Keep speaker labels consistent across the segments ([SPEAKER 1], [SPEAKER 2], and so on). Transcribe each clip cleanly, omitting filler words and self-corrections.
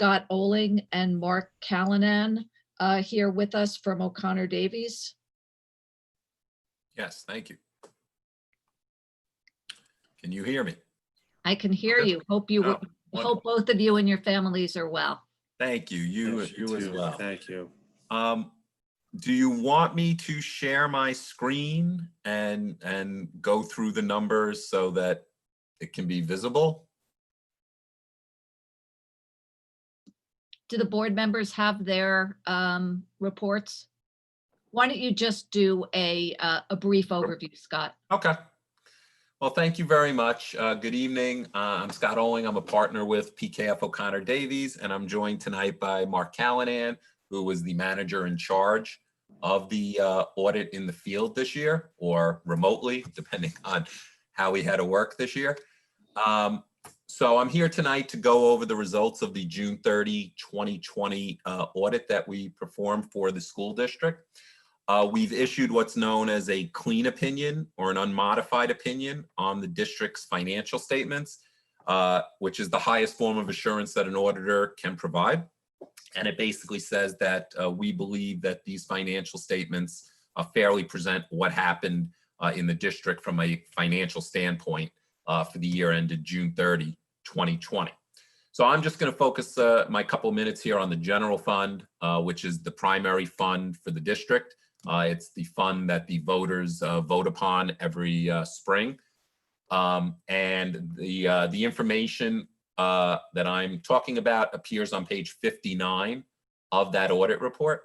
[SPEAKER 1] Scott Oling and Mark Callanan here with us from O'Connor Davies.
[SPEAKER 2] Yes, thank you. Can you hear me?
[SPEAKER 1] I can hear you. Hope hope both of you and your families are well.
[SPEAKER 2] Thank you. You as well.
[SPEAKER 3] Thank you.
[SPEAKER 2] Do you want me to share my screen and go through the numbers so that it can be visible?
[SPEAKER 1] Do the board members have their reports? Why don't you just do a brief overview, Scott?
[SPEAKER 2] Okay. Well, thank you very much. Good evening. I'm Scott Oling. I'm a partner with PKF O'Connor Davies, and I'm joined tonight by Mark Callanan, who was the manager in charge of the audit in the field this year, or remotely, depending on how we had to work this year. So I'm here tonight to go over the results of the June 30, 2020 audit that we performed for the school district. We've issued what's known as a clean opinion or an unmodified opinion on the district's financial statements, which is the highest form of assurance that an auditor can provide. And it basically says that we believe that these financial statements fairly present what happened in the district from a financial standpoint for the year ended June 30, 2020. So I'm just going to focus my couple minutes here on the general fund, which is the primary fund for the district. It's the fund that the voters vote upon every spring. And the information that I'm talking about appears on page 59 of that audit report.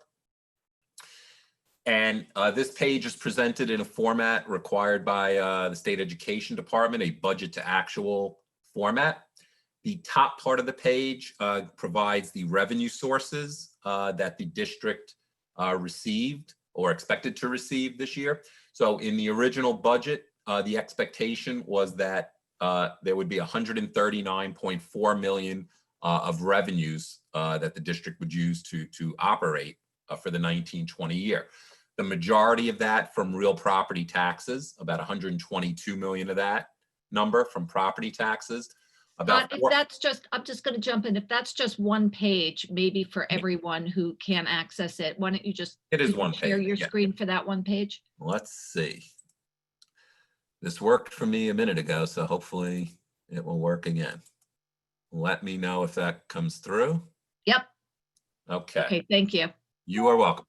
[SPEAKER 2] And this page is presented in a format required by the State Education Department, a budget to actual format. The top part of the page provides the revenue sources that the district received or expected to receive this year. So in the original budget, the expectation was that there would be 139.4 million of revenues that the district would use to operate for the 1920 year. The majority of that from real property taxes, about 122 million of that number from property taxes.
[SPEAKER 1] If that's just, I'm just going to jump in. If that's just one page, maybe for everyone who can't access it, why don't you just share your screen for that one page?
[SPEAKER 2] Let's see. This worked for me a minute ago, so hopefully it will work again. Let me know if that comes through.
[SPEAKER 1] Yep.
[SPEAKER 2] Okay.
[SPEAKER 1] Okay, thank you.
[SPEAKER 2] You are welcome.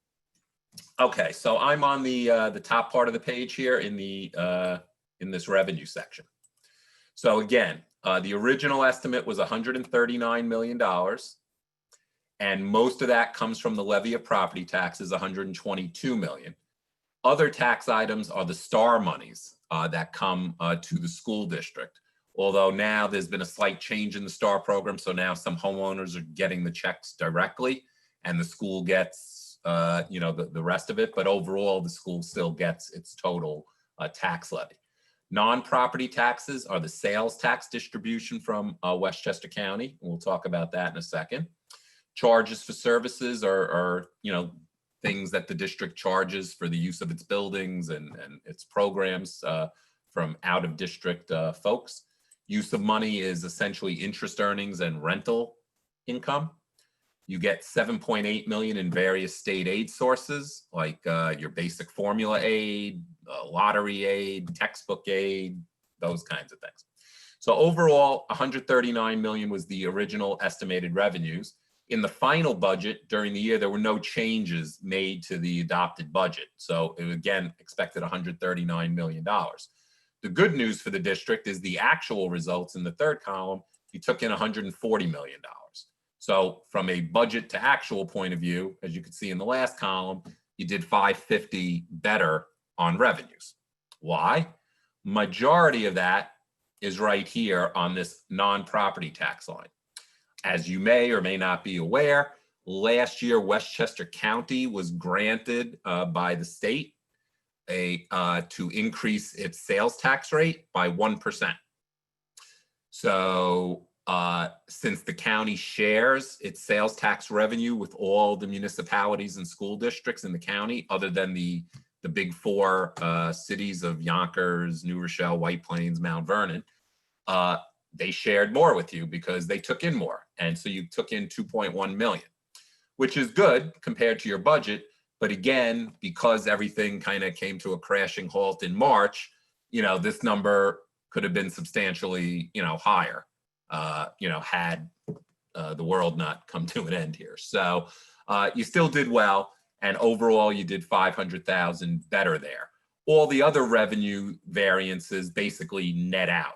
[SPEAKER 2] Okay, so I'm on the top part of the page here in this revenue section. So again, the original estimate was $139 million, and most of that comes from the levy of property taxes, $122 million. Other tax items are the STAR monies that come to the school district. Although now there's been a slight change in the STAR program, so now some homeowners are getting the checks directly, and the school gets the rest of it. But overall, the school still gets its total tax levy. Non-property taxes are the sales tax distribution from Westchester County. We'll talk about that in a second. Charges for services are things that the district charges for the use of its buildings and its programs from out-of-district folks. Use of money is essentially interest earnings and rental income. You get 7.8 million in various state aid sources, like your basic formula aid, lottery aid, textbook aid, those kinds of things. So overall, 139 million was the original estimated revenues. In the final budget during the year, there were no changes made to the adopted budget. So it again expected $139 million. The good news for the district is the actual results in the third column, you took in $140 million. So from a budget to actual point of view, as you can see in the last column, you did 550 better on revenues. Why? Majority of that is right here on this non-property tax line. As you may or may not be aware, last year Westchester County was granted by the state to increase its sales tax rate by 1%. So since the county shares its sales tax revenue with all the municipalities and school districts in the county, other than the big four cities of Yonkers, New Rochelle, White Plains, Mount Vernon, they shared more with you because they took in more. And so you took in 2.1 million, which is good compared to your budget. But again, because everything kind of came to a crashing halt in March, this number could have been substantially, higher, had the world not come to an end here. So you still did well. And overall, you did 500,000 better there. All the other revenue variances basically net out.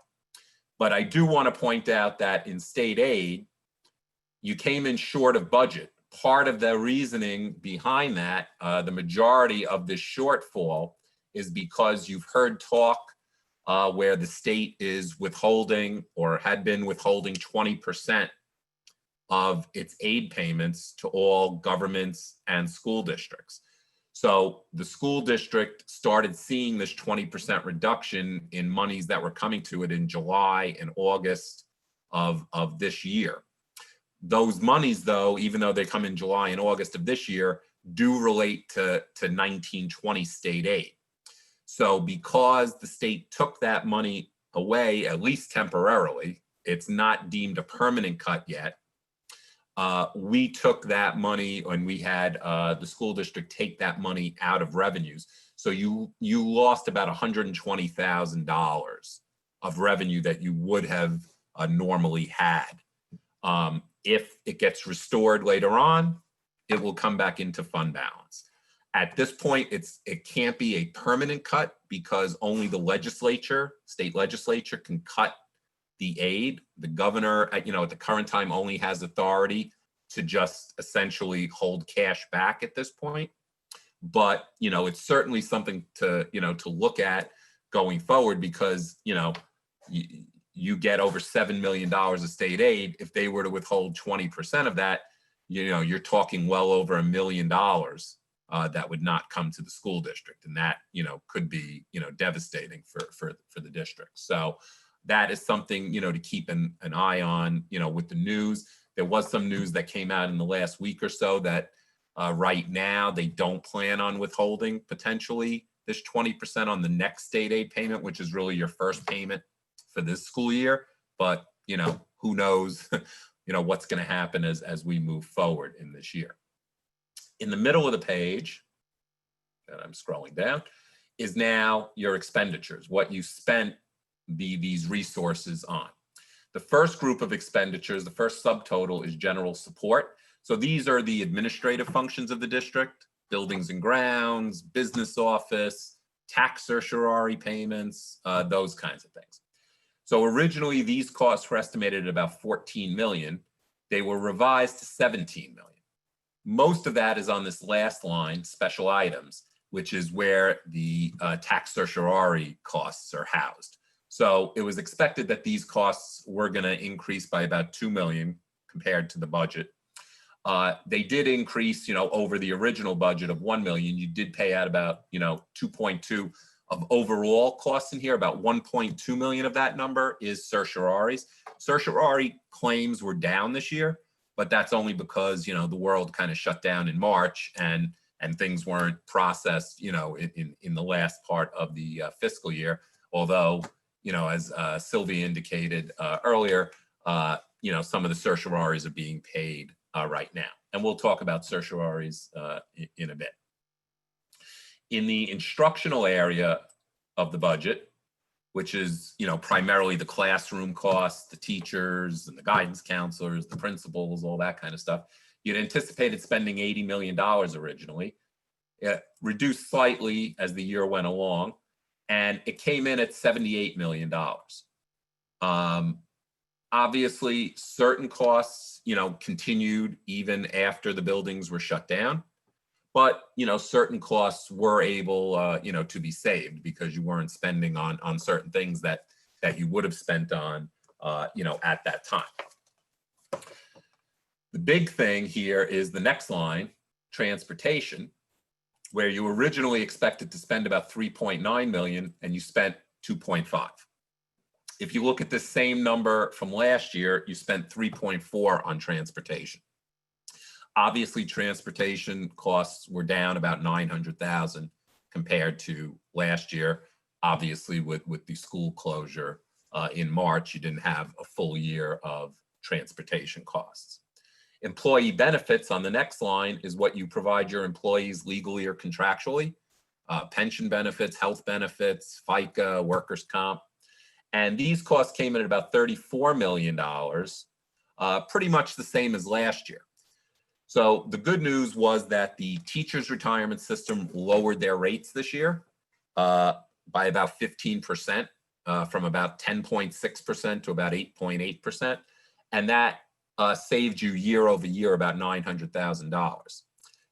[SPEAKER 2] But I do want to point out that in state aid, you came in short of budget. Part of the reasoning behind that, the majority of this shortfall, is because you've heard talk where the state is withholding or had been withholding 20% of its aid payments to all governments and school districts. So the school district started seeing this 20% reduction in monies that were coming to it in July and August of this year. Those monies, though, even though they come in July and August of this year, do relate to 1920 state aid. So because the state took that money away, at least temporarily, it's not deemed a permanent cut yet. We took that money and we had the school district take that money out of revenues. So you lost about $120,000 of revenue that you would have normally had. If it gets restored later on, it will come back into fund balance. At this point, it can't be a permanent cut because only the legislature, state legislature, can cut the aid. The governor, at the current time, only has authority to just essentially hold cash back at this point. But it's certainly something to look at going forward because you get over $7 million of state aid. If they were to withhold 20% of that, you're talking well over $1 million that would not come to the school district, and that could be devastating for the district. So that is something to keep an eye on. With the news, there was some news that came out in the last week or so that right now they don't plan on withholding potentially this 20% on the next state aid payment, which is really your first payment for this school year. But who knows what's going to happen as we move forward in this year. In the middle of the page, and I'm scrolling down, is now your expenditures, what you spent these resources on. The first group of expenditures, the first subtotal, is general support. So these are the administrative functions of the district: buildings and grounds, business office, tax certiorari payments, those kinds of things. So originally these costs were estimated at about 14 million. They were revised to 17 million. Most of that is on this last line, special items, which is where the tax certiorari costs are housed. So it was expected that these costs were going to increase by about 2 million compared to the budget. They did increase, over the original budget of 1 million. You did pay out about, 2.2 of overall costs in here. About 1.2 million of that number is certioraries. Certiorari claims were down this year, but that's only because, the world kind of shut down in March and things weren't processed, in the last part of the fiscal year. Although, as Sylvia indicated earlier, some of the certioraries are being paid right now. And we'll talk about certioraries in a bit. In the instructional area of the budget, which is, primarily the classroom costs, the teachers and the guidance counselors, the principals, all that kind of stuff, you'd anticipated spending $80 million originally. It reduced slightly as the year went along, and it came in at $78 million. Obviously, certain costs, continued even after the buildings were shut down. But, certain costs were able, to be saved because you weren't spending on certain things that you would have spent on, at that time. The big thing here is the next line, transportation, where you originally expected to spend about 3.9 million and you spent 2.5. If you look at the same number from last year, you spent 3.4 on transportation. Obviously, transportation costs were down about 900,000 compared to last year, obviously with the school closure in March, you didn't have a full year of transportation costs. Employee benefits on the next line is what you provide your employees legally or contractually. Pension benefits, health benefits, FICA, workers' comp. And these costs came in at about $34 million, pretty much the same as last year. So the good news was that the teachers' retirement system lowered their rates this year by about 15%, from about 10.6% to about 8.8%. And that saved you year over year about $900,000.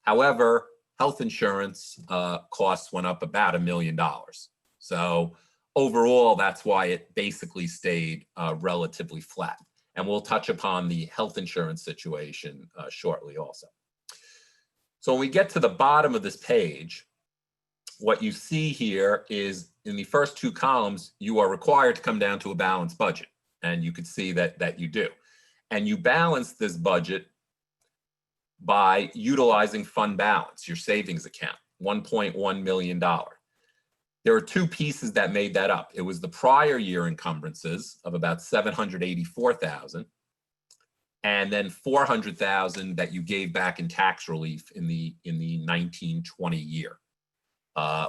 [SPEAKER 2] However, health insurance costs went up about $1 million. So overall, that's why it basically stayed relatively flat. And we'll touch upon the health insurance situation shortly also. So when we get to the bottom of this page, what you see here is in the first two columns, you are required to come down to a balanced budget. And you can see that you do. And you balance this budget by utilizing fund balance, your savings account, $1.1 million. There are two pieces that made that up. It was the prior year encumbrances of about $784,000, and then $400,000 that you gave back in tax relief in the 1920 year.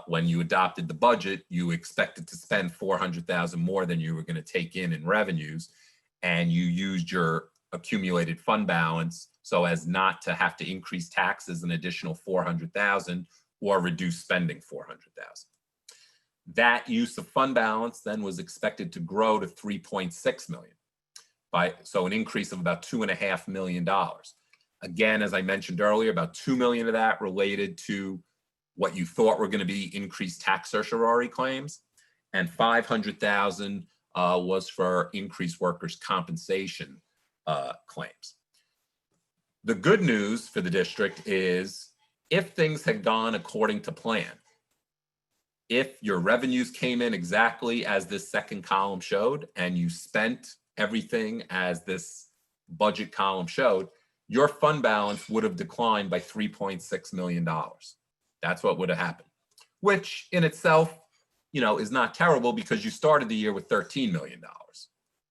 [SPEAKER 2] When you adopted the budget, you expected to spend $400,000 more than you were going to take in revenues, and you used your accumulated fund balance so as not to have to increase taxes an additional $400,000 or reduce spending $400,000. That use of fund balance then was expected to grow to $3.6 million, so an increase of about $2.5 million. Again, as I mentioned earlier, about $2 million of that related to what you thought were going to be increased tax certiorari claims, and $500,000 was for increased workers' compensation claims. The good news for the district is if things had gone according to plan, if your revenues came in exactly as this second column showed and you spent everything as this budget column showed, your fund balance would have declined by $3.6 million. That's what would have happened, which in itself, is not terrible because you started the year with $13 million.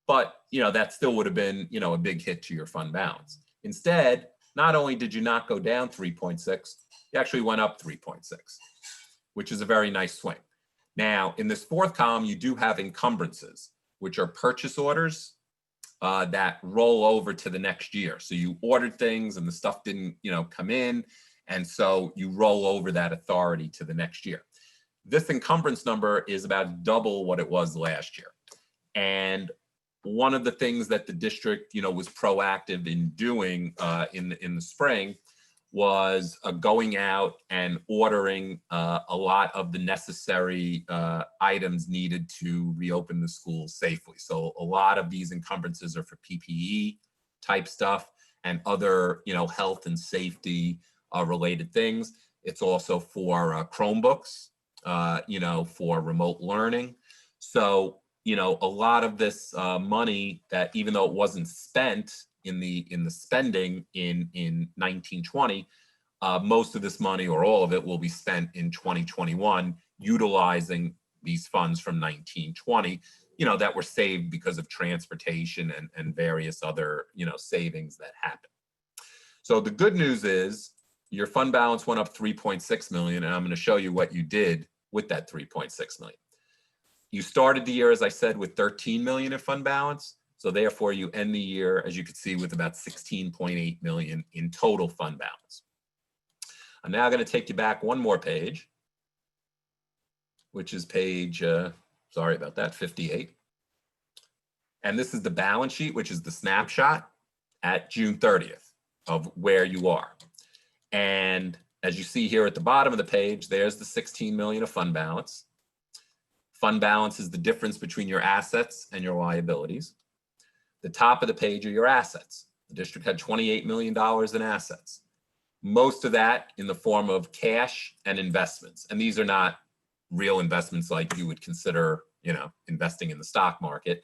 [SPEAKER 2] But, that still would have been, a big hit to your fund balance. Instead, not only did you not go down 3.6, you actually went up 3.6. Which is a very nice swing. Now, in this fourth column, you do have encumbrances, which are purchase orders that roll over to the next year. So you ordered things and the stuff didn't, come in. And so you roll over that authority to the next year. This encumbrance number is about double what it was last year. And one of the things that the district, was proactive in doing in the spring was going out and ordering a lot of the necessary items needed to reopen the schools safely. So a lot of these encumbrances are for PPE type stuff and other, health and safety related things. It's also for Chromebooks, for remote learning. So, a lot of this money that, even though it wasn't spent in the spending in 1920, most of this money or all of it will be spent in 2021 utilizing these funds from 1920, that were saved because of transportation and various other, savings that happened. So the good news is your fund balance went up 3.6 million, and I'm going to show you what you did with that 3.6 million. You started the year, as I said, with 13 million in fund balance. So therefore, you end the year, as you can see, with about 16.8 million in total fund balance. I'm now going to take you back one more page, which is page, sorry about that, 58. And this is the balance sheet, which is the snapshot at June 30th of where you are. And as you see here at the bottom of the page, there's the 16 million of fund balance. Fund balance is the difference between your assets and your liabilities. The top of the page are your assets. The district had $28 million in assets. Most of that in the form of cash and investments. And these are not real investments like you would consider, investing in the stock market.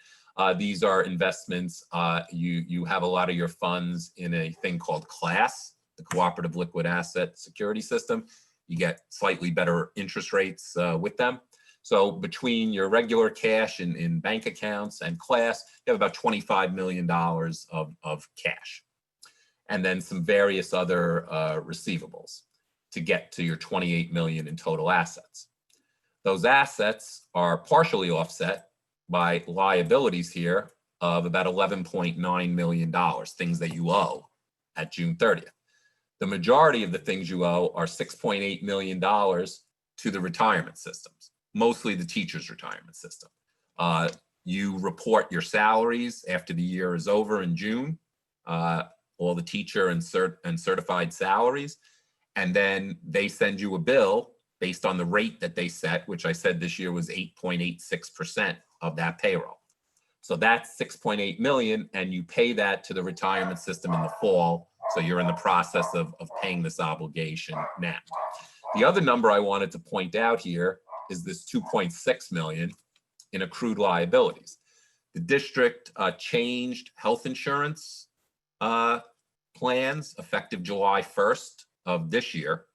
[SPEAKER 2] These are investments. You have a lot of your funds in a thing called CLAS, the Cooperative Liquid Asset Security System. You get slightly better interest rates with them. So between your regular cash in bank accounts and class, you have about $25 million of cash. And then some various other receivables to get to your 28 million in total assets. Those assets are partially offset by liabilities here of about $11.9 million, things that you owe at June 30th. The majority of the things you owe are $6.8 million to the retirement systems, mostly the teachers' retirement system. You report your salaries after the year is over in June, all the teacher and certified salaries, and then they send you a bill based on the rate that they set, which I said this year was 8.86% of that payroll. So that's 6.8 million, and you pay that to the retirement system in the fall. So you're in the process of paying this obligation now. The other number I wanted to point out here is this 2.6 million in accrued liabilities. The district changed health insurance plans effective July 1st of this year.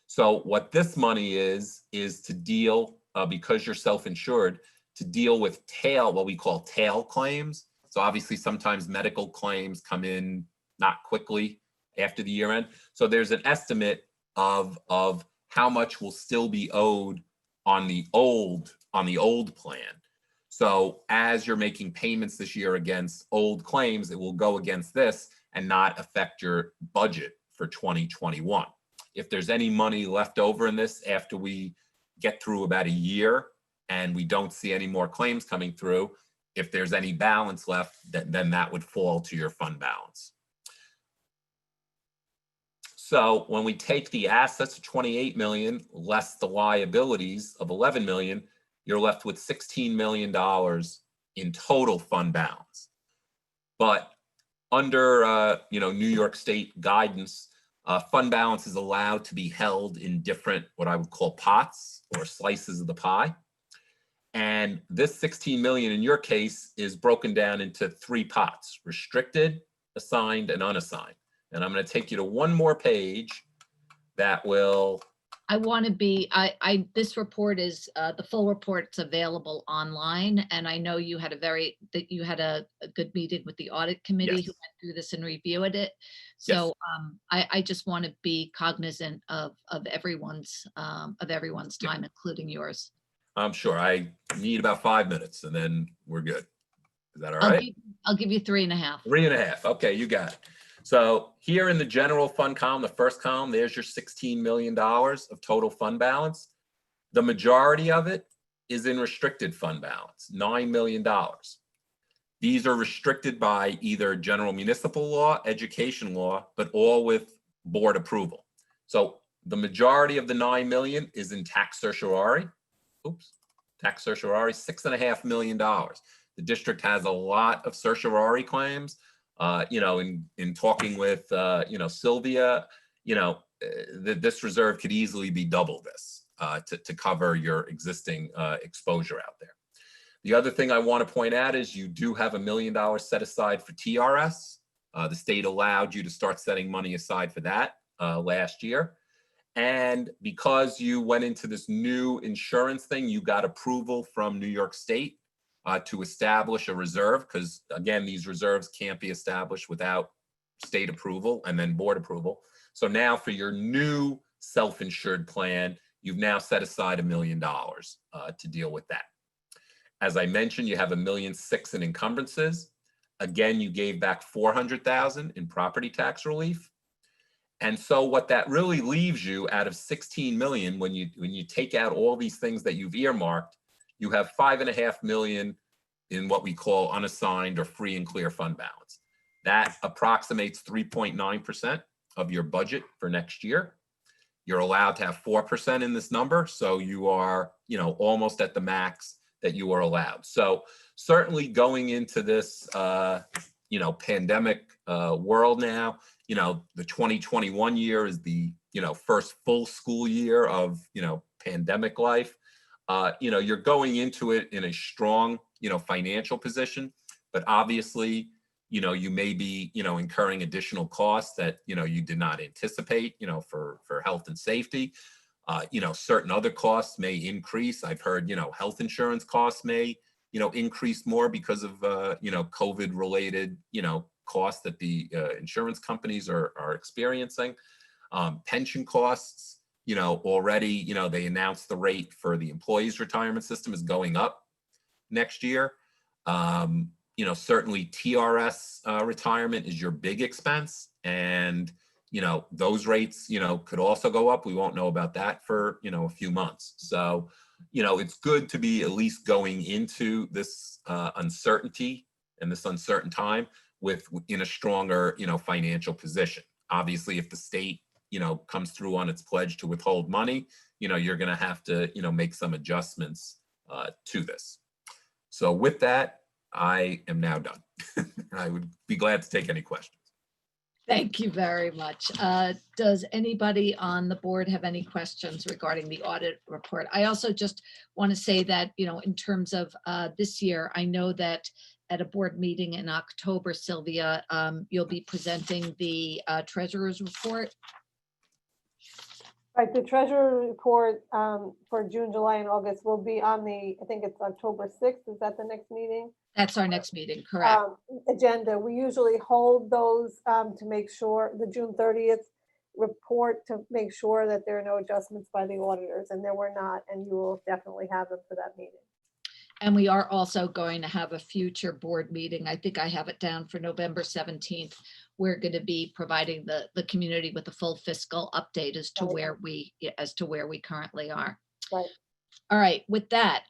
[SPEAKER 2] So what this money is to deal, because you're self-insured, to deal with what we call tail claims. So obviously sometimes medical claims come in not quickly after the year end. So there's an estimate of how much will still be owed on the old plan. So as you're making payments this year against old claims, it will go against this and not affect your budget for 2021. If there's any money left over in this after we get through about a year and we don't see any more claims coming through, if there's any balance left, then that would fall to your fund balance. So when we take the assets of 28 million less the liabilities of 11 million, you're left with $16 million in total fund balance. But under New York State guidance, fund balance is allowed to be held in different, what I would call pots or slices of the pie. And this 16 million in your case is broken down into 3 pots: restricted, assigned, and unassigned. And I'm going to take you to one more page that will.
[SPEAKER 1] I want to be, this report is, the full report's available online. And I know you had a good meeting with the audit committee.
[SPEAKER 2] Yes.
[SPEAKER 1] Who went through this and reviewed it. So yes. I just want to be cognizant of everyone's time, including yours.
[SPEAKER 2] I'm sure. I need about 5 minutes and then we're good. Is that all right?
[SPEAKER 1] I'll give you 3.5.
[SPEAKER 2] 3.5. Okay, you got it. So here in the general fund column, the first column, there's your $16 million of total fund balance. The majority of it is in restricted fund balance, $9 million. These are restricted by either general municipal law, education law, but all with board approval. So the majority of the 9 million is in tax certiorari. Tax certiorari, $6.5 million. The district has a lot of certiorari claims. In talking with, Sylvia, this reserve could easily be double this to cover your existing exposure out there. The other thing I want to point out is you do have $1 million set aside for TRS. The state allowed you to start setting money aside for that last year. And because you went into this new insurance thing, you got approval from New York State to establish a reserve, because again, these reserves can't be established without state approval and then board approval. So now for your new self-insured plan, you've now set aside $1 million to deal with that. As I mentioned, you have $1.6 million in encumbrances. Again, you gave back $400,000 in property tax relief. And so what that really leaves you out of 16 million, when you take out all these things that you've earmarked, you have $5.5 million in what we call unassigned or free and clear fund balance. That approximates 3.9% of your budget for next year. You're allowed to have 4% in this number, so you are, almost at the max that you are allowed. So certainly going into this, pandemic world now, the 2021 year is the, first full school year of, pandemic life. You're going into it in a strong, financial position, but obviously, you may be, incurring additional costs that, you did not anticipate, for health and safety. Certain other costs may increase. I've heard, health insurance costs may, increase more because of, COVID related, costs that the insurance companies are experiencing. Pension costs, already, they announced the rate for the employees' retirement system is going up next year. Certainly TRS retirement is your big expense, and those rates could also go up. We won't know about that for a few months. So it's good to be at least going into this uncertainty and this uncertain time in a stronger financial position. Obviously, if the state comes through on its pledge to withhold money, you're going to have to make some adjustments to this. So with that, I am now done. I would be glad to take any questions.
[SPEAKER 1] Thank you very much. Does anybody on the board have any questions regarding the audit report? I also just want to say that, in terms of this year, I know that at a board meeting in October, Sylvia, you'll be presenting the treasurer's report.
[SPEAKER 3] Right, the treasurer report for June, July, and August will be on I think it's October 6th. Is that the next meeting?
[SPEAKER 1] That's our next meeting, correct?
[SPEAKER 3] Agenda. We usually hold those to make sure, the June 30th report, to make sure that there are no adjustments by the auditors, and there were not, and you will definitely have them for that meeting.
[SPEAKER 1] And we are also going to have a future board meeting. I think I have it down for November 17th. We're going to be providing the community with a full fiscal update as to where we currently are.
[SPEAKER 3] Right.
[SPEAKER 1] All right, with that,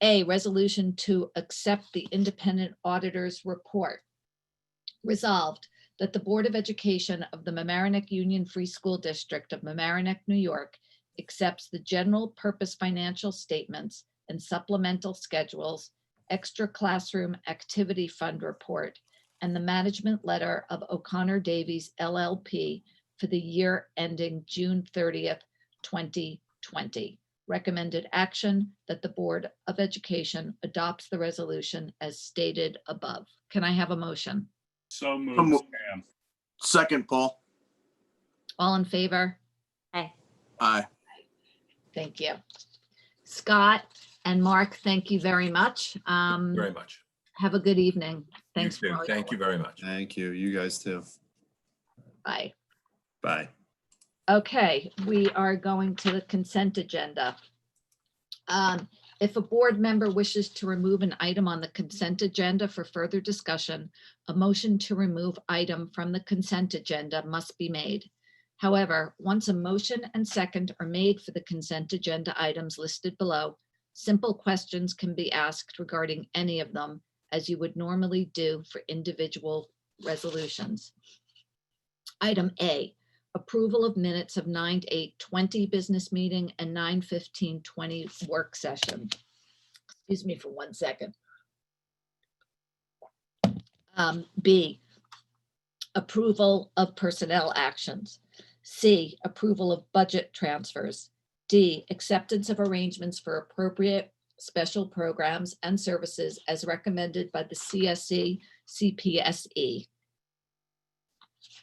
[SPEAKER 1] A, resolution to accept the independent auditor's report. Resolved that the Board of Education of the Mamaroneck Union Free School District of Mamaroneck, New York accepts the general purpose financial statements and supplemental schedules, extra classroom activity fund report, and the management letter of O'Connor Davies LLP for the year ending June 30th, 2020. Recommended action that the Board of Education adopts the resolution as stated above. Can I have a motion?
[SPEAKER 4] So moved, Sam.
[SPEAKER 5] Second, Paul.
[SPEAKER 1] All in favor?
[SPEAKER 3] Aye.
[SPEAKER 5] Aye.
[SPEAKER 1] Thank you. Scott and Mark, thank you very much.
[SPEAKER 2] Very much.
[SPEAKER 1] Have a good evening. Thanks.
[SPEAKER 2] You too. Thank you very much.
[SPEAKER 5] Thank you. You guys too.
[SPEAKER 1] Bye.
[SPEAKER 5] Bye.
[SPEAKER 1] Okay, we are going to the consent agenda. If a board member wishes to remove an item on the consent agenda for further discussion, a motion to remove item from the consent agenda must be made. However, once a motion and second are made for the consent agenda items listed below, simple questions can be asked regarding any of them, as you would normally do for individual resolutions. Item A, approval of minutes of 9/8/20 business meeting and 9/15/20 work session. Excuse me for 1 second. B, approval of personnel actions. C, approval of budget transfers. D, acceptance of arrangements for appropriate special programs and services as recommended by the CSE CPSE.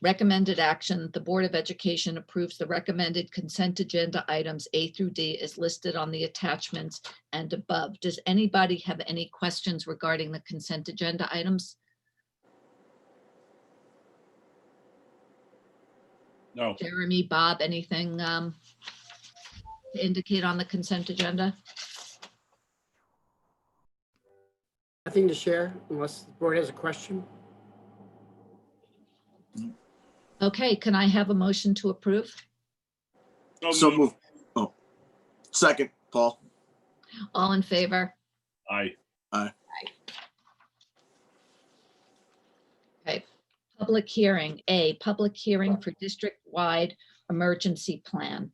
[SPEAKER 1] Recommended action, the Board of Education approves the recommended consent agenda items A through D as listed on the attachments and above. Does anybody have any questions regarding the consent agenda items?
[SPEAKER 4] No.
[SPEAKER 1] Jeremy, Bob, anything to indicate on the consent agenda?
[SPEAKER 6] Nothing to share unless the board has a question.
[SPEAKER 1] Okay, can I have a motion to approve?
[SPEAKER 5] So move. Oh, second, Paul.
[SPEAKER 1] All in favor?
[SPEAKER 4] Aye.
[SPEAKER 5] Aye.
[SPEAKER 1] Okay, public hearing. A, public hearing for district-wide emergency plan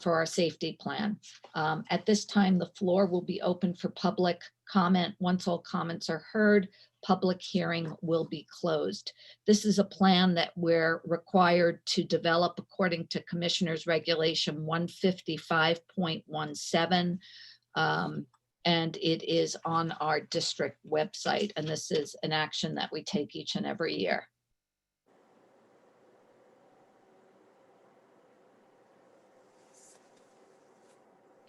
[SPEAKER 1] for our safety plan. At this time, the floor will be open for public comment. Once all comments are heard, public hearing will be closed. This is a plan that we're required to develop according to Commissioner's Regulation 155.17. And it is on our district website. And this is an action that we take each and every year.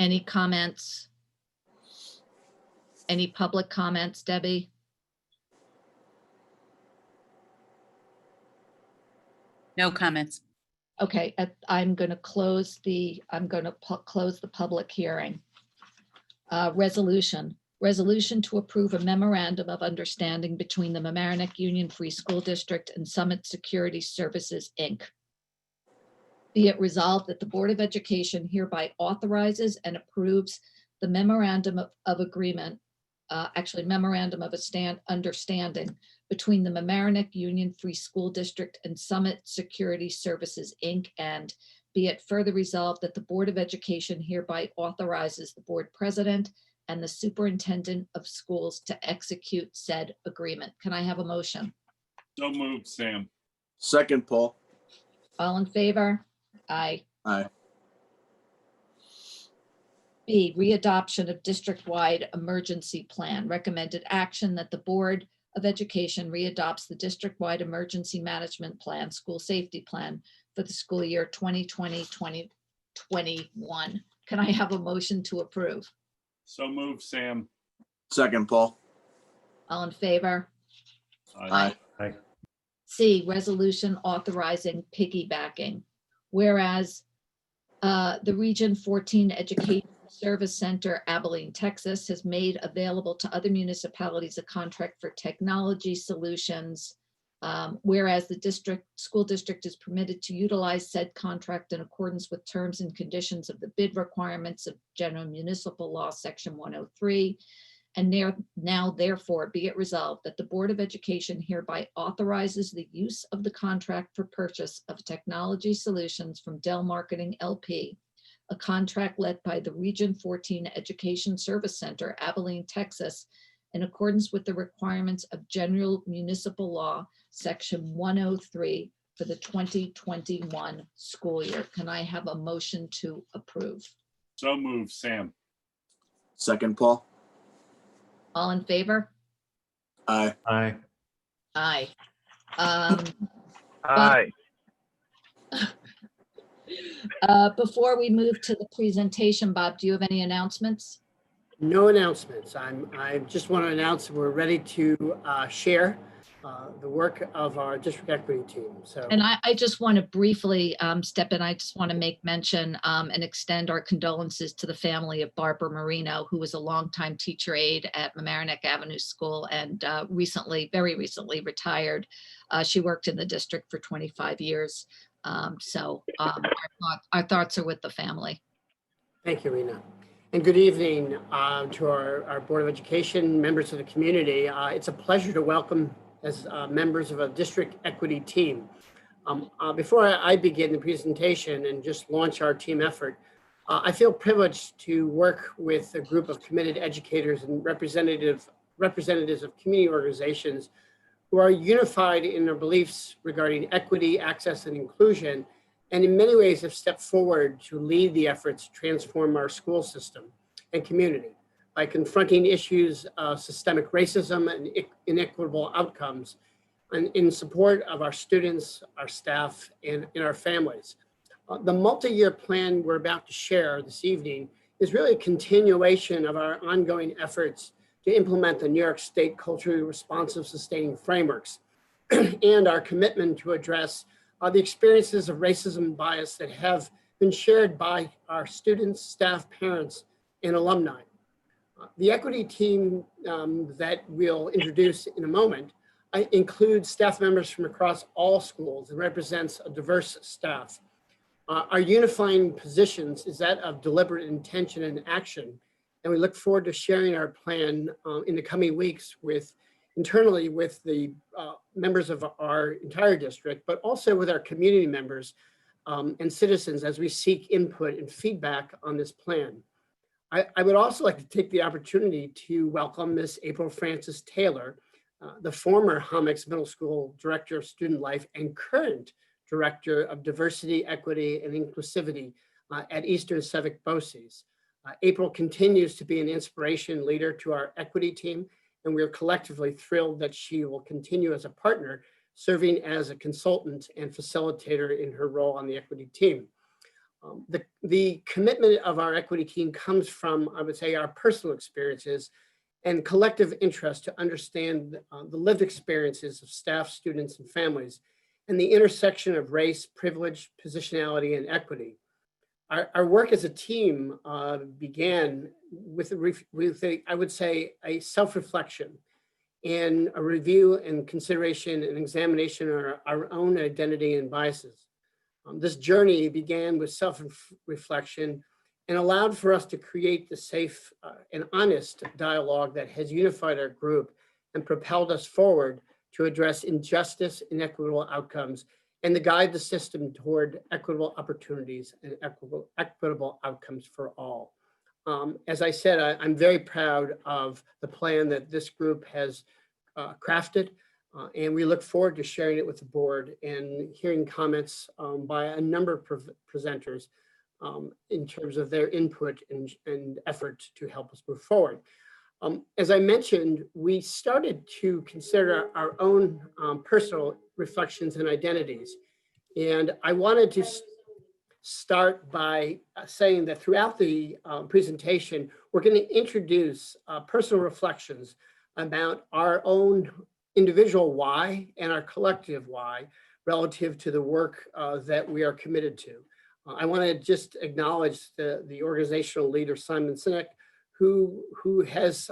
[SPEAKER 1] Any comments? Any public comments, Debbie?
[SPEAKER 7] No comments.
[SPEAKER 1] Okay, I'm going to close the public hearing. Resolution to approve a memorandum of understanding between the Mamaroneck Union Free School District and Summit Security Services, Inc. Be it resolved that the Board of Education hereby authorizes and approves the memorandum of agreement, memorandum of understanding between the Mamaroneck Union Free School District and Summit Security Services, Inc. And be it further resolved that the Board of Education hereby authorizes the board president and the superintendent of schools to execute said agreement. Can I have a motion?
[SPEAKER 4] So moved, Sam.
[SPEAKER 5] Second, Paul.
[SPEAKER 1] All in favor? Aye.
[SPEAKER 5] Aye.
[SPEAKER 1] B, readoption of district-wide emergency plan. Recommended action that the Board of Education readopts the district-wide emergency management plan, school safety plan for the school year 2020-2021. Can I have a motion to approve?
[SPEAKER 4] So moved, Sam.
[SPEAKER 5] Second, Paul.
[SPEAKER 1] All in favor?
[SPEAKER 5] Aye.
[SPEAKER 1] C, resolution authorizing piggybacking. Whereas the Region 14 Education Service Center, Abilene, Texas, has made available to other municipalities a contract for technology solutions. Whereas the school district is permitted to utilize said contract in accordance with terms and conditions of the bid requirements of General Municipal Law, Section 103. And now therefore be it resolved that the Board of Education hereby authorizes the use of the contract for purchase of technology solutions from Dell Marketing LP, a contract led by the Region 14 Education Service Center, Abilene, Texas, in accordance with the requirements of General Municipal Law, Section 103 for the 2021 school year. Can I have a motion to approve?
[SPEAKER 4] So moved, Sam.
[SPEAKER 5] Second, Paul.
[SPEAKER 1] All in favor?
[SPEAKER 5] Aye.
[SPEAKER 8] Aye.
[SPEAKER 1] Aye.
[SPEAKER 8] Aye.
[SPEAKER 1] Before we move to the presentation, Bob, do you have any announcements?
[SPEAKER 6] No announcements. I just want to announce we're ready to share the work of our district equity team. So,
[SPEAKER 1] And I just want to briefly step in. I just want to make mention and extend our condolences to the family of Barbara Marino, who was a longtime teacher aide at Mamaroneck Avenue School and very recently retired. She worked in the district for 25 years. Our thoughts are with the family.
[SPEAKER 6] thank you, Rena. And good evening to our Board of Education, members of the community. It's a pleasure to welcome as members of a district equity team. Before I begin the presentation and just launch our team effort, I feel privileged to work with a group of committed educators and representatives of community organizations who are unified in their beliefs regarding equity, access, and inclusion, and in many ways have stepped forward to lead the efforts to transform our school system and community by confronting issues of systemic racism and inequitable outcomes and in support of our students, our staff, and our families. The multi-year plan we're about to share this evening is really a continuation of our ongoing efforts to implement the New York State culturally responsive sustaining frameworks and our commitment to address the experiences of racism and bias that have been shared by our students, staff, parents, and alumni. The equity team that we'll introduce in a moment includes staff members from across all schools and represents a diverse staff. Our unifying positions is that of deliberate intention and action, and we look forward to sharing our plan in the coming weeks internally with the members of our entire district, but also with our community members and citizens as we seek input and feedback on this plan. I would also like to take the opportunity to welcome Miss April Francis Taylor, the former Homix Middle School Director of Student Life and current Director of Diversity, Equity, and Inclusivity at Eastern Civic BOCES. April continues to be an inspiration leader to our equity team, and we're collectively thrilled that she will continue as a partner, serving as a consultant and facilitator in her role on the equity team. The commitment of our equity team comes from, I would say, our personal experiences and collective interest to understand the lived experiences of staff, students, and families, and the intersection of race, privilege, positionality, and equity. Our work as a team began with I would say, a self-reflection and a review and consideration and examination of our own identity and biases. This journey began with self-reflection and allowed for us to create the safe and honest dialogue that has unified our group and propelled us forward to address injustice, inequitable outcomes, and to guide the system toward equitable opportunities and equitable outcomes for all. As I said, I'm very proud of the plan that this group has crafted, and we look forward to sharing it with the board and hearing comments by a number of presenters in terms of their input and effort to help us move forward. As I mentioned, we started to consider our own personal reflections and identities. And I wanted to start by saying that throughout the presentation, we're going to introduce personal reflections about our own individual why and our collective why relative to the work that we are committed to. I want to just acknowledge the organizational leader, Simon Sinek, who has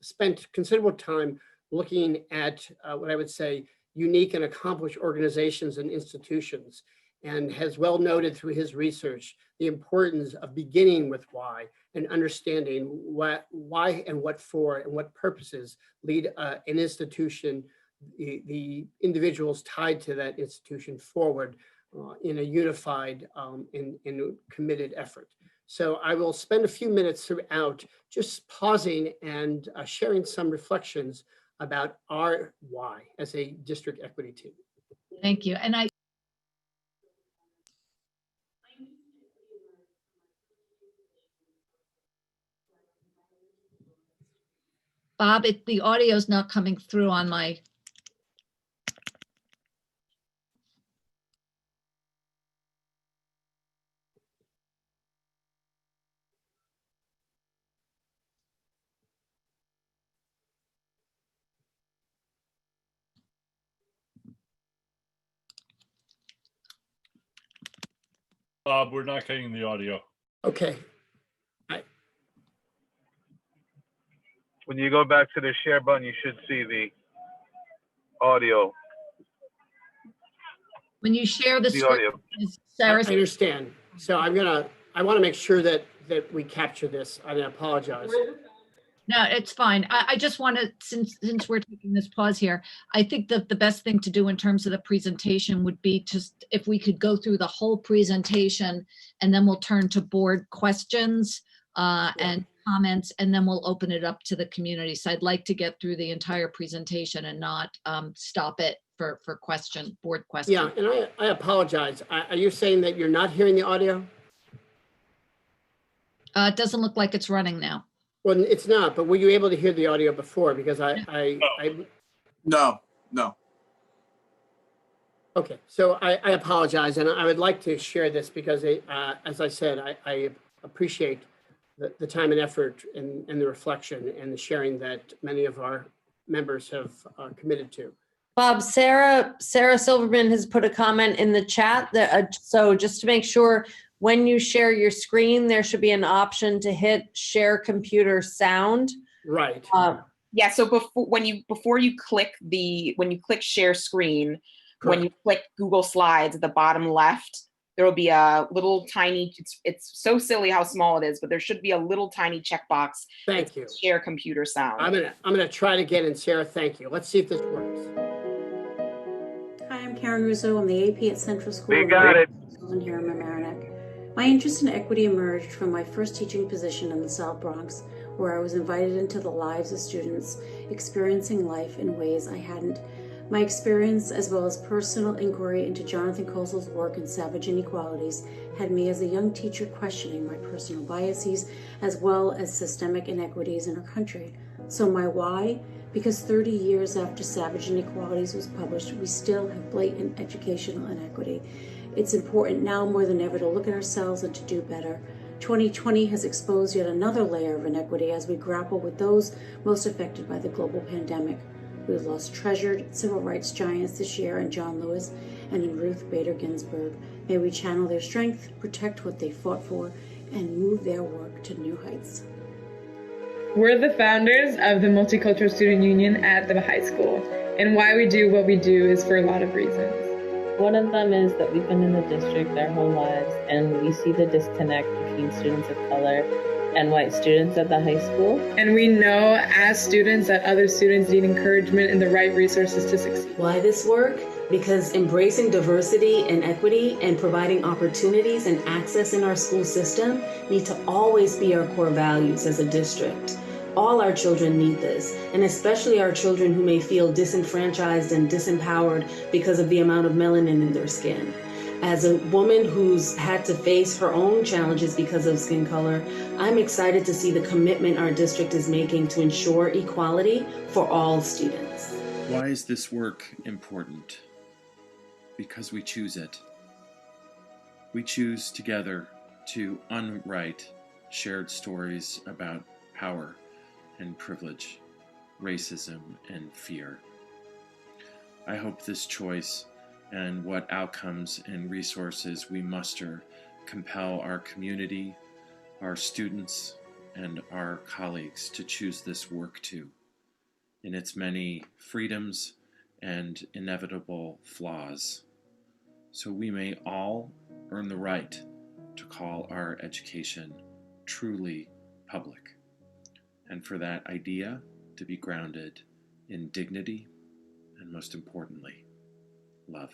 [SPEAKER 6] spent considerable time looking at what I would say unique and accomplished organizations and institutions, and has well noted through his research the importance of beginning with why and understanding why and what for and what purposes lead an institution, the individuals tied to that institution forward in a unified and committed effort. So I will spend a few minutes throughout just pausing and sharing some reflections about our why as a district equity team.
[SPEAKER 1] Thank you. And Bob, the audio is not coming through on my.
[SPEAKER 4] Bob, we're not getting the audio.
[SPEAKER 6] Okay.
[SPEAKER 8] When you go back to the share button, you should see the audio.
[SPEAKER 1] When you share the
[SPEAKER 8] The
[SPEAKER 1] screen,
[SPEAKER 8] audio.
[SPEAKER 1] Sarah,
[SPEAKER 6] I understand. So I want to make sure that we capture this. I apologize.
[SPEAKER 1] no, it's fine. I just want to, since we're taking this pause here, I think that the best thing to do in terms of the presentation would be just if we could go through the whole presentation, and then we'll turn to board questions and comments, and then we'll open it up to the community. So I'd like to get through the entire presentation and not stop it for board questions.
[SPEAKER 6] Yeah, and I apologize. Are you saying that you're not hearing the audio?
[SPEAKER 1] It doesn't look like it's running now.
[SPEAKER 6] Well, it's not, but were you able to hear the audio before? Because
[SPEAKER 5] No.
[SPEAKER 6] Okay, so I apologize, and I would like to share this because, as I said, I appreciate the time and effort and the reflection and the sharing that many of our members have committed to.
[SPEAKER 9] Bob, Sarah Silverman has put a comment in the chat that, so just to make sure, when you share your screen, there should be an option to hit share computer sound.
[SPEAKER 6] Right.
[SPEAKER 10] Yeah, so before you click share screen, when you click Google Slides at the bottom left, there will be a little tiny, it's so silly how small it is, but there should be a little tiny checkbox.
[SPEAKER 6] Thank you.
[SPEAKER 10] Share computer sound.
[SPEAKER 6] I'm gonna try to get in, Sarah. Thank you. Let's see if this works.
[SPEAKER 11] Hi, I'm Karen Russo. I'm the AP at Central School.
[SPEAKER 8] We got it.
[SPEAKER 11] Here in Mamaroneck. My interest in equity emerged from my first teaching position in the South Bronx, where I was invited into the lives of students experiencing life in ways I hadn't. My experience, as well as personal inquiry into Jonathan Kosel's work in savage inequalities, had me as a young teacher questioning my personal biases, as well as systemic inequities in our country. So my why? Because 30 years after Savage Inequalities was published, we still have blatant educational inequity. It's important now more than ever to look at ourselves and to do better. 2020 has exposed yet another layer of inequity as we grapple with those most affected by the global pandemic. We've lost treasured civil rights giants this year in John Lewis and in Ruth Bader Ginsburg. May we channel their strength, protect what they fought for, and move their work to new heights.
[SPEAKER 12] We're the founders of the Multicultural Student Union at the high school, and why we do what we do is for a lot of reasons.
[SPEAKER 13] One of them is that we've been in the district our whole lives, and we see the disconnect between students of color and white students at the high school.
[SPEAKER 12] And we know as students that other students need encouragement and the right resources to succeed.
[SPEAKER 11] Why this work? Because embracing diversity and equity and providing opportunities and access in our school system need to always be our core values as a district. All our children need this, and especially our children who may feel disenfranchised and disempowered because of the amount of melanin in their skin. As a woman who's had to face her own challenges because of skin color, I'm excited to see the commitment our district is making to ensure equality for all students.
[SPEAKER 14] Why is this work important? Because we choose it. We choose together to unwrite shared stories about power and privilege, racism and fear. I hope this choice and what outcomes and resources we muster compel our community, our students, and our colleagues to choose this work too, in its many freedoms and inevitable flaws, so we may all earn the right to call our education truly public, and for that idea to be grounded in dignity and, most importantly, love.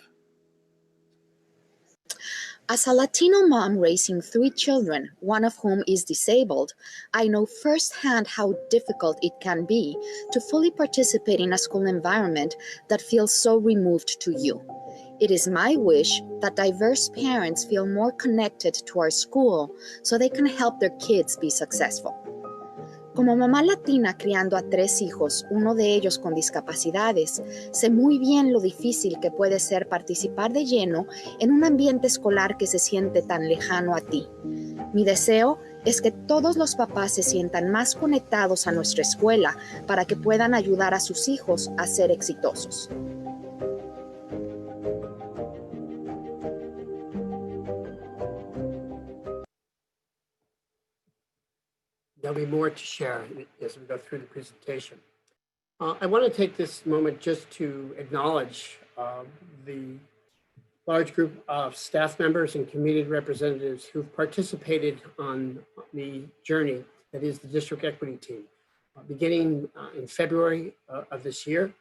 [SPEAKER 15] As a Latino mom raising 3 children, one of whom is disabled, I know firsthand how difficult it can be to fully participate in a school environment that feels so removed to you. It is my wish that diverse parents feel more connected to our school so they can help their kids be successful. Como mamá latina criando a 3 hijos, uno de ellos con discapacidades, sé muy bien lo difícil que puede ser participar de lleno en un ambiente escolar que se siente tan lejano a ti. Mi deseo es que todos los papás se sientan más conectados a nuestra escuela para que puedan ayudar a sus hijos a ser exitosos.
[SPEAKER 6] There'll be more to share as we go through the presentation. I want to take this moment just to acknowledge the large group of staff members and community representatives who've participated on the journey that is the district equity team. Beginning in February of this year,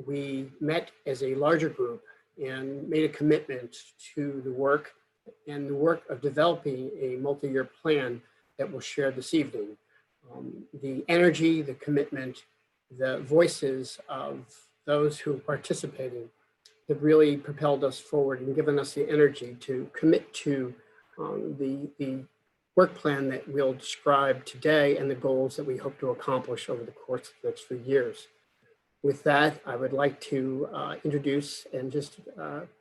[SPEAKER 6] we met as a larger group and made a commitment to the work and the work of developing a multi-year plan that we'll share this evening. The energy, the commitment, the voices of those who are participating have really propelled us forward and given us the energy to commit to the work plan that we'll describe today and the goals that we hope to accomplish over the course of the next few years. With that, I would like to introduce and just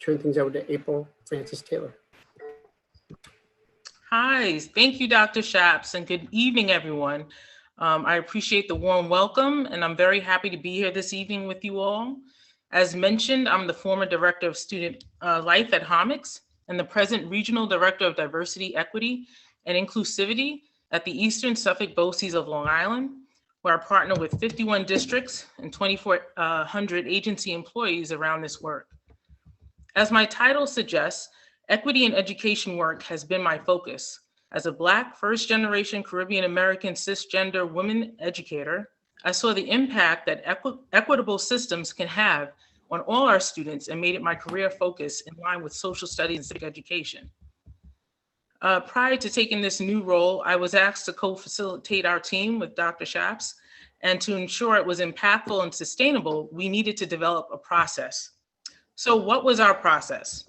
[SPEAKER 6] turn things over to April Francis Taylor.
[SPEAKER 16] Hi, thank you, Dr. Shaps, and good evening, everyone. I appreciate the warm welcome, and I'm very happy to be here this evening with you all. As mentioned, I'm the former Director of Student Life at HOMICS and the present Regional Director of Diversity, Equity, and Inclusivity at the Eastern Suffolk BOCES of Long Island, where I partner with 51 districts and 2,400 agency employees around this work. As my title suggests, equity in education work has been my focus. As a Black, first-generation Caribbean American cisgender woman educator, I saw the impact that equitable systems can have on all our students and made it my career focus in line with social studies and civic education. Prior to taking this new role, I was asked to co-facilitate our team with Dr. Shaps, and to ensure it was impactful and sustainable, we needed to develop a process. So what was our process?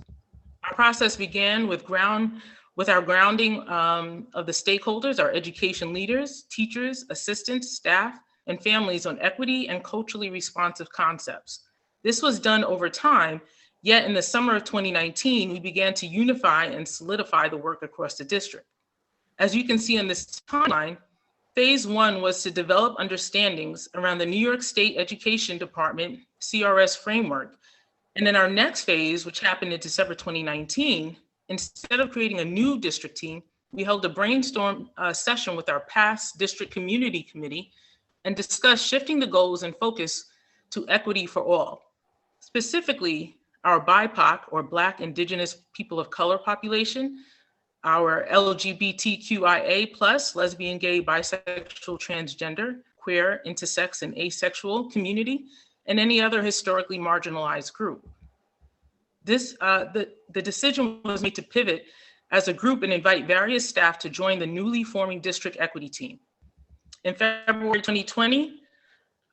[SPEAKER 16] Our process began with our grounding of the stakeholders, our education leaders, teachers, assistants, staff, and families on equity and culturally responsive concepts. This was done over time Yet in the summer of 2019, we began to unify and solidify the work across the district. As you can see on this timeline, phase one was to develop understandings around the New York State Education Department CRS framework. And in our next phase, which happened in December 2019, instead of creating a new district team, we held a brainstorm session with our past district community committee and discussed shifting the goals and focus to equity for all. Specifically, our BIPOC or Black, Indigenous, People of Color population, our LGBTQIA+, lesbian, gay, bisexual, transgender, queer, intersex, and asexual community, and any other historically marginalized group. The decision was made to pivot as a group and invite various staff to join the newly forming district equity team. In February 2020,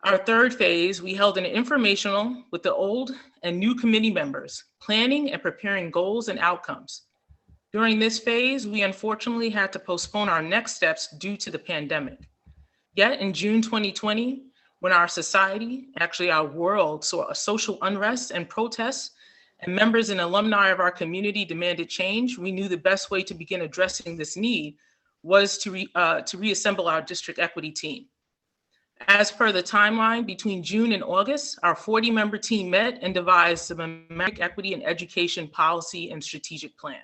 [SPEAKER 16] our third phase, we held an informational with the old and new committee members, planning and preparing goals and outcomes. During this phase, we unfortunately had to postpone our next steps due to the pandemic. Yet in June 2020, when our society, actually our world, saw a social unrest and protests, and members and alumni of our community demanded change, we knew the best way to begin addressing this need was to reassemble our district equity team. As per the timeline, between June and August, our 40-member team met and devised the Mamaroneck Equity and Education Policy and Strategic Plan.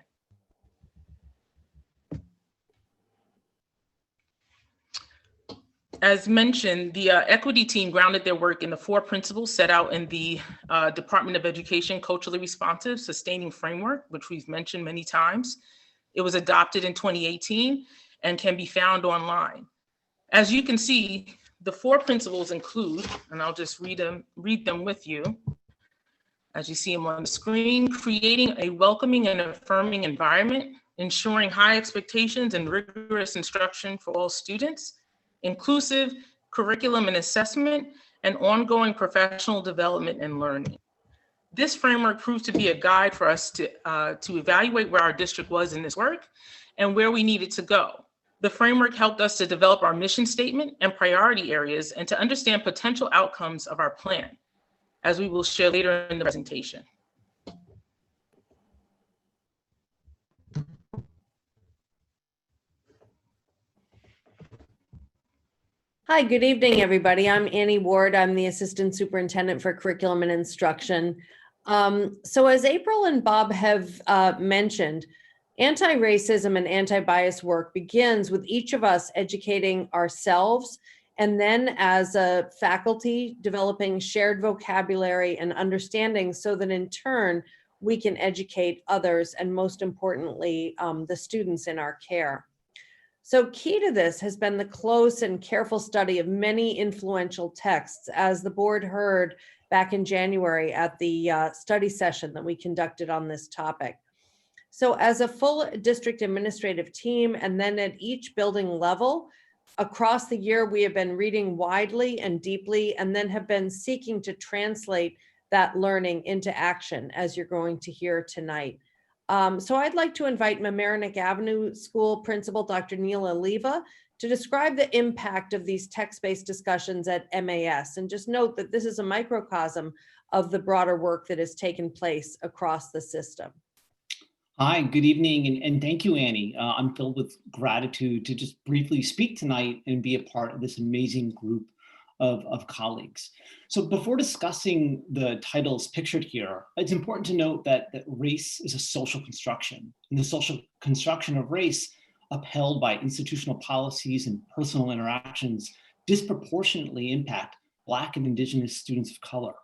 [SPEAKER 16] As mentioned, the equity team grounded their work in the 4 principles set out in the Department of Education Culturally Responsive Sustaining Framework, which we've mentioned many times. It was adopted in 2018 and can be found online. As you can see, the 4 principles include, and I'll just read them with you, as you see them on the screen: creating a welcoming and affirming environment, ensuring high expectations and rigorous instruction for all students, inclusive curriculum and assessment, and ongoing professional development and learning. This framework proved to be a guide for us to evaluate where our district was in this work and where we needed to go. The framework helped us to develop our mission statement and priority areas and to understand potential outcomes of our plan, as we will share later in the presentation.
[SPEAKER 9] Hi, good evening, everybody. I'm Annie Ward. I'm the Assistant Superintendent for Curriculum and Instruction. So as April and Bob have mentioned, anti-racism and anti-bias work begins with each of us educating ourselves, and then as a faculty developing shared vocabulary and understanding so that in turn we can educate others, and most importantly, the students in our care. So key to this has been the close and careful study of many influential texts, as the board heard back in January at the study session that we conducted on this topic. So as a full district administrative team, and then at each building level, across the year, we have been reading widely and deeply, and then have been seeking to translate that learning into action, as you're going to hear tonight. So I'd like to invite Mamaroneck Avenue School Principal, Dr. Neil Oliva, to describe the impact of these text-based discussions at MAS. And just note that this is a microcosm of the broader work that has taken place across the system.
[SPEAKER 17] Hi, good evening, and thank you, Annie. I'm filled with gratitude to just briefly speak tonight and be a part of this amazing group of colleagues. So before discussing the titles pictured here, it's important to note that race is a social construction, and the social construction of race, upheld by institutional policies and personal interactions, disproportionately impact Black and Indigenous students of color.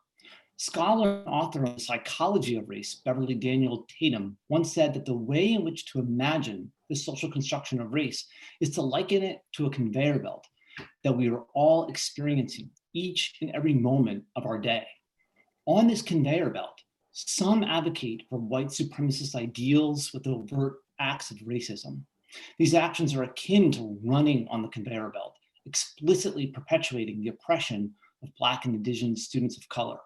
[SPEAKER 17] Scholar and author of the psychology of race, Beverly Daniel Tatum, once said that the way in which to imagine the social construction of race is to liken it to a conveyor belt that we are all experiencing each and every moment of our day. On this conveyor belt, some advocate for white supremacist ideals with overt acts of racism. These actions are akin to running on the conveyor belt, explicitly perpetuating the oppression of Black and Indigenous students of color.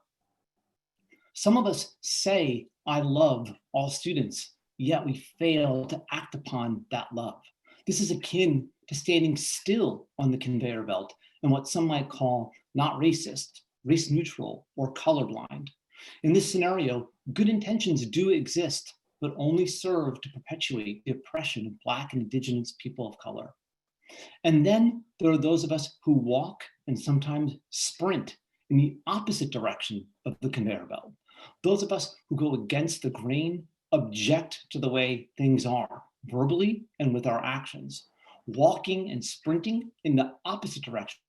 [SPEAKER 17] Some of us say, "I love all students," yet we fail to act upon that love. This is akin to standing still on the conveyor belt and what some might call not racist, race neutral, or colorblind. In this scenario, good intentions do exist, but only serve to perpetuate the oppression of Black and Indigenous people of color. And then there are those of us who walk and sometimes sprint in the opposite direction of the conveyor belt. Those of us who go against the grain, object to the way things are, verbally and with our actions, walking and sprinting in the opposite direction,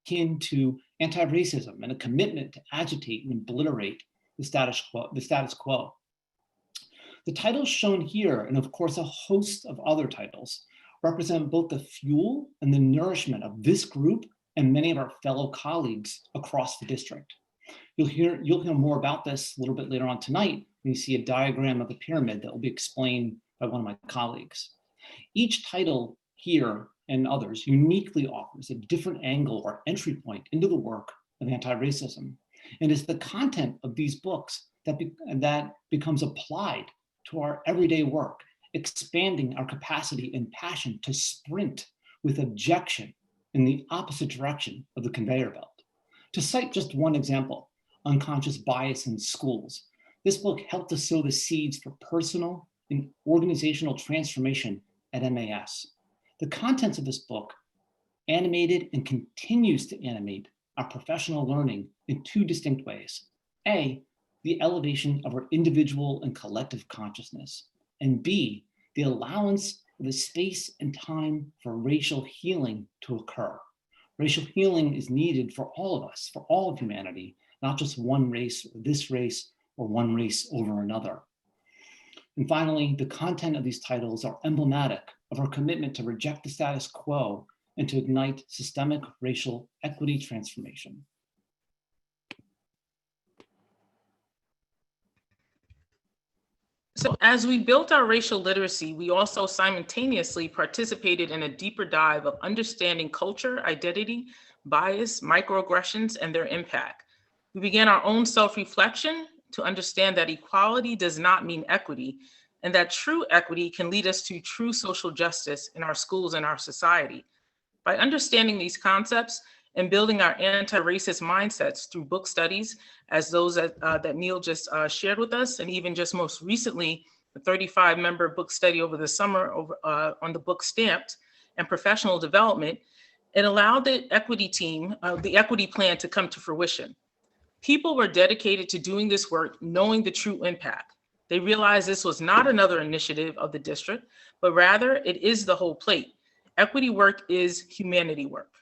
[SPEAKER 17] akin to anti-racism and a commitment to agitate and obliterate the status quo. The titles shown here, and of course a host of other titles, represent both the fuel and the nourishment of this group and many of our fellow colleagues across the district. You'll hear more about this a little bit later on tonight when you see a diagram of the pyramid that will be explained by one of my colleagues. Each title here and others uniquely offers a different angle or entry point into the work of anti-racism. And it's the content of these books that becomes applied to our everyday work, expanding our capacity and passion to sprint with objection in the opposite direction of the conveyor belt. To cite just one example, Unconscious Bias in Schools, this book helped to sow the seeds for personal and organizational transformation at MAS. The contents of this book animated and continues to animate our professional learning in two distinct ways. A, the elevation of our individual and collective consciousness, and B, the allowance of the space and time for racial healing to occur. Racial healing is needed for all of us, for all of humanity, not just one race or this race or one race over another. And finally, the content of these titles are emblematic of our commitment to reject the status quo and to ignite systemic racial equity transformation.
[SPEAKER 16] So as we built our racial literacy, we also simultaneously participated in a deeper dive of understanding culture, identity, bias, microaggressions, and their impact. We began our own self-reflection to understand that equality does not mean equity, and that true equity can lead us to true social justice in our schools and our society. By understanding these concepts and building our anti-racist mindsets through book studies, as those that Neil just shared with us, and even just most recently, the 35-member book study over the summer on the book Stamped and professional development, it allowed the equity team, the equity plan to come to fruition. People were dedicated to doing this work, knowing the true impact. They realized this was not another initiative of the district, but rather it is the whole plate. Equity work is humanity work.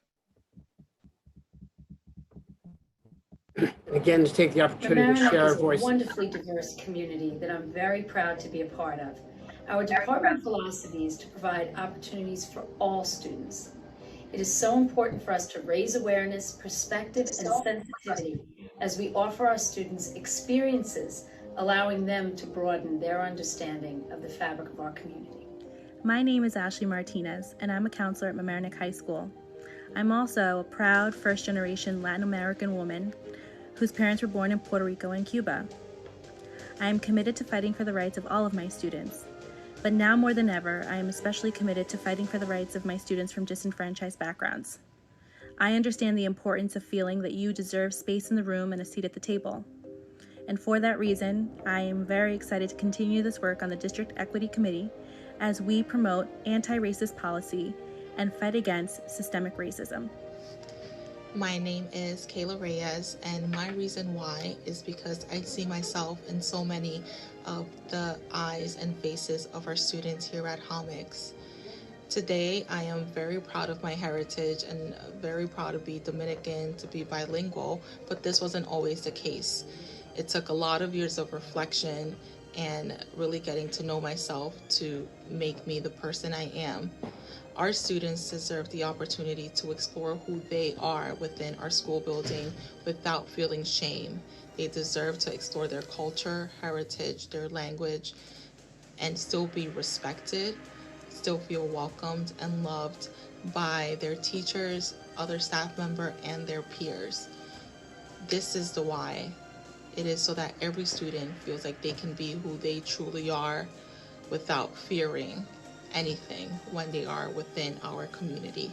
[SPEAKER 6] Again, to take the opportunity to share our voice.
[SPEAKER 11] Mamaroneck is a wonderfully diverse community that I'm very proud to be a part of. Our department philosophy is to provide opportunities for all students. It is so important for us to raise awareness, perspective, and sensitivity as we offer our students experiences, allowing them to broaden their understanding of the fabric of our community.
[SPEAKER 18] My name is Ashley Martinez, and I'm a counselor at Mamaroneck High School. I'm also a proud first-generation Latin American woman whose parents were born in Puerto Rico and Cuba. I am committed to fighting for the rights of all of my students, but now more than ever, I am especially committed to fighting for the rights of my students from disenfranchised backgrounds. I understand the importance of feeling that you deserve space in the room and a seat at the table. And for that reason, I am very excited to continue this work on the District Equity Committee as we promote anti-racist policy and fight against systemic racism.
[SPEAKER 19] My name is Kayla Reyes, and my reason why is because I see myself in so many of the eyes and faces of our students here at Homix. Today, I am very proud of my heritage and very proud to be Dominican, to be bilingual, but this wasn't always the case. It took a lot of years of reflection and really getting to know myself to make me the person I am. Our students deserve the opportunity to explore who they are within our school building without feeling shame. They deserve to explore their culture, heritage, their language, and still be respected, still feel welcomed and loved by their teachers, other staff member, and their peers. This is the why. It is so that every student feels like they can be who they truly are without fearing anything when they are within our community.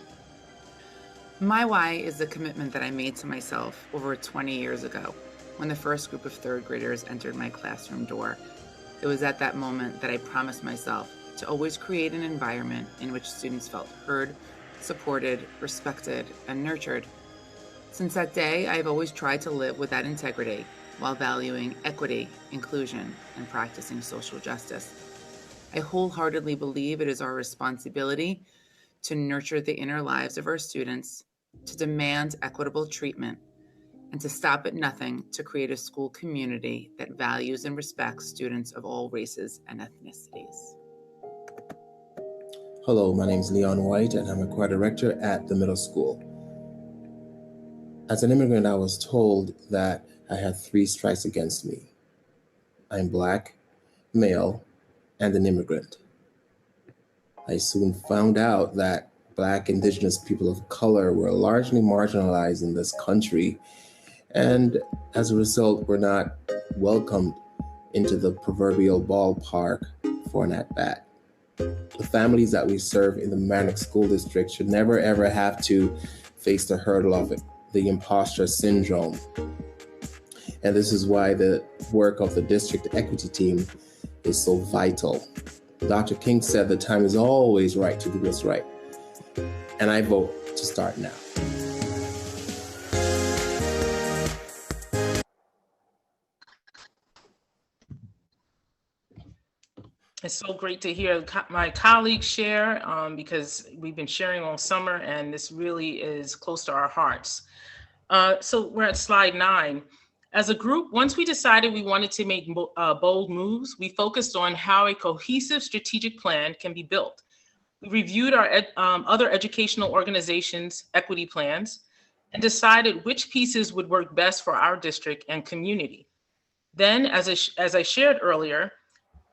[SPEAKER 20] My why is the commitment that I made to myself over 20 years ago when the first group of third graders entered my classroom door. It was at that moment that I promised myself to always create an environment in which students felt heard, supported, respected, and nurtured. Since that day, I have always tried to live with that integrity while valuing equity, inclusion, and practicing social justice. I wholeheartedly believe it is our responsibility to nurture the inner lives of our students, to demand equitable treatment, and to stop at nothing to create a school community that values and respects students of all races and ethnicities.
[SPEAKER 5] Hello, my name is Leon White, and I'm a choir director at the middle school. As an immigrant, I was told that I had 3 strikes against me. I'm Black, male, and an immigrant. I soon found out that Black, Indigenous people of color were largely marginalized in this country, and as a result, were not welcomed into the proverbial ballpark for an at-bat. The families that we serve in the Mamaroneck School District should never ever have to face the hurdle of the imposter syndrome. And this is why the work of the district equity team is so vital. Dr. King said the time is always right to do what's right. And I vote to start now.
[SPEAKER 16] It's so great to hear my colleagues share because we've been sharing all summer and this really is close to our hearts. So we're at slide 9. As a group, once we decided we wanted to make bold moves, we focused on how a cohesive strategic plan can be built. We reviewed our other educational organizations' equity plans and decided which pieces would work best for our district and community. Then, as I shared earlier,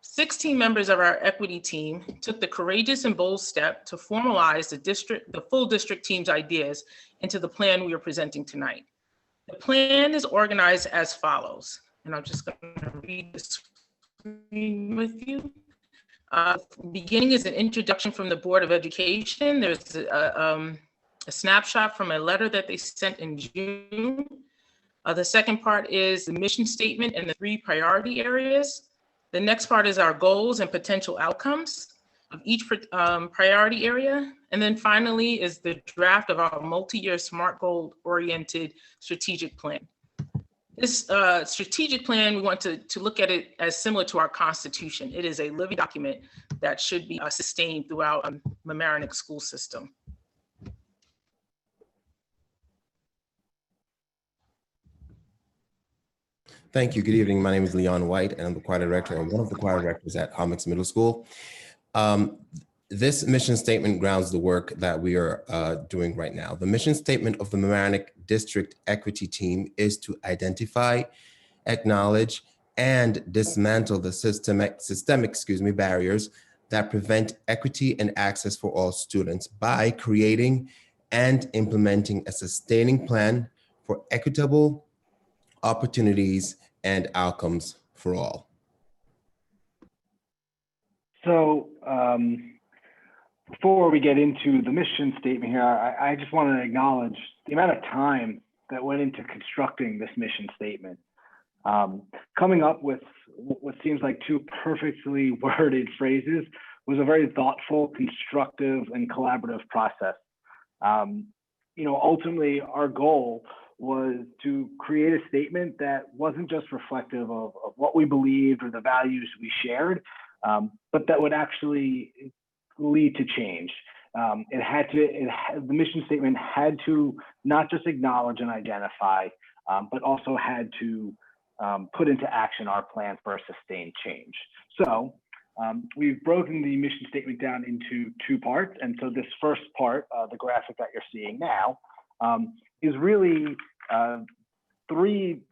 [SPEAKER 16] 16 members of our equity team took the courageous and bold step to formalize the full district team's ideas into the plan we are presenting tonight. The plan is organized as follows, and I'm just going to read the screen with you. Beginning is an introduction from the Board of Education. There's a snapshot from a letter that they sent in June. The second part is the mission statement and the 3 priority areas. The next part is our goals and potential outcomes of each priority area. And then finally is the draft of our multi-year SMART goal-oriented strategic plan. This strategic plan, we want to look at it as similar to our Constitution. It is a living document that should be sustained throughout Mamaroneck school system.
[SPEAKER 5] Thank you. Good evening. My name is Leon White, and I'm the choir director and one of the choir directors at Homix Middle School. This mission statement grounds the work that we are doing right now. The mission statement of the Mamaroneck District Equity Team is to identify, acknowledge, and dismantle the systemic barriers that prevent equity and access for all students by creating and implementing a sustaining plan for equitable opportunities and outcomes for all.
[SPEAKER 21] So before we get into the mission statement here, I just want to acknowledge the amount of time that went into constructing this mission statement. Coming up with what seems like 2 perfectly worded phrases was a very thoughtful, constructive, and collaborative process. Ultimately, our goal was to create a statement that wasn't just reflective of what we believed or the values we shared, but that would actually lead to change. The mission statement had to not just acknowledge and identify, but also had to put into action our plan for a sustained change. So we've broken the mission statement down into 2 parts. And so this first part, the graphic that you're seeing now, is really 3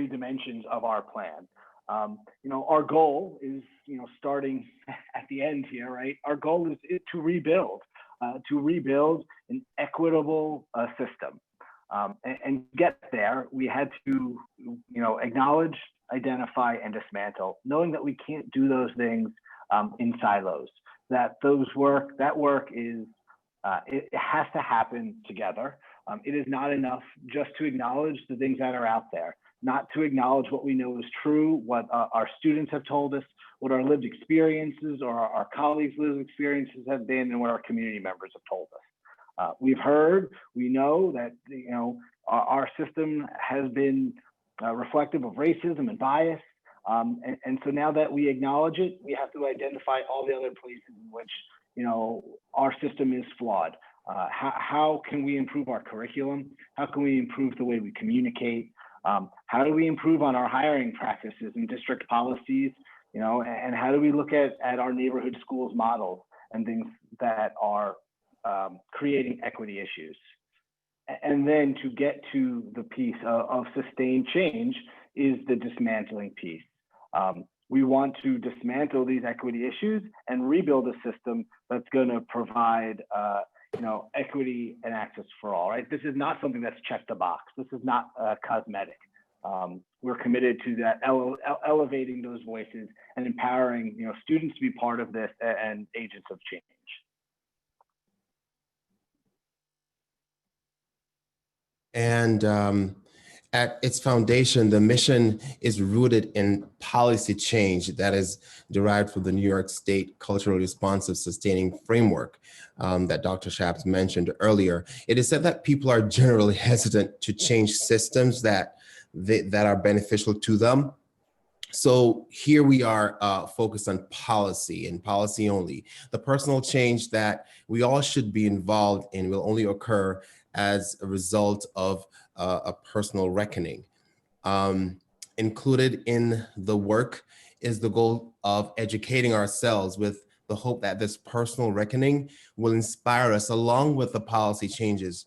[SPEAKER 21] dimensions of our plan. Our goal is, starting at the end here, right? Our goal is to rebuild an equitable system. And get there, we had to, acknowledge, identify, and dismantle, knowing that we can't do those things in silos. That work is, it has to happen together. It is not enough just to acknowledge the things that are out there, not to acknowledge what we know is true, what our students have told us, what our lived experiences or our colleagues' lived experiences have been, and what our community members have told us. We've heard, we know that our system has been reflective of racism and bias. And so now that we acknowledge it, we have to identify all the other places in which our system is flawed. How can we improve our curriculum? How can we improve the way we communicate? How do we improve on our hiring practices and district policies? And how do we look at our neighborhood schools models and things that are creating equity issues? And then to get to the piece of sustained change is the dismantling piece. We want to dismantle these equity issues and rebuild a system that's going to provide equity and access for all, right? This is not something that's checked the box. This is not cosmetic. We're committed to that, elevating those voices and empowering students to be part of this and agents of change.
[SPEAKER 5] And at its foundation, the mission is rooted in policy change that is derived from the New York State Culturally Responsive Sustaining Framework that Dr. Schaps mentioned earlier. It is said that people are generally hesitant to change systems that are beneficial to them. So here we are focused on policy and policy only. The personal change that we all should be involved in will only occur as a result of a personal reckoning. Included in the work is the goal of educating ourselves with the hope that this personal reckoning will inspire us along with the policy changes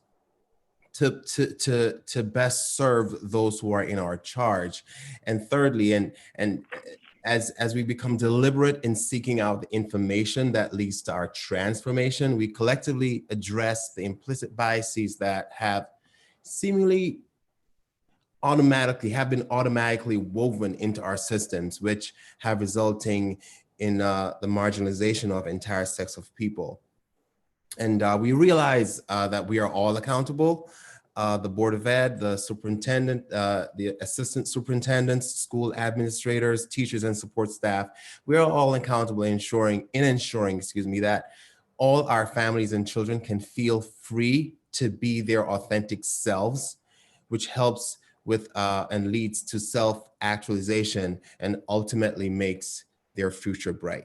[SPEAKER 5] to best serve those who are in our charge. And thirdly, and as we become deliberate in seeking out the information that leads to our transformation, we collectively address the implicit biases that have seemingly been automatically woven into our systems, which have resulting in the marginalization of entire sects of people. And we realize that we are all accountable. The Board of Ed, the superintendent, the assistant superintendents, school administrators, teachers, and support staff, we are all accountable in ensuring that all our families and children can feel free to be their authentic selves, which helps with and leads to self-actualization and ultimately makes their future bright.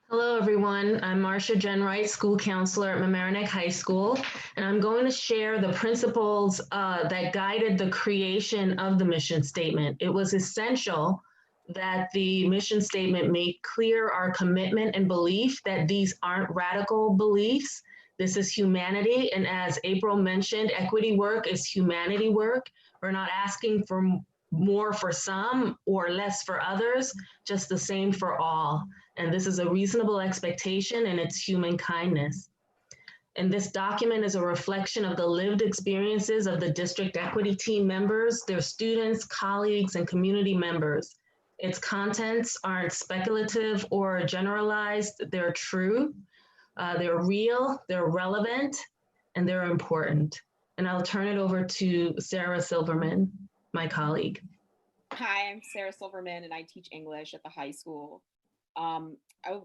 [SPEAKER 3] Hello, everyone. I'm Marcia Jenwright, school counselor at Mamaroneck High School, and I'm going to share the principles that guided the creation of the mission statement. It was essential that the mission statement make clear our commitment and belief that these aren't radical beliefs. This is humanity, and as April mentioned, equity work is humanity work. We're not asking for more for some or less for others, just the same for all. And this is a reasonable expectation, and it's human kindness. And this document is a reflection of the lived experiences of the district equity team members, their students, colleagues, and community members. Its contents aren't speculative or generalized, they're true, they're real, they're relevant, and they're important. And I'll turn it over to Sarah Silverman, my colleague.
[SPEAKER 10] Hi, I'm Sarah Silverman, and I teach English at the high school.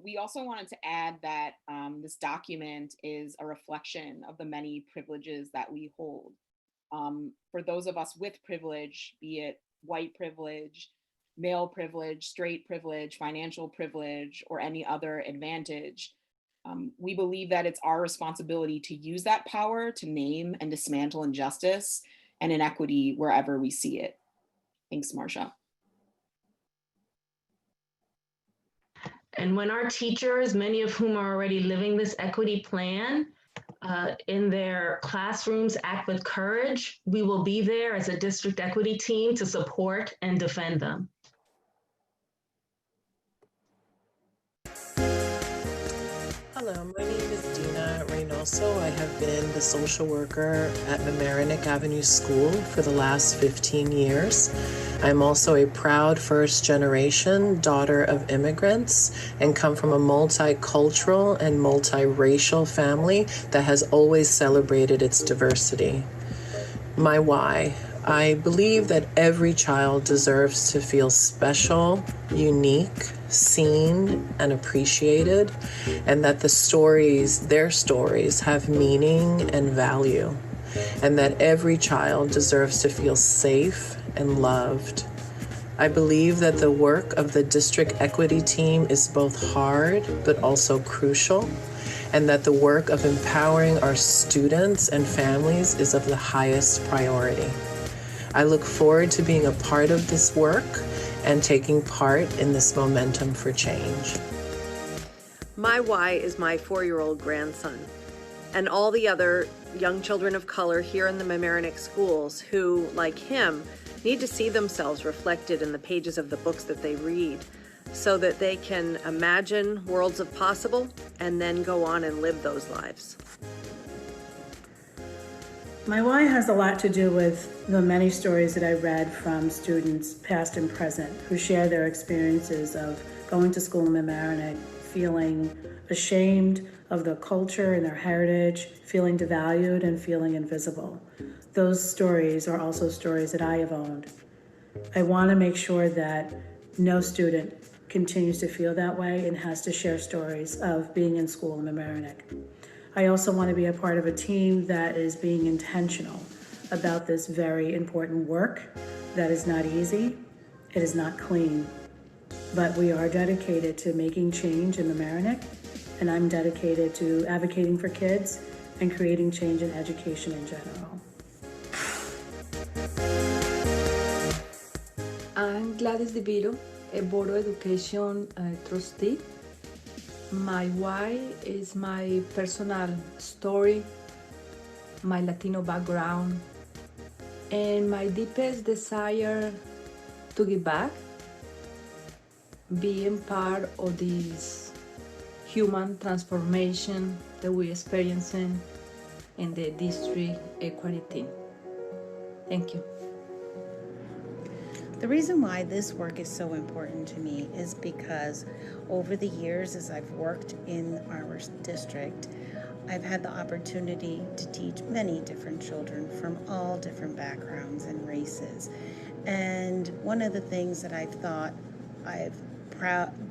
[SPEAKER 10] We also wanted to add that this document is a reflection of the many privileges that we hold. For those of us with privilege, be it white privilege, male privilege, straight privilege, financial privilege, or any other advantage, we believe that it's our responsibility to use that power to name and dismantle injustice and inequity wherever we see it. Thanks, Marcia.
[SPEAKER 3] And when our teachers, many of whom are already living this equity plan, in their classrooms act with courage, we will be there as a district equity team to support and defend them.
[SPEAKER 22] Hello, my name is Dina Reynoso. I have been the social worker at Mamaroneck Avenue School for the last 15 years. I'm also a proud first-generation daughter of immigrants and come from a multicultural and multiracial family that has always celebrated its diversity. My why. I believe that every child deserves to feel special, unique, seen, and appreciated, and that their stories have meaning and value, and that every child deserves to feel safe and loved. I believe that the work of the district equity team is both hard but also crucial, and that the work of empowering our students and families is of the highest priority. I look forward to being a part of this work and taking part in this momentum for change.
[SPEAKER 9] My why is my 4-year-old grandson and all the other young children of color here in the Mamaroneck schools who, like him, need to see themselves reflected in the pages of the books that they read so that they can imagine worlds of possible and then go on and live those lives.
[SPEAKER 2] My why has a lot to do with the many stories that I read from students, past and present, who share their experiences of going to school in Mamaroneck, feeling ashamed of their culture and their heritage, feeling devalued and feeling invisible. Those stories are also stories that I have owned. I want to make sure that no student continues to feel that way and has to share stories of being in school in Mamaroneck. I also want to be a part of a team that is being intentional about this very important work that is not easy, it is not clean, but we are dedicated to making change in Mamaroneck, and I'm dedicated to advocating for kids and creating change in education in general.
[SPEAKER 7] I'm Gladys DeVito, a Board of Education trustee. My why is my personal story, my Latino background, and my deepest desire to give back, being part of this human transformation that we're experiencing in the district equity team. Thank you.
[SPEAKER 23] The reason why this work is so important to me is because over the years as I've worked in our district, I've had the opportunity to teach many different children from all different backgrounds and races. And one of the things that I've thought I've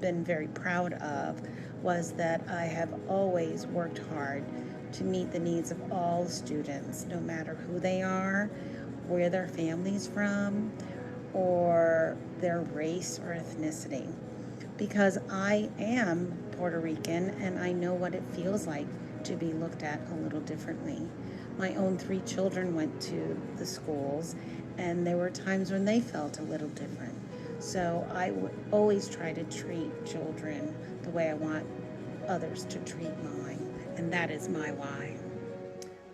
[SPEAKER 23] been very proud of was that I have always worked hard to meet the needs of all students, no matter who they are, where their family's from, or their race or ethnicity, because I am Puerto Rican and I know what it feels like to be looked at a little differently. My own 3 children went to the schools and there were times when they felt a little different. So I would always try to treat children the way I want others to treat mine, and that is my why.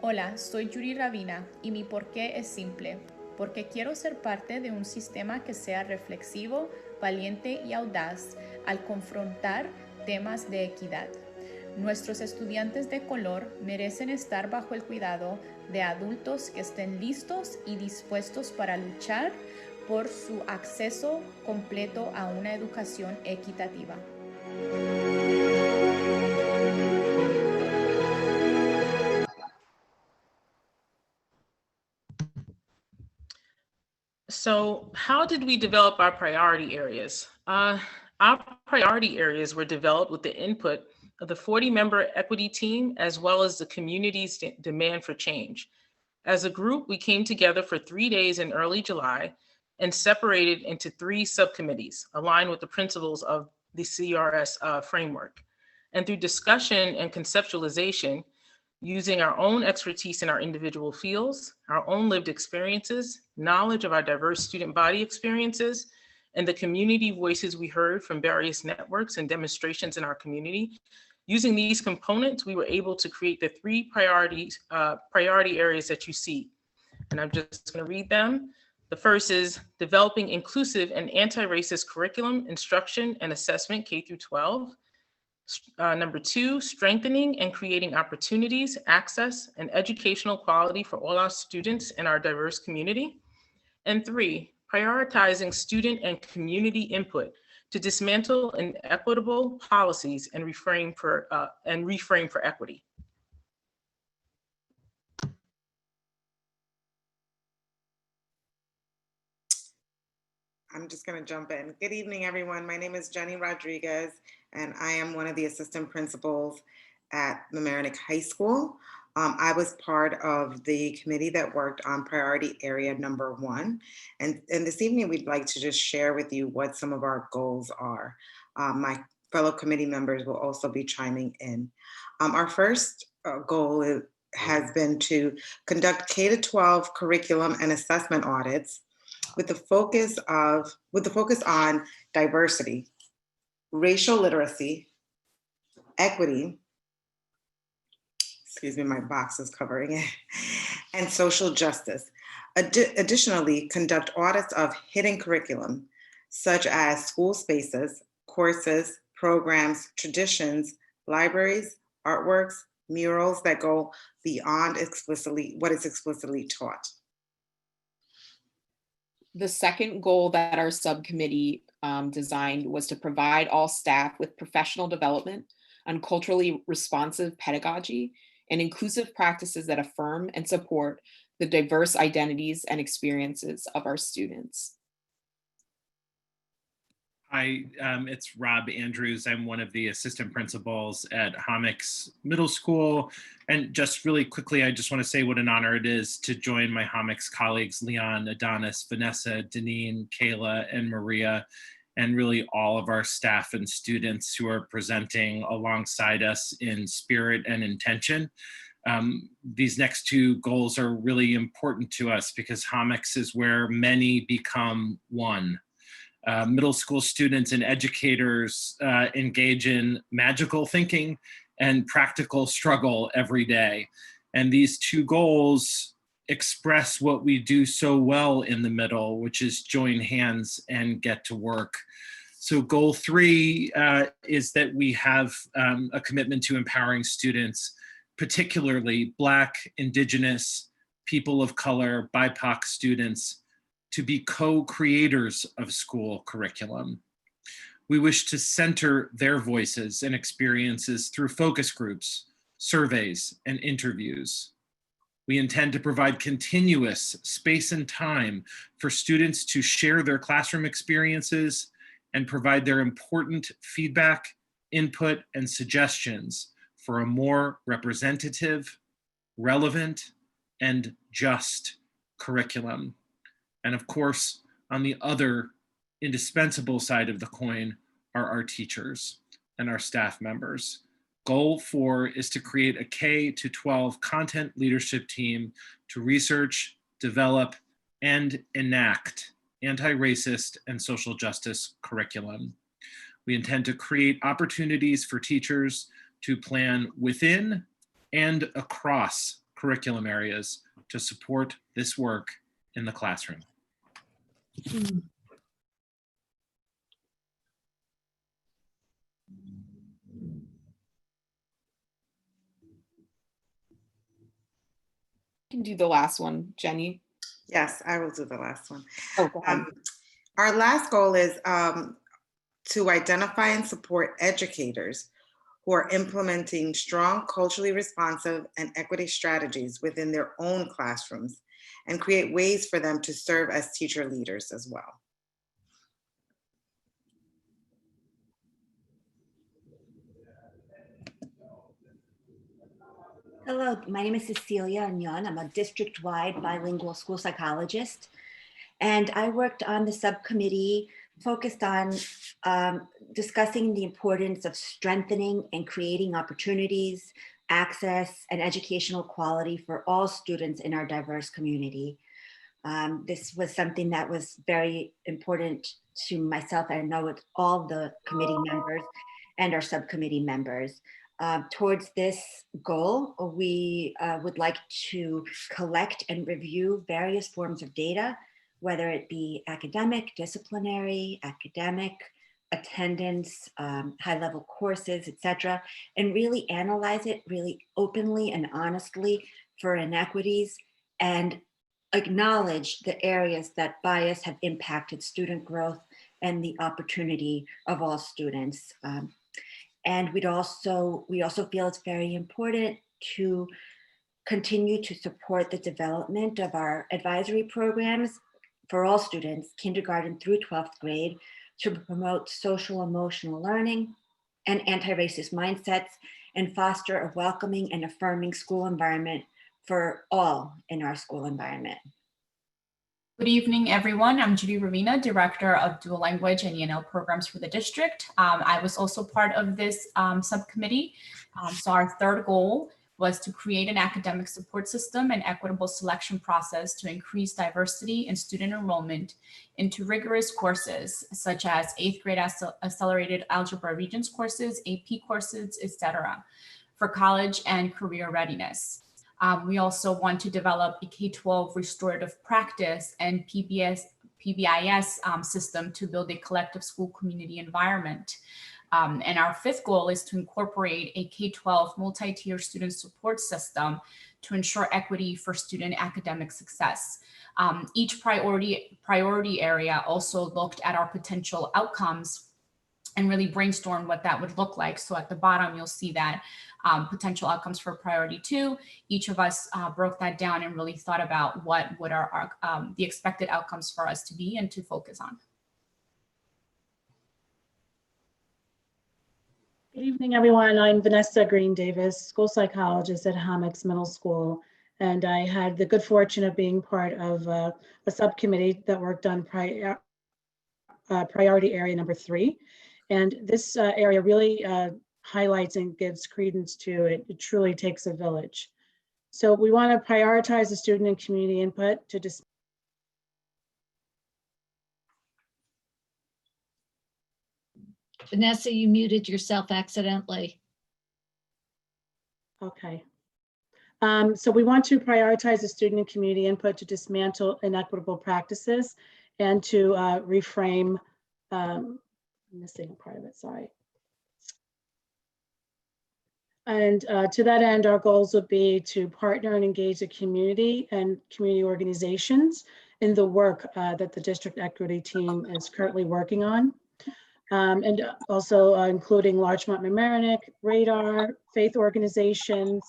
[SPEAKER 24] Hola, soy Yuri Ravina y mi porqué es simple. Porque quiero ser parte de un sistema que sea reflexivo, valiente y audaz al confrontar temas de equidad. Nuestros estudiantes de color merecen estar bajo el cuidado de adultos que estén listos y dispuestos para luchar por su acceso completo a una educación equitativa.
[SPEAKER 16] So how did we develop our priority areas? Our priority areas were developed with the input of the 40-member equity team, as well as the community's demand for change. As a group, we came together for 3 days in early July and separated into 3 subcommittees, aligned with the principles of the CRS framework. And through discussion and conceptualization, using our own expertise in our individual fields, our own lived experiences, knowledge of our diverse student body experiences, and the community voices we heard from various networks and demonstrations in our community. Using these components, we were able to create the 3 priority areas that you see. And I'm just going to read them. The first is developing inclusive and anti-racist curriculum, instruction, and assessment K through 12. Number 2, strengthening and creating opportunities, access, and educational quality for all our students in our diverse community. And 3, prioritizing student and community input to dismantle inequitable policies and reframe for equity.
[SPEAKER 20] I'm just going to jump in. Good evening, everyone. My name is Jenny Rodriguez, and I am one of the assistant principals at Mamaroneck High School. I was part of the committee that worked on priority area number 1. And this evening, we'd like to just share with you what some of our goals are. My fellow committee members will also be chiming in. Our first goal has been to conduct K-12 curriculum and assessment audits with the focus on diversity, racial literacy, equity, excuse me, my box is covering it, and social justice. Additionally, conduct audits of hidden curriculum, such as school spaces, courses, programs, traditions, libraries, artworks, murals that go beyond what is explicitly taught.
[SPEAKER 10] The second goal that our subcommittee designed was to provide all staff with professional development on culturally responsive pedagogy and inclusive practices that affirm and support the diverse identities and experiences of our students.
[SPEAKER 1] Hi, it's Rob Andrews. I'm one of the assistant principals at Homix Middle School. And just really quickly, I just want to say what an honor it is to join my Homix colleagues, Leon, Adonis, Vanessa, Deneen, Kayla, and Maria, and really all of our staff and students who are presenting alongside us in spirit and intention. These next 2 goals are really important to us because Homix is where many become one. Middle school students and educators engage in magical thinking and practical struggle every day. And these 2 goals express what we do so well in the middle, which is join hands and get to work. So goal 3 is that we have a commitment to empowering students, particularly Black, Indigenous, people of color, BIPOC students, to be co-creators of school curriculum. We wish to center their voices and experiences through focus groups, surveys, and interviews. We intend to provide continuous space and time for students to share their classroom experiences and provide their important feedback, input, and suggestions for a more representative, relevant, and just curriculum. And of course, on the other indispensable side of the coin are our teachers and our staff members. Goal 4 is to create a K-12 content leadership team to research, develop, and enact anti-racist and social justice curriculum. We intend to create opportunities for teachers to plan within and across curriculum areas to support this work in the classroom.
[SPEAKER 10] You can do the last one, Jenny.
[SPEAKER 20] Yes, I will do the last one.
[SPEAKER 10] Oh, go ahead.
[SPEAKER 20] Our last goal is to identify and support educators who are implementing strong, culturally responsive and equity strategies within their own classrooms and create ways for them to serve as teacher leaders as well.
[SPEAKER 4] Hello, my name is Cecilia Agnon. I'm a district-wide bilingual school psychologist, and I worked on the subcommittee focused on discussing the importance of strengthening and creating opportunities, access, and educational quality for all students in our diverse community. This was something that was very important to myself, and I know with all the committee members and our subcommittee members. Towards this goal, we would like to collect and review various forms of data, whether it be academic, disciplinary, academic, attendance, high-level courses, etc., and really analyze it really openly and honestly for inequities and acknowledge the areas that bias have impacted student growth and the opportunity of all students. And we also feel it's very important to continue to support the development of our advisory programs for all students, kindergarten through 12th grade, to promote social emotional learning and anti-racist mindsets and foster a welcoming and affirming school environment for all in our school environment.
[SPEAKER 24] Good evening, everyone. I'm Judy Ravina, Director of Dual Language and ENL Programs for the district. I was also part of this subcommittee. So our third goal was to create an academic support system and equitable selection process to increase diversity in student enrollment into rigorous courses, such as 8th grade accelerated algebra regents courses, AP courses, etc., for college and career readiness. We also want to develop a K-12 restorative practice and PBIS system to build a collective school community environment. And our fifth goal is to incorporate a K-12 multi-tier student support system to ensure equity for student academic success. Each priority area also looked at our potential outcomes and really brainstormed what that would look like. So at the bottom, you'll see that potential outcomes for priority 2. Each of us broke that down and really thought about what would the expected outcomes for us to be and to focus on.
[SPEAKER 2] Good evening, everyone. I'm Vanessa Green Davis, school psychologist at Homix Middle School. And I had the good fortune of being part of a subcommittee that worked on priority area number 3. And this area really highlights and gives credence to it. It truly takes a village. So we want to prioritize the student and community input to
[SPEAKER 8] Vanessa, you muted yourself accidentally.
[SPEAKER 2] Okay. So we want to prioritize the student and community input to dismantle inequitable practices and to reframe, I'm missing a part of it, sorry. And to that end, our goals would be to partner and engage the community and community organizations in the work that the district equity team is currently working on. And also including Larchmont Mamaroneck, Radar, faith organizations,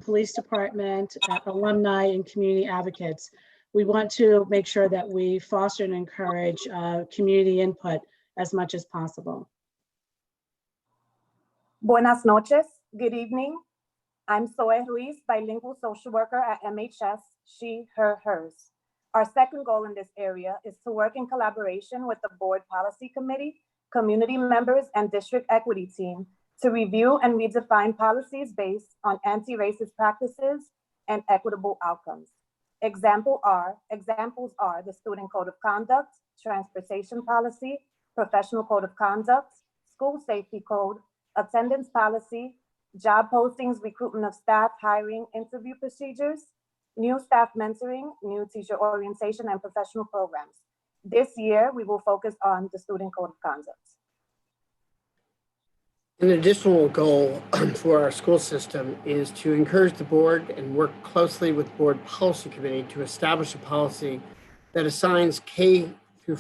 [SPEAKER 2] police department, alumni, and community advocates. We want to make sure that we foster and encourage community input as much as possible.
[SPEAKER 12] Buenas noches, good evening. I'm Zoe Ruiz, bilingual social worker at MHS, she, her, hers. Our second goal in this area is to work in collaboration with the board policy committee, community members, and district equity team to review and redefine policies based on anti-racist practices and equitable outcomes. Examples are the Student Code of Conduct, Transportation Policy, Professional Code of Conduct, School Safety Code, Attendance Policy, Job Postings, Recruitment of Staff, Hiring, Interview Procedures, New Staff Mentoring, New Teacher Orientation, and Professional Programs. This year, we will focus on the Student Code of Conduct.
[SPEAKER 6] An additional goal for our school system is to encourage the board and work closely with board policy committee to establish a policy that assigns K through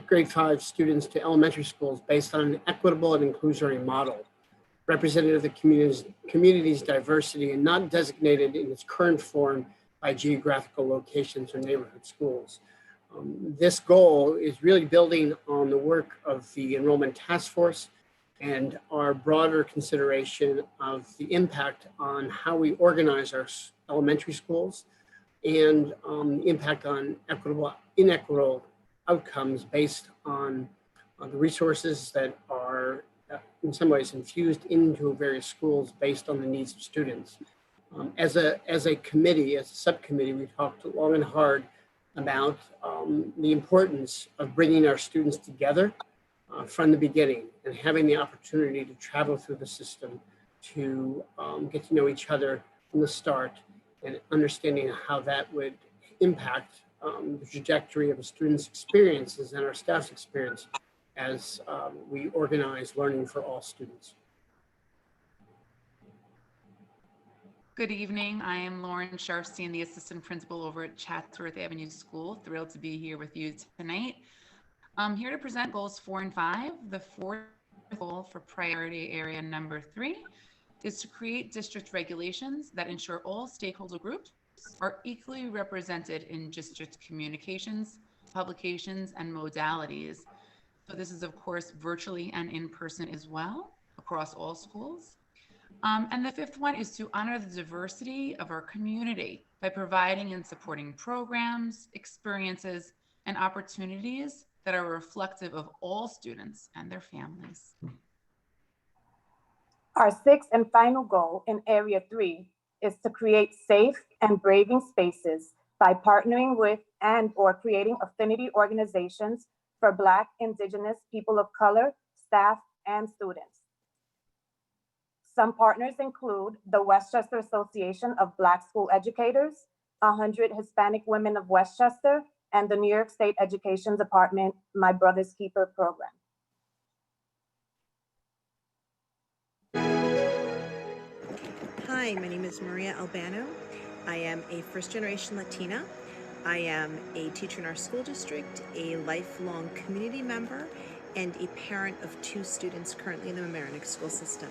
[SPEAKER 6] grade 5 students to elementary schools based on an equitable and inclusionary model, representative of the community's diversity and not designated in its current form by geographical locations or neighborhood schools. This goal is really building on the work of the Enrollment Task Force and our broader consideration of the impact on how we organize our elementary schools and the impact on inequitable outcomes based on the resources that are in some ways infused into various schools based on the needs of students. As a committee, as a subcommittee, we talked long and hard about the importance of bringing our students together from the beginning and having the opportunity to travel through the system to get to know each other from the start and understanding how that would impact the trajectory of a student's experiences and our staff's experience as we organize learning for all students.
[SPEAKER 20] Good evening. I am Lauren Sharfstein, the assistant principal over at Chatsworth Avenue School. Thrilled to be here with you tonight. I'm here to present goals 4 and 5. The fourth goal for priority area number 3 is to create district regulations that ensure all stakeholder groups are equally represented in district communications, publications, and modalities. So this is, of course, virtually and in person as well across all schools. And the fifth one is to honor the diversity of our community by providing and supporting programs, experiences, and opportunities that are reflective of all students and their families.
[SPEAKER 12] Our sixth and final goal in Area 3 is to create safe and braving spaces by partnering with and/or creating affinity organizations for Black, Indigenous, people of color, staff, and students. Some partners include the Westchester Association of Black School Educators, 100 Hispanic Women of Westchester, and the New York State Education Department My Brother's Keeper program.
[SPEAKER 13] Hi, my name is Maria Albano. I am a first-generation Latina. I am a teacher in our school district, a lifelong community member, and a parent of 2 students currently in the Mamaroneck school system.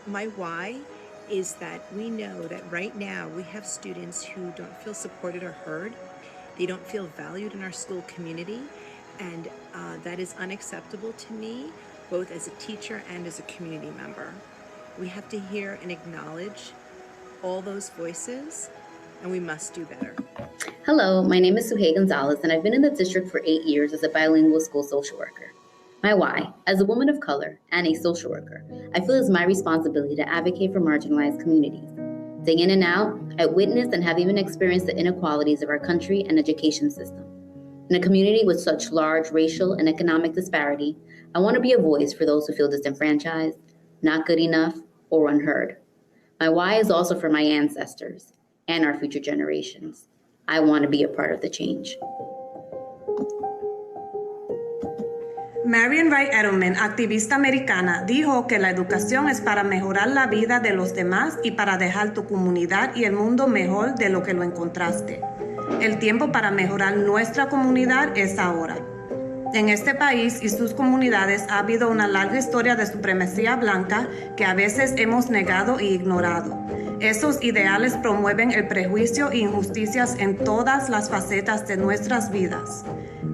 [SPEAKER 13] My why is that we know that right now we have students who don't feel supported or heard. They don't feel valued in our school community, and that is unacceptable to me, both as a teacher and as a community member. We have to hear and acknowledge all those voices, and we must do better.
[SPEAKER 14] Hello, my name is Suhey Gonzalez, and I've been in the district for 8 years as a bilingual school social worker. My why, as a woman of color and a social worker, I feel it's my responsibility to advocate for marginalized communities. Day in and out, I witnessed and have even experienced the inequalities of our country and education system. In a community with such large racial and economic disparity, I want to be a voice for those who feel disenfranchised, not good enough, or unheard. My why is also for my ancestors and our future generations. I want to be a part of the change.
[SPEAKER 15] Marian Wright Edelman, activista americana, dijo que la educación es para mejorar la vida de los demás y para dejar tu comunidad y el mundo mejor de lo que lo encontraste. El tiempo para mejorar nuestra comunidad es ahora. En este país y sus comunidades ha habido una larga historia de supremacía blanca que a veces hemos negado e ignorado. Esos ideales promueven el prejuicio e injusticias en todas las facetas de nuestras vidas.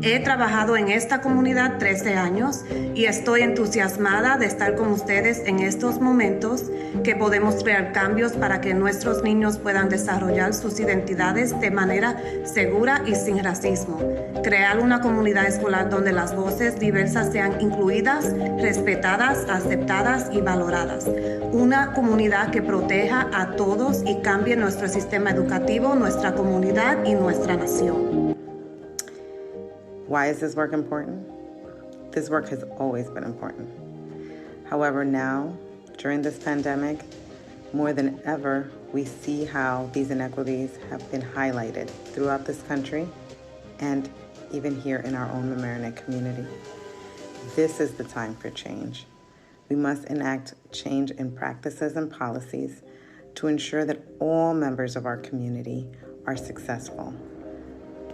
[SPEAKER 15] He trabajado en esta comunidad 13 años y estoy entusiasmada de estar con ustedes en estos momentos que podemos crear cambios para que nuestros niños puedan desarrollar sus identidades de manera segura y sin racismo. Crear una comunidad escolar donde las voces diversas sean incluidas, respetadas, aceptadas y valoradas. Una comunidad que proteja a todos y cambie nuestro sistema educativo, nuestra comunidad y nuestra nación.
[SPEAKER 17] Why is this work important? This work has always been important. However, now, during this pandemic, more than ever, we see how these inequities have been highlighted throughout this country and even here in our own Mamaroneck community. This is the time for change. We must enact change in practices and policies to ensure that all members of our community are successful.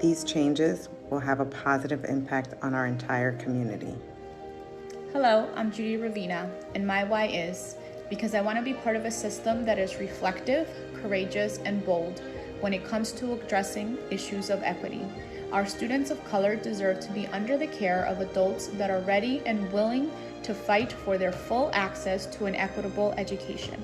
[SPEAKER 17] These changes will have a positive impact on our entire community.
[SPEAKER 24] Hello, I'm Judy Ravina, and my why is because I want to be part of a system that is reflective, courageous, and bold when it comes to addressing issues of equity. Our students of color deserve to be under the care of adults that are ready and willing to fight for their full access to an equitable education.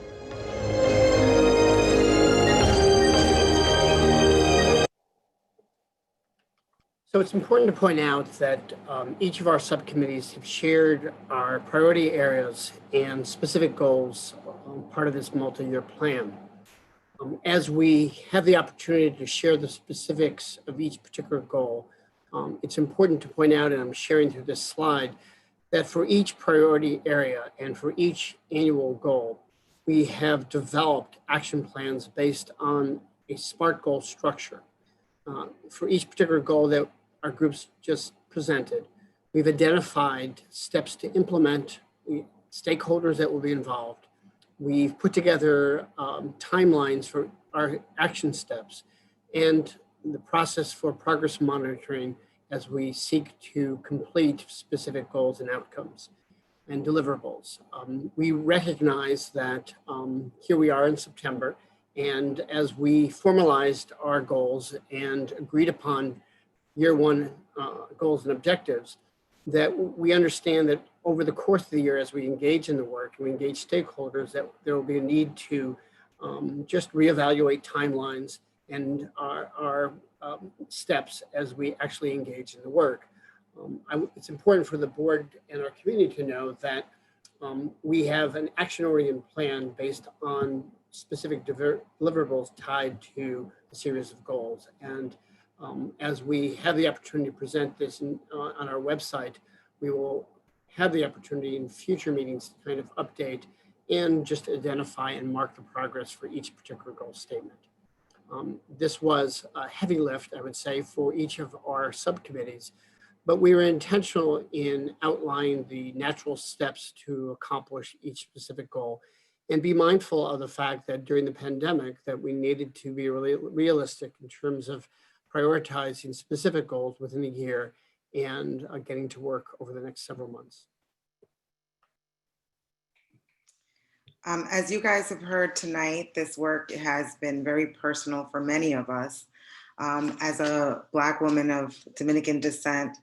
[SPEAKER 6] So it's important to point out that each of our subcommittees have shared our priority areas and specific goals, part of this multi-year plan. As we have the opportunity to share the specifics of each particular goal, it's important to point out, and I'm sharing through this slide, that for each priority area and for each annual goal, we have developed action plans based on a SMART goal structure. For each particular goal that our groups just presented, we've identified steps to implement, stakeholders that will be involved, we've put together timelines for our action steps and the process for progress monitoring as we seek to complete specific goals and outcomes and deliverables. We recognize that here we are in September, and as we formalized our goals and agreed upon year one goals and objectives, that we understand that over the course of the year, as we engage in the work and we engage stakeholders, that there will be a need to just reevaluate timelines and our steps as we actually engage in the work. It's important for the board and our community to know that we have an action-oriented plan based on specific deliverables tied to a series of goals. And as we have the opportunity to present this on our website, we will have the opportunity in future meetings to kind of update and just identify and mark the progress for each particular goal statement. This was a heavy lift, I would say, for each of our subcommittees, but we were intentional in outlining the natural steps to accomplish each specific goal and be mindful of the fact that during the pandemic that we needed to be really realistic in terms of prioritizing specific goals within a year and getting to work over the next several months.
[SPEAKER 17] As you guys have heard tonight, this work has been very personal for many of us. As a Black woman of Dominican descent,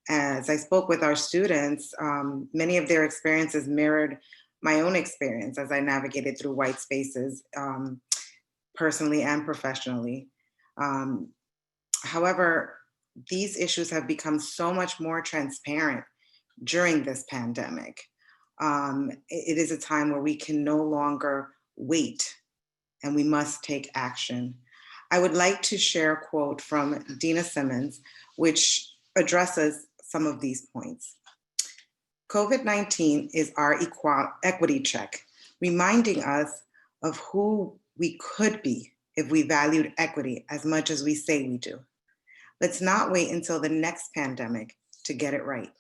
[SPEAKER 17] as I spoke with our students, many of their experiences mirrored my own experience as I navigated through white spaces, personally and professionally. However, these issues have become so much more transparent during this pandemic. It is a time where we can no longer wait and we must take action. I would like to share a quote from Dina Simmons, which addresses some of these points. COVID-19 is our equity check, reminding us of who we could be if we valued equity as much as we say we do. Let's not wait until the next pandemic to get it right.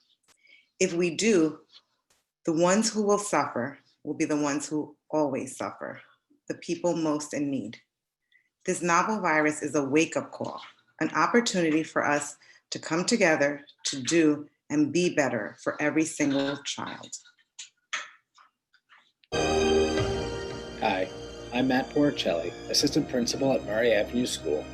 [SPEAKER 17] If we do, the ones who will suffer will be the ones who always suffer, the people most in need. This novel virus is a wake-up call, an opportunity for us to come together to do and be better for every single child.
[SPEAKER 11] Hi, I'm Matt Porcelli, Assistant Principal at Murray Avenue School.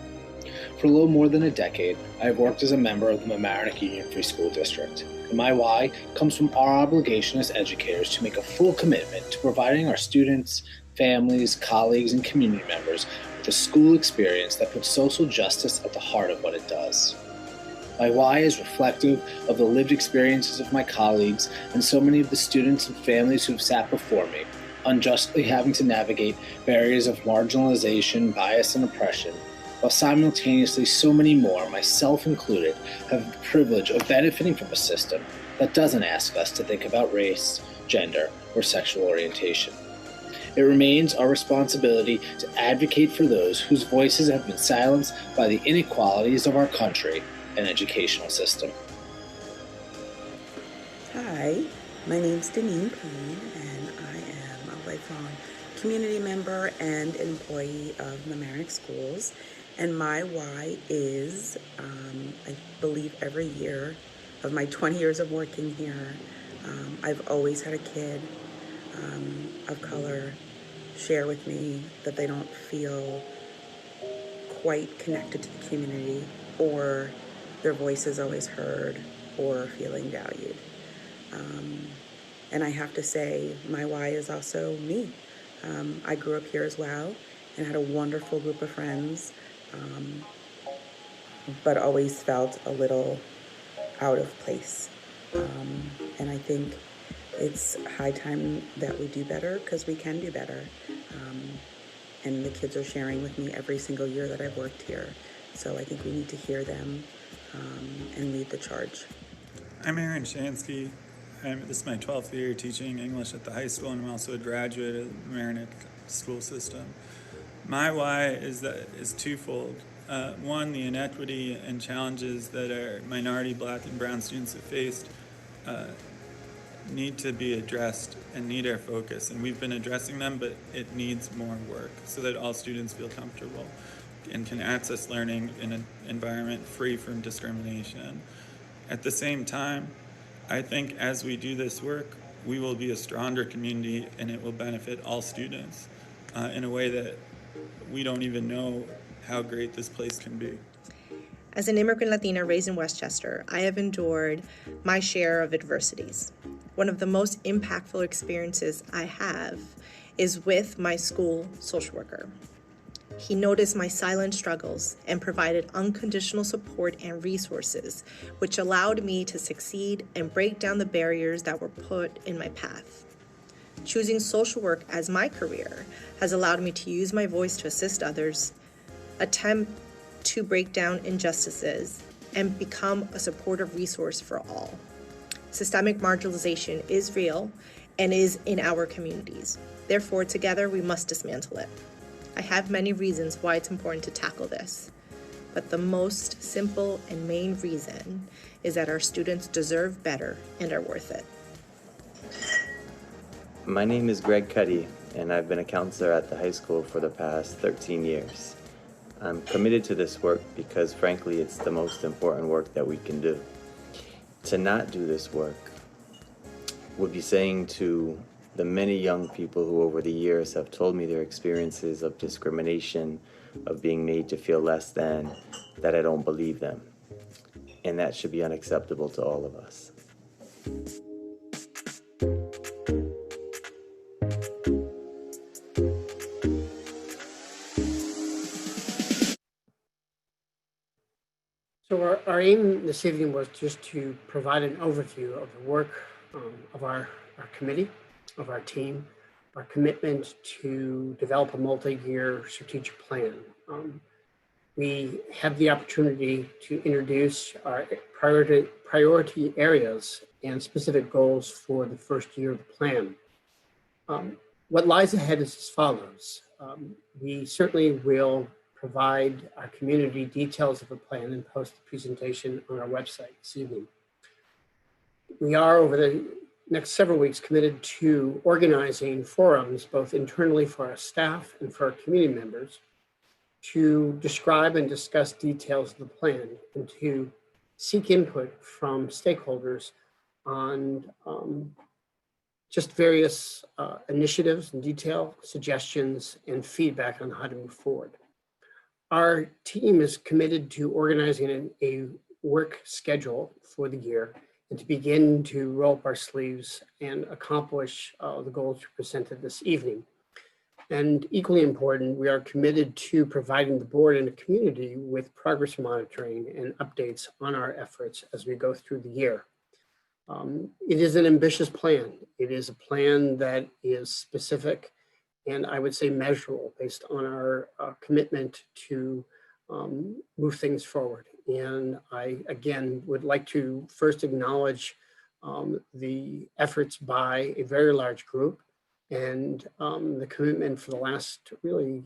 [SPEAKER 11] For a little more than a decade, I have worked as a member of the Mamaroneck Union Free School District. And my why comes from our obligation as educators to make a full commitment to providing our students, families, colleagues, and community members with a school experience that puts social justice at the heart of what it does. My why is reflective of the lived experiences of my colleagues and so many of the students and families who have sat before me, unjustly having to navigate barriers of marginalization, bias, and oppression, while simultaneously so many more, myself included, have the privilege of benefiting from a system that doesn't ask us to think about race, gender, or sexual orientation. It remains our responsibility to advocate for those whose voices have been silenced by the inequalities of our country and educational system.
[SPEAKER 18] Hi, my name's Deneen Payne, and I am a lifelong community member and employee of Mamaroneck Schools. And my why is, I believe every year of my 20 years of working here, I've always had a kid of color share with me that they don't feel quite connected to the community, or their voice is always heard, or feeling valued. And I have to say, my why is also me. I grew up here as well and had a wonderful group of friends, but always felt a little out of place. And I think it's high time that we do better, because we can do better. And the kids are sharing with me every single year that I've worked here. So I think we need to hear them and lead the charge.
[SPEAKER 19] I'm Aaron Shansky. This is my 12th year teaching English at the high school, and I'm also a graduate of the Mamaroneck school system. My why is twofold. One, the inequity and challenges that our minority, Black, and brown students have faced need to be addressed and need our focus. And we've been addressing them, but it needs more work so that all students feel comfortable and can access learning in an environment free from discrimination. At the same time, I think as we do this work, we will be a stronger community and it will benefit all students in a way that we don't even know how great this place can be.
[SPEAKER 13] As an immigrant Latina raised in Westchester, I have endured my share of adversities. One of the most impactful experiences I have is with my school social worker. He noticed my silent struggles and provided unconditional support and resources, which allowed me to succeed and break down the barriers that were put in my path. Choosing social work as my career has allowed me to use my voice to assist others, attempt to break down injustices, and become a supportive resource for all. Systemic marginalization is real and is in our communities. Therefore, together we must dismantle it. I have many reasons why it's important to tackle this, but the most simple and main reason is that our students deserve better and are worth it.
[SPEAKER 3] My name is Greg Cuddy, and I've been a counselor at the high school for the past 13 years. I'm committed to this work because, frankly, it's the most important work that we can do. To not do this work would be saying to the many young people who over the years have told me their experiences of discrimination, of being made to feel less than, that I don't believe them. And that should be unacceptable to all of us.
[SPEAKER 6] So our aim this evening was just to provide an overview of the work of our committee, of our team, our commitment to develop a multi-year strategic plan. We have the opportunity to introduce our priority areas and specific goals for the first year of the plan. What lies ahead is as follows. We certainly will provide our community details of the plan and post the presentation on our website this evening. We are, over the next several weeks, committed to organizing forums, both internally for our staff and for our community members, to describe and discuss details of the plan and to seek input from stakeholders on just various initiatives and detail, suggestions, and feedback on how to move forward. Our team is committed to organizing a work schedule for the year and to begin to roll up our sleeves and accomplish the goals presented this evening. And equally important, we are committed to providing the board and the community with progress monitoring and updates on our efforts as we go through the year. It is an ambitious plan. It is a plan that is specific and I would say measurable based on our commitment to move things forward. And I, again, would like to first acknowledge the efforts by a very large group and the commitment for the last really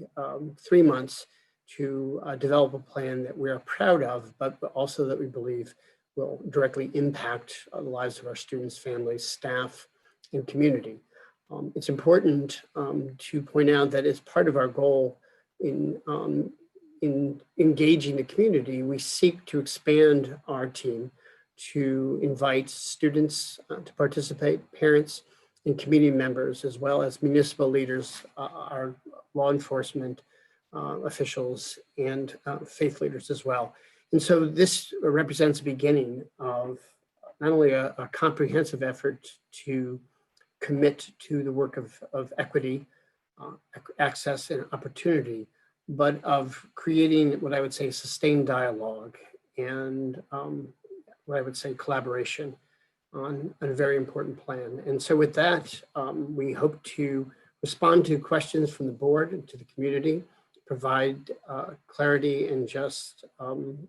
[SPEAKER 6] 3 months to develop a plan that we are proud of, but also that we believe will directly impact the lives of our students, families, staff, and community. It's important to point out that as part of our goal in engaging the community, we seek to expand our team to invite students to participate, parents and community members, as well as municipal leaders, our law enforcement officials, and faith leaders as well. And so this represents the beginning of not only a comprehensive effort to commit to the work of equity, access, and opportunity, but of creating what I would say sustained dialogue and what I would say collaboration on a very important plan. And so with that, we hope to respond to questions from the board and to the community, provide clarity and just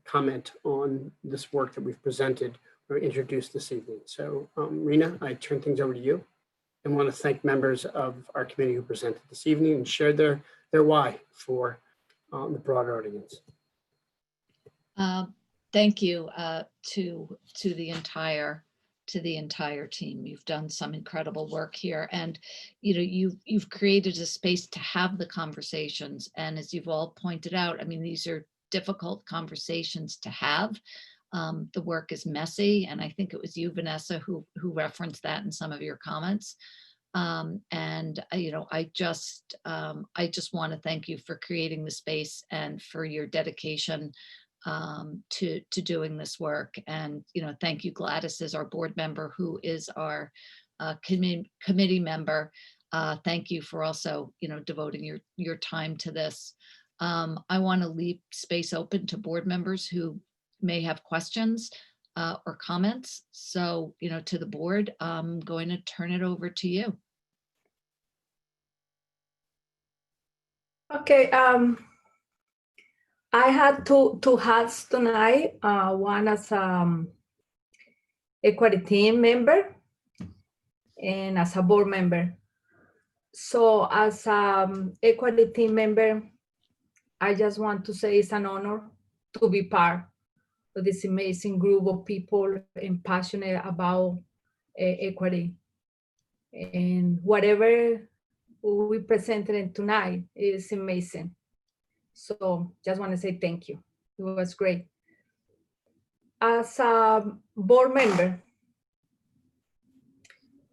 [SPEAKER 6] comment on this work that we've presented or introduced this evening. So Rena, I turn things over to you and want to thank members of our committee who presented this evening and shared their why for the broader audience.
[SPEAKER 8] Thank you to the entire to the entire team. You've done some incredible work here, and you've created a space to have the conversations. And as you've all pointed out, I mean, these are difficult conversations to have. The work is messy, and I think it was you, Vanessa, who referenced that in some of your comments. And I just want to thank you for creating the space and for your dedication to doing this work. And thank you, Gladys, as our board member, who is our committee member. Thank you for also devoting your time to this. I want to leave space open to board members who may have questions or comments. So, to the board, I'm going to turn it over to you.
[SPEAKER 7] Okay, I had two hats tonight. One as equity team member and as a board member. So as equity team member, I just want to say it's an honor to be part of this amazing group of people and passionate about equity. And whatever we presented tonight is amazing. So just want to say thank you. It was great. As a board member,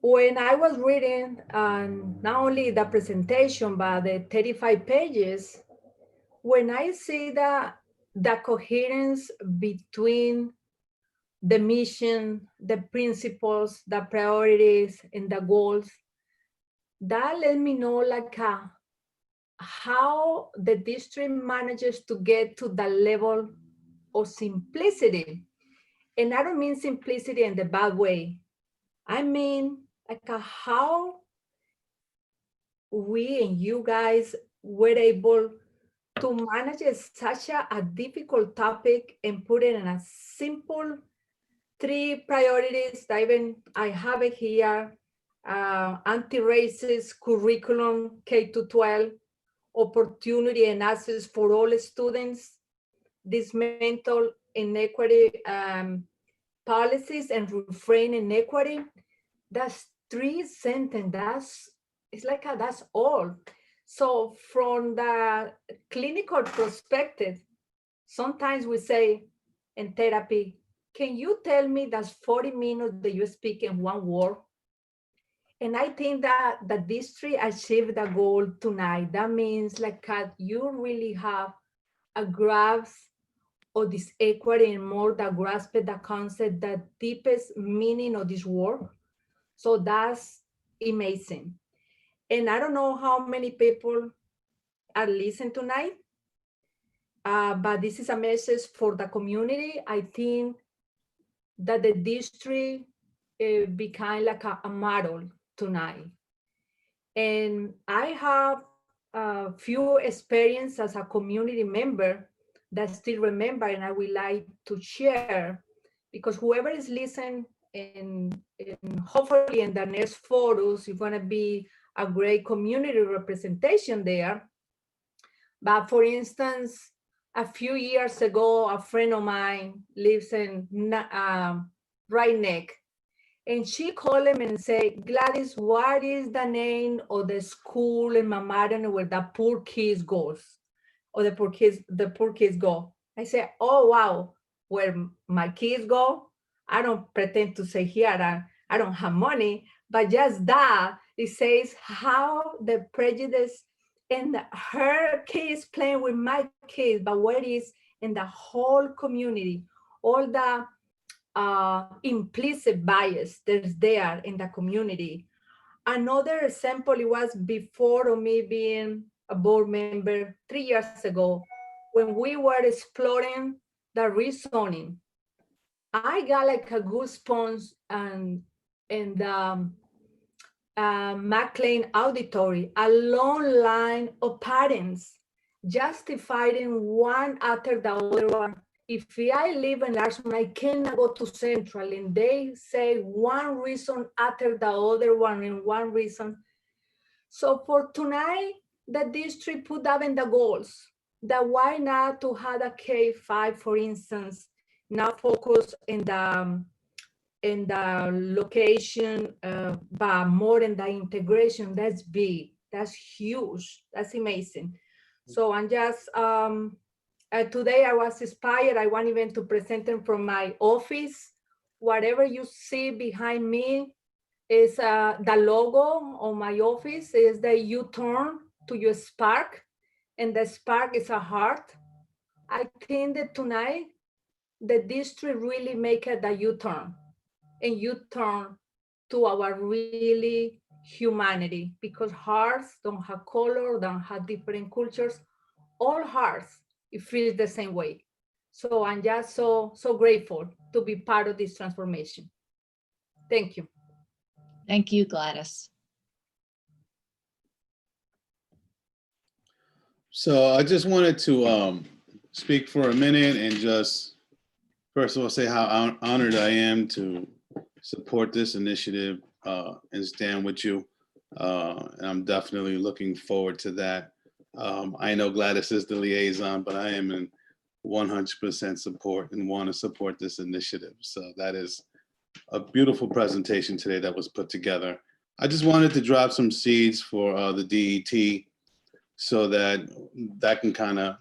[SPEAKER 7] when I was reading not only the presentation, but the 35 pages, when I see the coherence between the mission, the principles, the priorities, and the goals, that let me know like how the district manages to get to the level of simplicity. And I don't mean simplicity in the bad way. I mean like how we and you guys were able to manage such a difficult topic and put it in a simple 3 priorities that even I have it here: anti-racist curriculum K-12, opportunity and access for all students, dismantle inequity policies and refrain inequity. That's 3 sentences. It's like that's all. So from the clinical perspective, sometimes we say in therapy, can you tell me that's 40 minutes that you speak in one word? And I think that the district achieved the goal tonight. That means like you really have a grasp of this equity and more that grasp the concept, the deepest meaning of this word. So that's amazing. And I don't know how many people are listening tonight, but this is a message for the community. I think that the district became like a model tonight. And I have a few experience as a community member that still remember, and I would like to share, because whoever is listening and hopefully in the next photos, you're going to be a great community representation there. But for instance, a few years ago, a friend of mine lives in Right Neck, and she called him and said, Gladys, what is the name of the school in Mamaroneck where the poor kids goes, or the poor kids go? I said, oh, wow, where my kids go? I don't pretend to say here, I don't have money, but just that, it says how the prejudice and her kids playing with my kids, but what is in the whole community, all the implicit bias that's there in the community. Another example, it was before of me being a board member 3 years ago, when we were exploring the rezoning. I got like a goosebumps and in the McLean Auditory, a long line of parents justifying one after the other one. If I live in Larson, I cannot go to Central, and they say one reason after the other one and one reason. So for tonight, the district put that in the goals, that why not to have a K-5, for instance, now focus in the and the location, but more than the integration, that's big, that's huge, that's amazing. So I'm just, today I was inspired. I want even to present them from my office. Whatever you see behind me is the logo on my office is the U-turn to your spark, and the spark is a heart. I think that tonight, the district really make it the U-turn, and U-turn to our really humanity, because hearts don't have color, don't have different cultures. All hearts, it feels the same way. So I'm just so grateful to be part of this transformation. Thank you.
[SPEAKER 8] Thank you, Gladys.
[SPEAKER 5] So I just wanted to speak for a minute and just, first of all, say how honored I am to support this initiative and stand with you. And I'm definitely looking forward to that. I know Gladys is the liaison, but I am in 100% support and want to support this initiative. So that is a beautiful presentation today that was put together. I just wanted to drop some seeds for the DET so that can kind of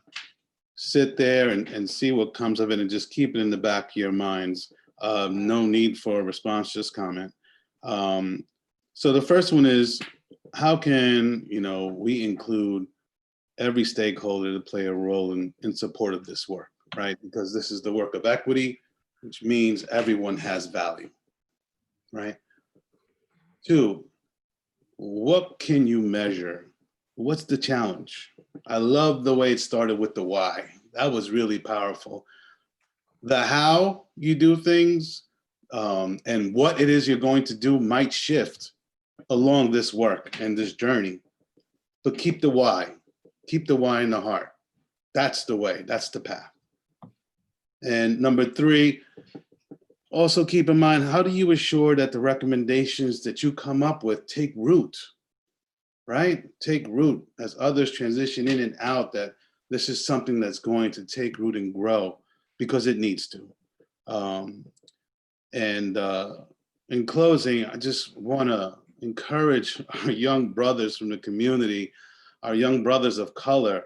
[SPEAKER 5] sit there and see what comes of it and just keep it in the back of your minds. No need for a response, just comment. So the first one is, how can we include every stakeholder to play a role in support of this work, right? Because this is the work of equity, which means everyone has value, right? 2, what can you measure? What's the challenge? I love the way it started with the why. That was really powerful. The how you do things and what it is you're going to do might shift along this work and this journey, but keep the why. Keep the why in the heart. That's the way, that's the path. And number 3, also keep in mind, how do you assure that the recommendations that you come up with take root, right? Take root as others transition in and out, that this is something that's going to take root and grow because it needs to. In closing, I just want to encourage our young brothers from the community, our young brothers of color,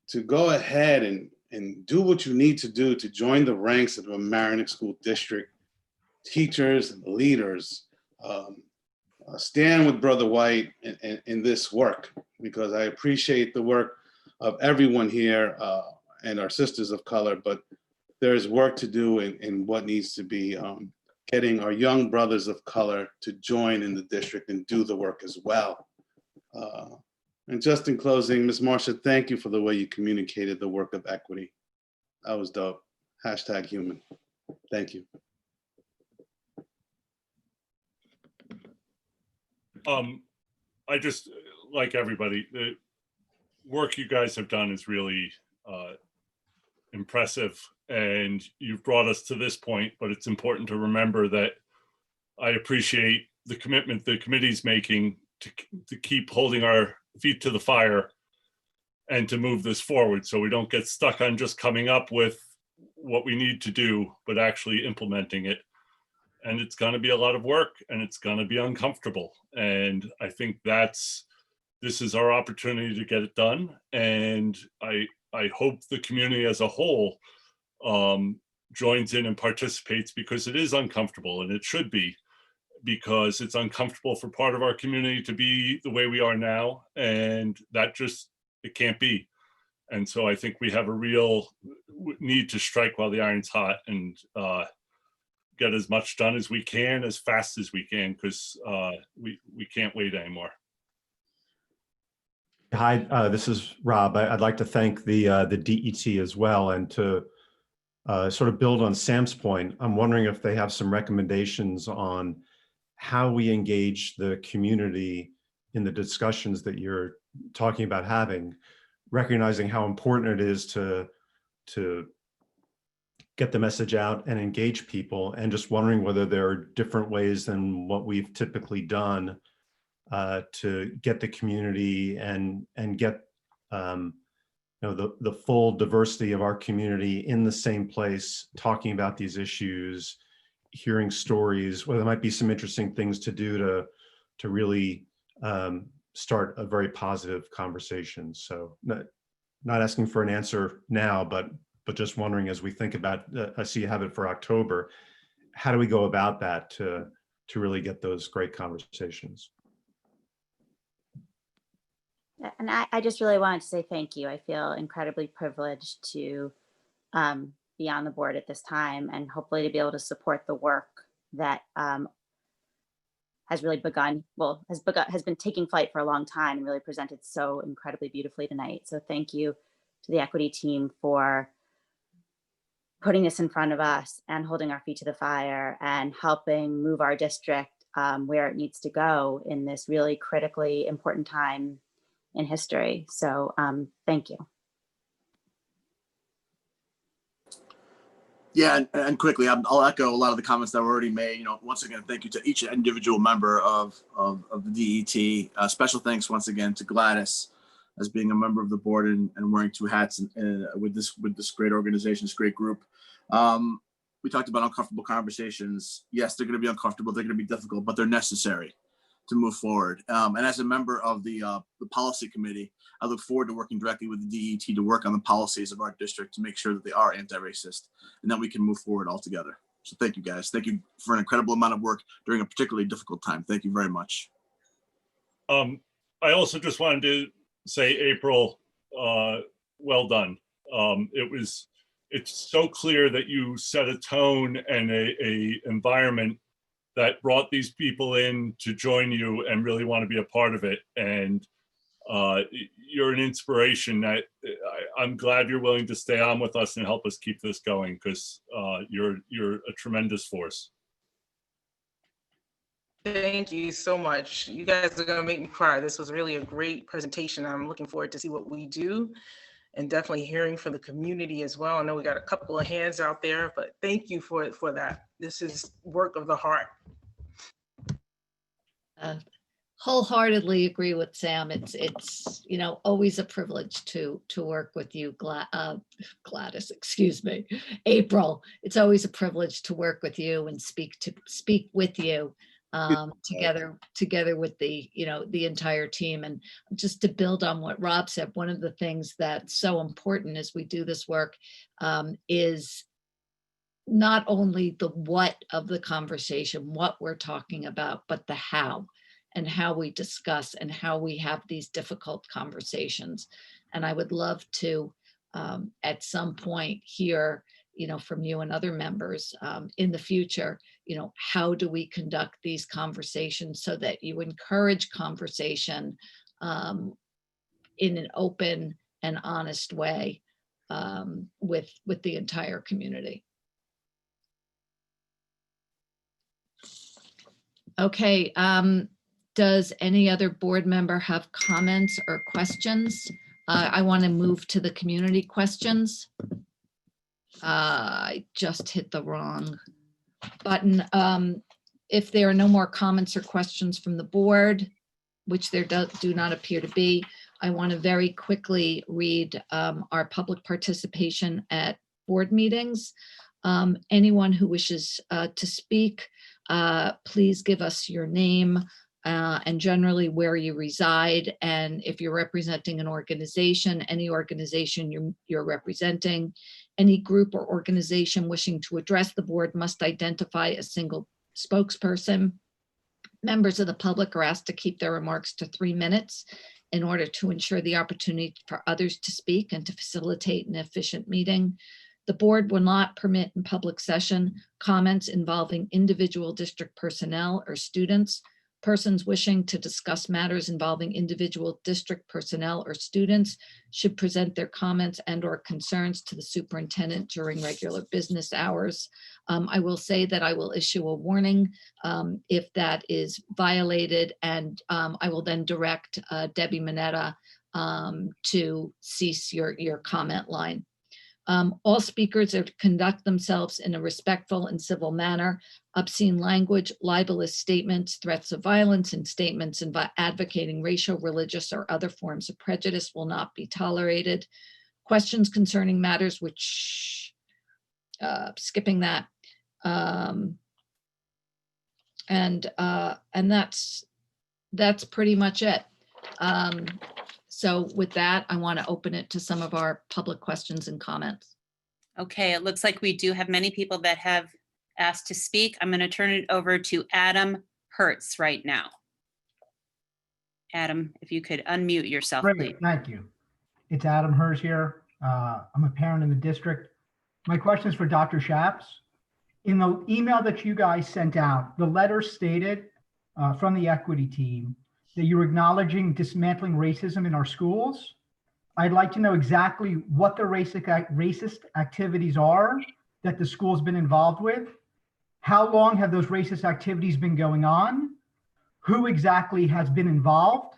[SPEAKER 5] to go ahead and do what you need to do to join the ranks of the Mamaroneck School District, teachers and leaders. Stand with Brother White in this work, because I appreciate the work of everyone here and our sisters of color, but there's work to do in what needs to be getting our young brothers of color to join in the district and do the work as well. And just in closing, Ms. Marcia, thank you for the way you communicated the work of equity. That was dope. #human. Thank you.
[SPEAKER 9] I just, like everybody, the work you guys have done is really impressive, and you've brought us to this point, but it's important to remember that I appreciate the commitment the committee's making to keep holding our feet to the fire and to move this forward, so we don't get stuck on just coming up with what we need to do, but actually implementing it. And it's going to be a lot of work, and it's going to be uncomfortable. And I think this is our opportunity to get it done. And I hope the community as a whole joins in and participates, because it is uncomfortable, and it should be, because it's uncomfortable for part of our community to be the way we are now. And that it can't be. And so I think we have a real need to strike while the iron's hot and get as much done as we can, as fast as we can, because we can't wait anymore.
[SPEAKER 21] Hi, this is Rob. I'd like to thank the DET as well, and to sort of build on Sam's point. I'm wondering if they have some recommendations on how we engage the community in the discussions that you're talking about having, recognizing how important it is to get the message out and engage people, and just wondering whether there are different ways than what we've typically done to get the community and get the full diversity of our community in the same place, talking about these issues hearing stories, well, there might be some interesting things to do to really start a very positive conversation. So not asking for an answer now, but just wondering, as we think about, I see you have it for October, how do we go about that to really get those great conversations?
[SPEAKER 1] And I just really wanted to say thank you. I feel incredibly privileged to be on the board at this time, and hopefully to be able to support the work that has really begun, has been taking flight for a long time and really presented so incredibly beautifully tonight. So thank you to the equity team for putting this in front of us and holding our feet to the fire and helping move our district where it needs to go in this really critically important time in history. So thank you.
[SPEAKER 16] Yeah, and quickly, I'll echo a lot of the comments that were already made. Once again, thank you to each individual member of the DET. Special thanks once again to Gladys, as being a member of the board and wearing two hats with this great organization, this great group. We talked about uncomfortable conversations. Yes, they're going to be uncomfortable. They're going to be difficult, but they're necessary to move forward. And as a member of the policy committee, I look forward to working directly with the DET to work on the policies of our district to make sure that they are anti-racist and that we can move forward all together. So thank you, guys. Thank you for an incredible amount of work during a particularly difficult time. Thank you very much.
[SPEAKER 9] I also just wanted to say, April, well done. It's so clear that you set a tone and a environment that brought these people in to join you and really want to be a part of it. And you're an inspiration. That I'm glad you're willing to stay on with us and help us keep this going, because you're a tremendous force.
[SPEAKER 22] Thank you so much. You guys are going to make me cry. This was really a great presentation. I'm looking forward to see what we do, and definitely hearing from the community as well. I know we got a couple of hands out there, but thank you for that. This is work of the heart.
[SPEAKER 8] Wholeheartedly agree with Sam. It's always a privilege to work with you, Gladys, excuse me, April. It's always a privilege to work with you and speak with you together with the entire team. And just to build on what Rob said, one of the things that's so important as we do this work is not only the what of the conversation, what we're talking about, but the how, and how we discuss and how we have these difficult conversations. And I would love to, at some point, hear, from you and other members in the future, how do we conduct these conversations so that you encourage conversation in an open and honest way with the entire community. Okay, does any other board member have comments or questions? I want to move to the community questions. I just hit the wrong button. If there are no more comments or questions from the board, which there do not appear to be, I want to very quickly read our public participation at board meetings. Anyone who wishes to speak, please give us your name and generally where you reside. And if you're representing an organization, any organization you're representing, any group or organization wishing to address the board must identify a single spokesperson. Members of the public are asked to keep their remarks to 3 minutes in order to ensure the opportunity for others to speak and to facilitate an efficient meeting. The board will not permit in public session comments involving individual district personnel or students. Persons wishing to discuss matters involving individual district personnel or students should present their comments and/or concerns to the superintendent during regular business hours. I will say that I will issue a warning if that is violated, and I will then direct Debbie Mineta to cease your comment line. All speakers are to conduct themselves in a respectful and civil manner. Obscene language, libelous statements, threats of violence, and statements advocating racial, religious, or other forms of prejudice will not be tolerated. Questions concerning matters which, skipping that, And that's pretty much it. So with that, I want to open it to some of our public questions and comments.
[SPEAKER 2] Okay, it looks like we do have many people that have asked to speak. I'm going to turn it over to Adam Hertz right now. Adam, if you could unmute yourself, please.
[SPEAKER 4] Great, thank you. It's Adam Hertz here. I'm a parent in the district. My question is for Dr. Shaps. In the email that you guys sent out, the letter stated from the equity team that you're acknowledging dismantling racism in our schools. I'd like to know exactly what the racist activities are that the school's been involved with. How long have those racist activities been going on? Who exactly has been involved?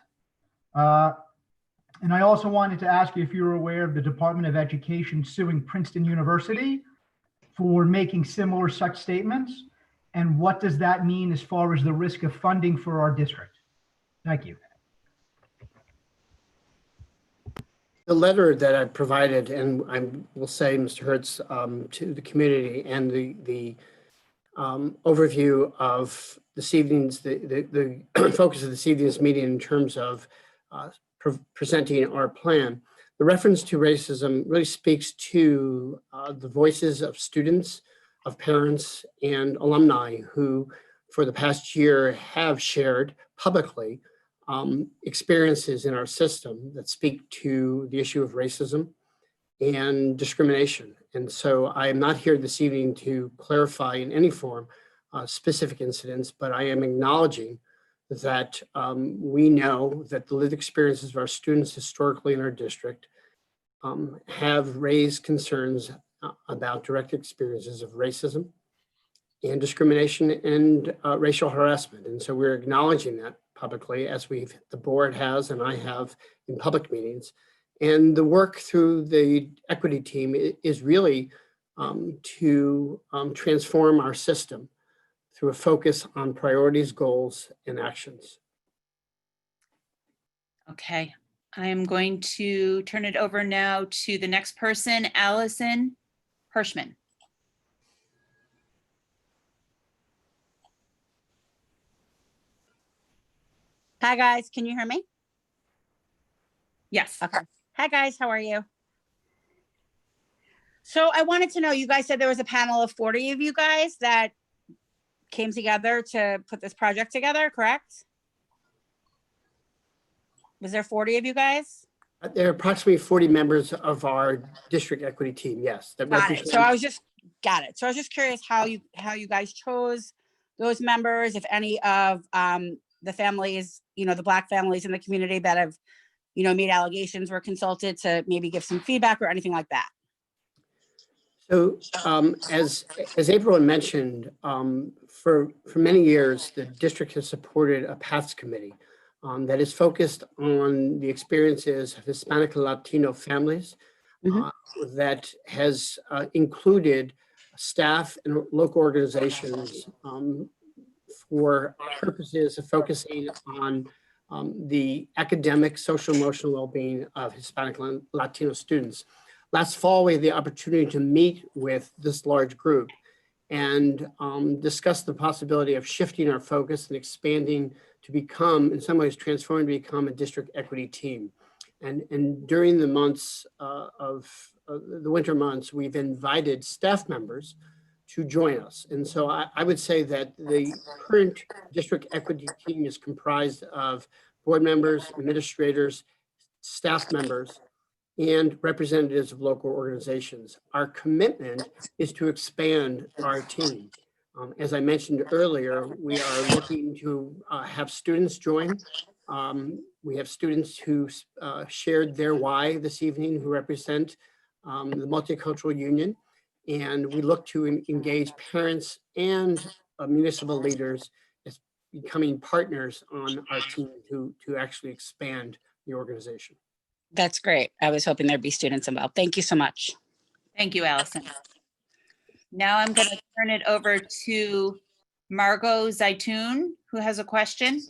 [SPEAKER 4] And I also wanted to ask you if you were aware of the Department of Education suing Princeton University for making similar such statements. And what does that mean as far as the risk of funding for our district? Thank you.
[SPEAKER 6] The letter that I provided, and I will say, Mr. Hertz, to the community, and the overview of this evening's, the focus of this evening's meeting in terms of presenting our plan. The reference to racism really speaks to the voices of students, of parents, and alumni who, for the past year, have shared publicly experiences in our system that speak to the issue of racism and discrimination. And so I am not here this evening to clarify in any form specific incidents, but I am acknowledging that we know that the lived experiences of our students historically in our district have raised concerns about direct experiences of racism and discrimination and racial harassment. And so we're acknowledging that publicly, as the board has and I have in public meetings. And the work through the equity team is really to transform our system through a focus on priorities, goals, and actions.
[SPEAKER 2] Okay, I am going to turn it over now to the next person, Allison Hirschman.
[SPEAKER 10] Hi, guys. Can you hear me?
[SPEAKER 2] Yes.
[SPEAKER 10] Okay. Hi, guys. How are you? So I wanted to know, you guys said there was a panel of 40 of you guys that came together to put this project together, correct? Was there 40 of you guys?
[SPEAKER 6] There are approximately 40 members of our district equity team, yes. That
[SPEAKER 10] Got it.
[SPEAKER 6] represent-
[SPEAKER 10] So I was just curious how you guys chose those members, if any of the families, the Black families in the community that have, made allegations were consulted to maybe give some feedback or anything like that.
[SPEAKER 6] So as April had mentioned, for many years, the district has supported a paths committee that is focused on the experiences of Hispanic and Latino families, that has included staff and local organizations for purposes of focusing on the academic, social, emotional well-being of Hispanic and Latino students. Last fall, we had the opportunity to meet with this large group and discuss the possibility of shifting our focus and expanding to become, in some ways, transforming to become a district equity team. And during the months the winter months, we've invited staff members to join us. And so I would say that the current district equity team is comprised of board members, administrators, staff members, and representatives of local organizations. Our commitment is to expand our team. As I mentioned earlier, we are looking to have students join. We have students who shared their why this evening, who represent the Multicultural Union. And we look to engage parents and municipal leaders as becoming partners on our team to actually expand the organization.
[SPEAKER 10] That's great. I was hoping there'd be students involved. Thank you so much.
[SPEAKER 2] Thank you, Allison. Now I'm going to turn it over to Margot Zaitoun, who has a question.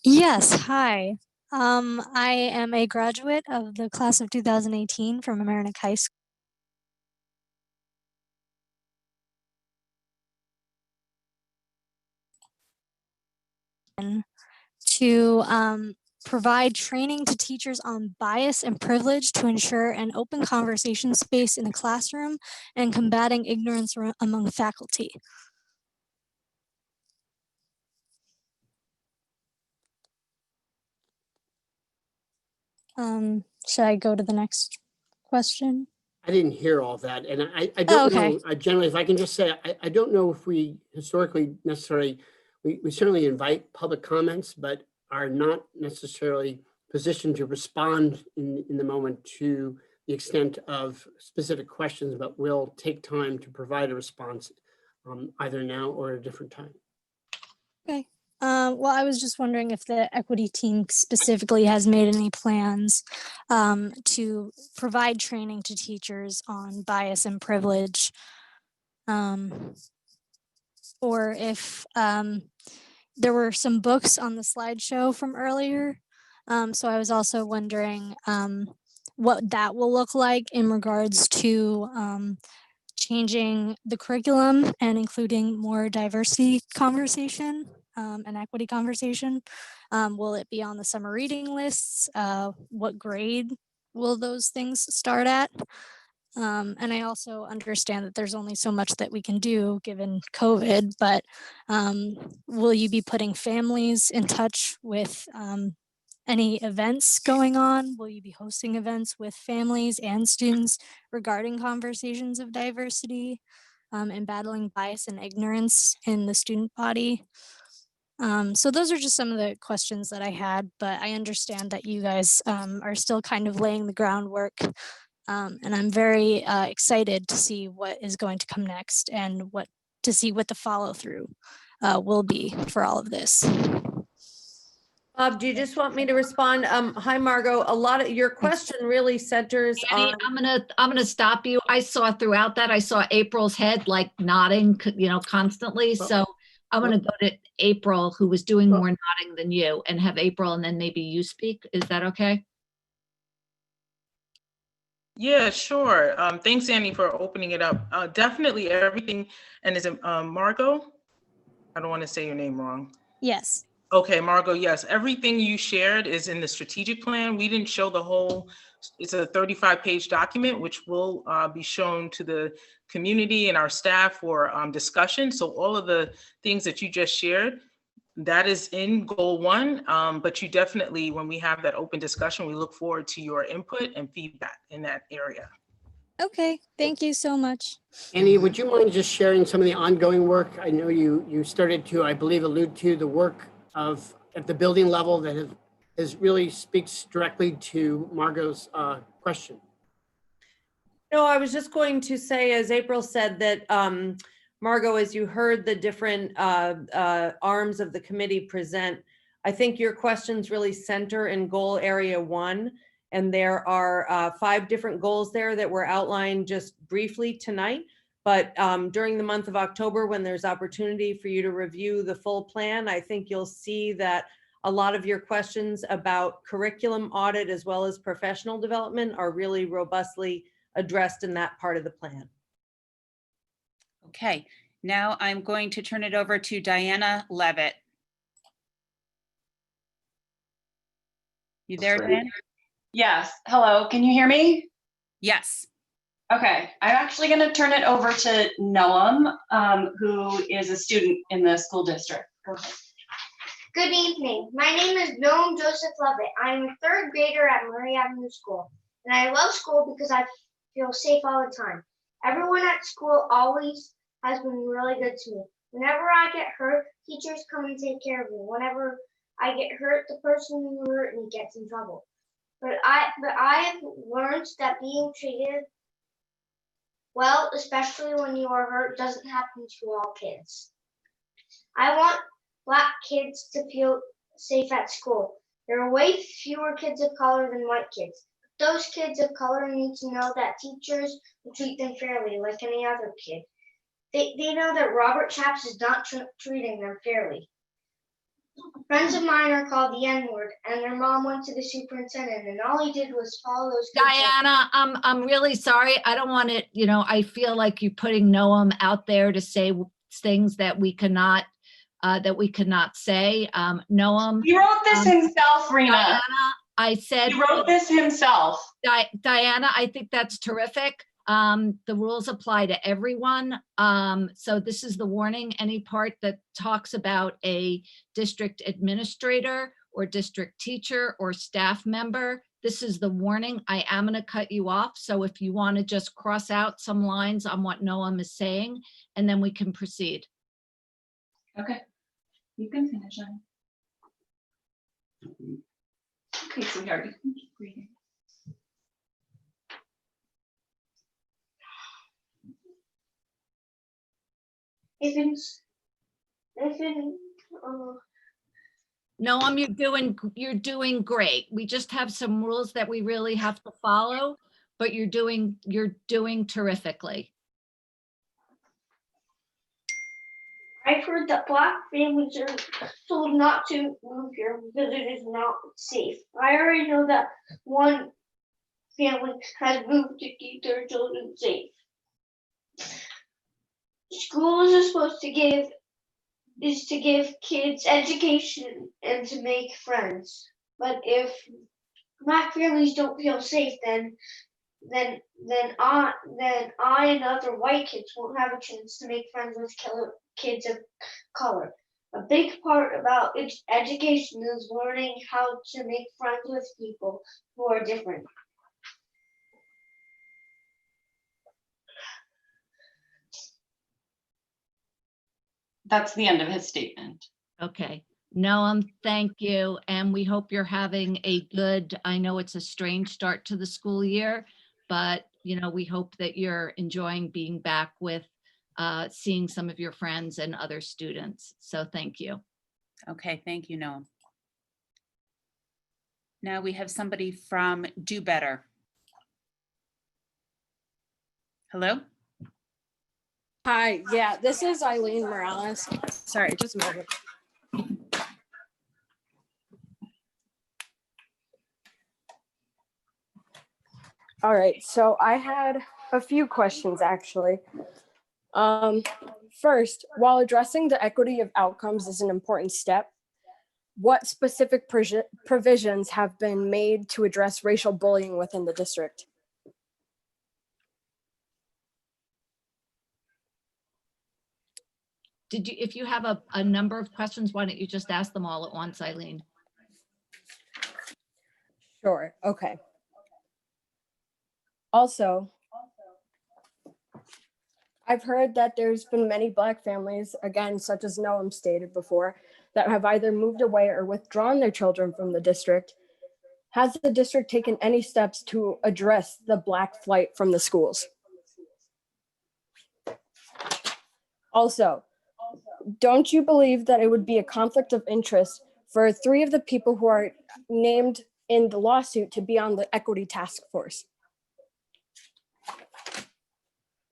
[SPEAKER 23] Yes, hi. I am a graduate of the class of 2018 from Mamaroneck High School. to provide training to teachers on bias and privilege to ensure an open conversation space in the classroom and combating ignorance among faculty. Should I go to the next question?
[SPEAKER 6] I didn't hear all that, and I don't know, I generally, if I can just say, I don't know if we historically necessarily, we certainly invite public comments, but are not necessarily positioned to respond in the moment to the extent of specific questions, but will take time to provide a response either now or at a different time.
[SPEAKER 23] Okay. Well, I was just wondering if the equity team specifically has made any plans to provide training to teachers on bias and privilege, or if there were some books on the slideshow from earlier. So I was also wondering what that will look like in regards to changing the curriculum and including more diversity conversation and equity conversation. Will it be on the summer reading lists? What grade will those things start at? And I also understand that there's only so much that we can do given COVID, but will you be putting families in touch with any events going on? Will you be hosting events with families and students regarding conversations of diversity and battling bias and ignorance in the student body? So those are just some of the questions that I had, but I understand that you guys are still kind of laying the groundwork. And I'm very excited to see what is going to come next and to see what the follow through will be for all of this.
[SPEAKER 12] Bob, do you just want me to respond? Hi, Margot. A lot of your question really centers
[SPEAKER 8] Annie,
[SPEAKER 12] on.
[SPEAKER 8] I'm gonna stop you. I saw throughout that, I saw April's head like nodding, constantly. So I'm gonna go to April, who was doing more nodding than you, and have April and then maybe you speak. Is that okay?
[SPEAKER 22] Yeah, sure. Thanks, Annie, for opening it up. Definitely everything. And is it Margot? I don't want to say your name wrong.
[SPEAKER 23] Yes.
[SPEAKER 22] Okay, Margot, yes. Everything you shared is in the strategic plan. We didn't show the whole, it's a 35-page document, which will be shown to the community and our staff for discussion. So all of the things that you just shared, that is in goal 1, but you definitely, when we have that open discussion, we look forward to your input and feedback in that area.
[SPEAKER 23] Okay, thank you so much.
[SPEAKER 6] Annie, would you mind just sharing some of the ongoing work? I know you started to, I believe, allude to the work at the building level that has really speaks directly to Margot's question.
[SPEAKER 12] No, I was just going to say, as April said, that Margot, as you heard the different arms of the committee present, I think your questions really center in goal area 1. And there are 5 different goals there that were outlined just briefly tonight. But during the month of October, when there's opportunity for you to review the full plan, I think you'll see that a lot of your questions about curriculum audit as well as professional development are really robustly addressed in that part of the plan.
[SPEAKER 2] Okay, now I'm going to turn it over to Diana Levitt. You there, Diana?
[SPEAKER 14] Yes. Hello, can you hear me?
[SPEAKER 2] Yes.
[SPEAKER 14] Okay, I'm actually going to turn it over to Noam, who is a student in the school district. Go ahead.
[SPEAKER 15] Good evening. My name is Noam Joseph Levitt. I'm a 3rd grader at Murray Avenue School, and I love school because I feel safe all the time. Everyone at school always has been really good to me. Whenever I get hurt, teachers come and take care of me. Whenever I get hurt, the person who hurt me gets in trouble. But I have learned that being treated well, especially when you are hurt, doesn't happen to all kids. I want Black kids to feel safe at school. There are way fewer kids of color than white kids. Those kids of color need to know that teachers will treat them fairly like any other kid. They know that Robert Chaps is not treating them fairly. Friends of mine are called the N-word, and their mom went to the superintendent, and all he did was follow those kids.
[SPEAKER 8] Diana, I'm really sorry. I don't want it, I feel like you're putting Noam out there to say things that we cannot that we could not say. Noam.
[SPEAKER 14] He wrote this himself, Rena.
[SPEAKER 8] Diana, I said.
[SPEAKER 14] He wrote this himself.
[SPEAKER 8] Diana, I think that's terrific. The rules apply to everyone. So this is the warning. Any part that talks about a district administrator or district teacher or staff member, this is the warning. I am going to cut you off. So if you want to just cross out some lines on what Noam is saying, and then we can proceed.
[SPEAKER 14] Okay, you can finish on. Okay, sweetheart, you can keep reading.
[SPEAKER 8] Noam, you're doing great. We just have some rules that we really have to follow, but you're doing terrifically.
[SPEAKER 15] I've heard that Black families are told not to move here because it is not safe. I already know that one family has moved to keep their children safe. Schools are supposed to give kids education and to make friends. But if Black families don't feel safe, then I and other white kids won't have a chance to make friends with kids of color. A big part about education is learning how to make friends with people who are different.
[SPEAKER 14] That's the end of his statement.
[SPEAKER 8] Okay. Noam, thank you. And we hope you're having a good, I know it's a strange start to the school year, but we hope that you're enjoying being back with seeing some of your friends and other students. So thank you.
[SPEAKER 2] Okay, thank you, Noam. Now we have somebody from Do Better. Hello?
[SPEAKER 11] Hi, yeah, this is Eileen Morales. Sorry, just a moment. All right, so I had a few questions actually. First, while addressing the equity of outcomes is an important step, what specific provisions have been made to address racial bullying within the district?
[SPEAKER 8] If you have a number of questions, why don't you just ask them all at once, Eileen?
[SPEAKER 11] Sure, okay. Also, I've heard that there's been many Black families, again, such as Noam stated before, that have either moved away or withdrawn their children from the district. Has the district taken any steps to address the Black flight from the schools? Also, don't you believe that it would be a conflict of interest for 3 of the people who are named in the lawsuit to be on the equity task force?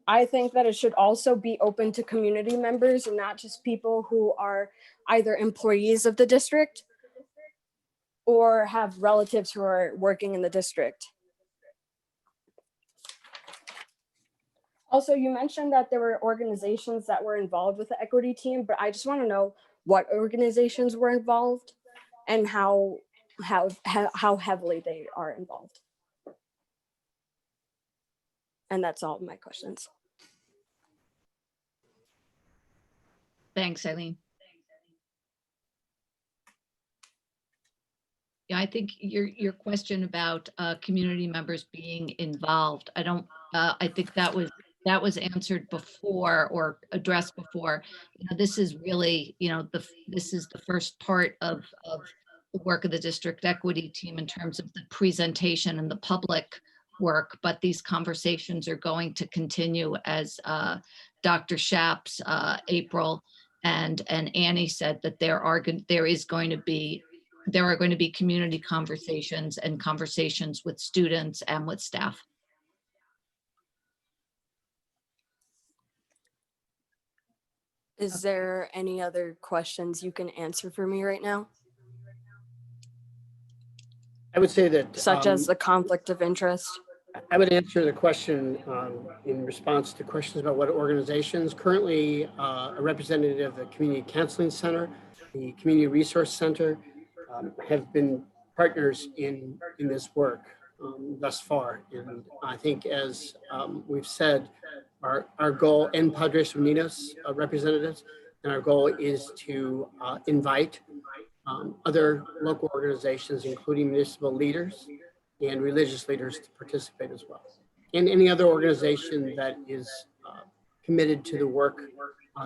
[SPEAKER 11] I think that it should also be open to community members and not just people who are either employees of the district or have relatives who are working in the district. Also, you mentioned that there were organizations that were involved with the equity team, but I just want to know what organizations were involved and how heavily they are involved. And that's all of my questions.
[SPEAKER 8] Thanks, Eileen. Yeah, I think your question about community members being involved, I think that was answered before or addressed before. This is really, this is the first part of the work of the district equity team in terms of the presentation and the public work, but these conversations are going to continue as Dr. Schaps, April, and Annie said that there are going to be community conversations and conversations with students and with staff.
[SPEAKER 11] Is there any other questions you can answer for me right now?
[SPEAKER 6] I would say that
[SPEAKER 11] such as the conflict of interest.
[SPEAKER 6] I would answer the question in response to questions about what organizations. Currently, a representative of the Community Counseling Center, the Community Resource Center, have been partners in this work thus far. And I think, as we've said, our goal, and Padres Unidos representatives, and our goal is to invite other local organizations, including municipal leaders and religious leaders, to participate as well. And any other organization that is committed to the work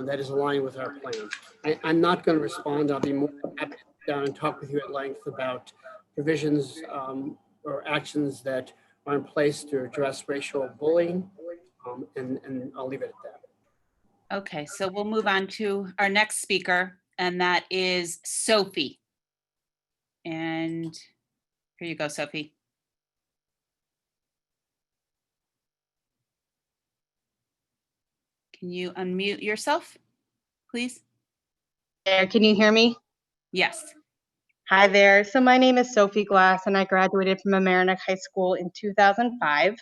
[SPEAKER 6] that is aligned with our plan. I'm not going to respond. I'll be more happy to sit down and talk with you at length about provisions or actions that are in place to address racial bullying. And I'll leave it at that.
[SPEAKER 2] Okay, so we'll move on to our next speaker, and that is Sophie. And here you go, Sophie. Can you unmute yourself, please?
[SPEAKER 17] There, can you hear me?
[SPEAKER 2] Yes.
[SPEAKER 17] Hi there. So my name is Sophie Glass, and I graduated from Mamaroneck High School in 2005.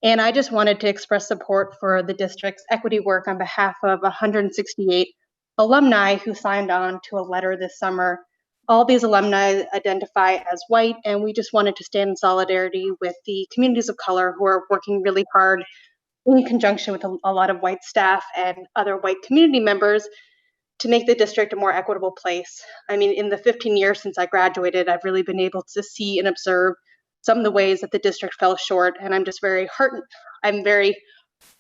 [SPEAKER 17] And I just wanted to express support for the district's equity work on behalf of 168 alumni who signed on to a letter this summer. All these alumni identify as white, and we just wanted to stand in solidarity with the communities of color who are working really hard in conjunction with a lot of white staff and other white community members to make the district a more equitable place. I mean, in the 15 years since I graduated, I've really been able to see and observe some of the ways that the district fell short, and I'm very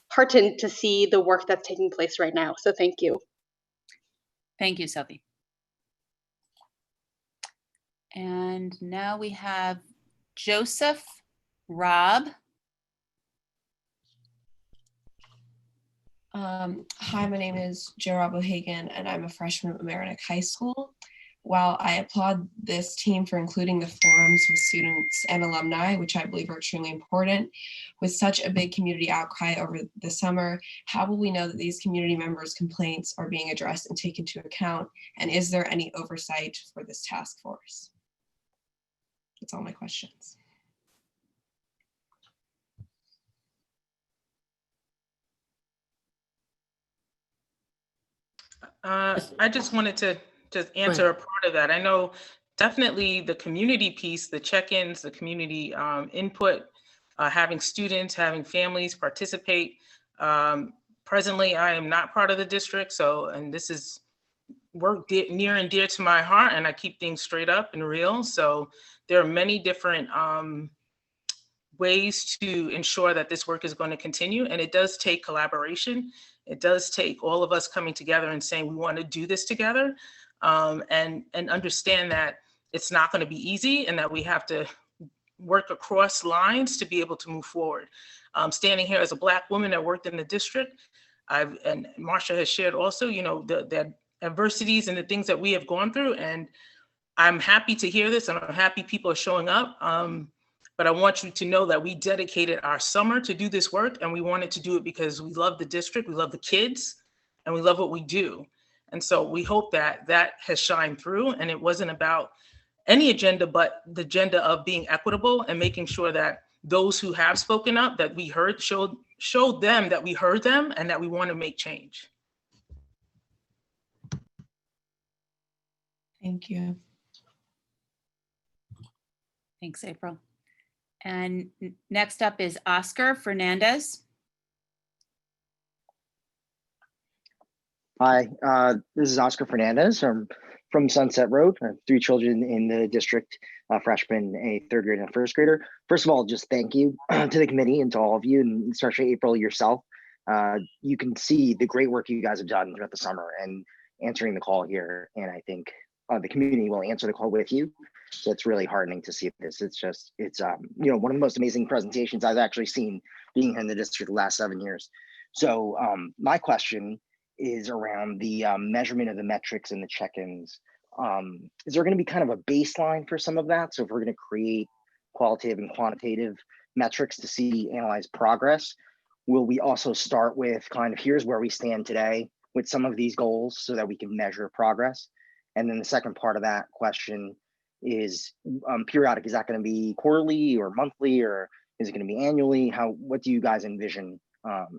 [SPEAKER 17] heartened to see the work that's taking place right now. So thank you.
[SPEAKER 2] Thank you, Sophie. And now we have Joseph Robb.
[SPEAKER 18] Hi, my name is Jo Robb O'Hagan, and I'm a freshman at Mamaroneck High School. While I applaud this team for including the forums with students and alumni, which I believe are extremely important, with such a big community outcry over the summer, how will we know that these community members' complaints are being addressed and taken into account? And is there any oversight for this task force? That's all my questions.
[SPEAKER 22] I just wanted to just answer a part of that. I know definitely the community piece, the check-ins, the community input, having students, having families participate. Presently, I am not part of the district, and this is work near and dear to my heart, and I keep things straight up and real. So there are many different ways to ensure that this work is going to continue, and it does take collaboration. It does take all of us coming together and saying we want to do this together, and understand that it's not going to be easy and that we have to work across lines to be able to move forward. Standing here as a Black woman that worked in the district, and Marsha has shared also, the adversities and the things that we have gone through, and I'm happy to hear this, and I'm happy people are showing up. But I want you to know that we dedicated our summer to do this work, and we wanted to do it because we love the district, we love the kids, and we love what we do. And so we hope that that has shined through, and it wasn't about any agenda, but the agenda of being equitable and making sure that those who have spoken up, that we heard, showed them that we heard them and that we want to make change.
[SPEAKER 18] Thank you.
[SPEAKER 2] Thanks, April. And next up is Oscar Fernandez.
[SPEAKER 20] Hi, this is Oscar Fernandez from Sunset Road. I have 3 children in the district, a freshman, a 3rd grader, and a 1st grader. First of all, just thank you to the committee and to all of you, and especially April yourself. You can see the great work you guys have done throughout the summer and answering the call here. And I think the community will answer the call with you. So it's really heartening to see this. It's one of the most amazing presentations I've actually seen being here in the district the last 7 years. So my question is around the measurement of the metrics and the check-ins. Is there going to be kind of a baseline for some of that? So if we're going to create qualitative and quantitative metrics to analyze progress, will we also start with kind of here's where we stand today with some of these goals so that we can measure progress? And then the second part of that question is periodic. Is that going to be quarterly or monthly, or Is it going to be annually? What do you guys envision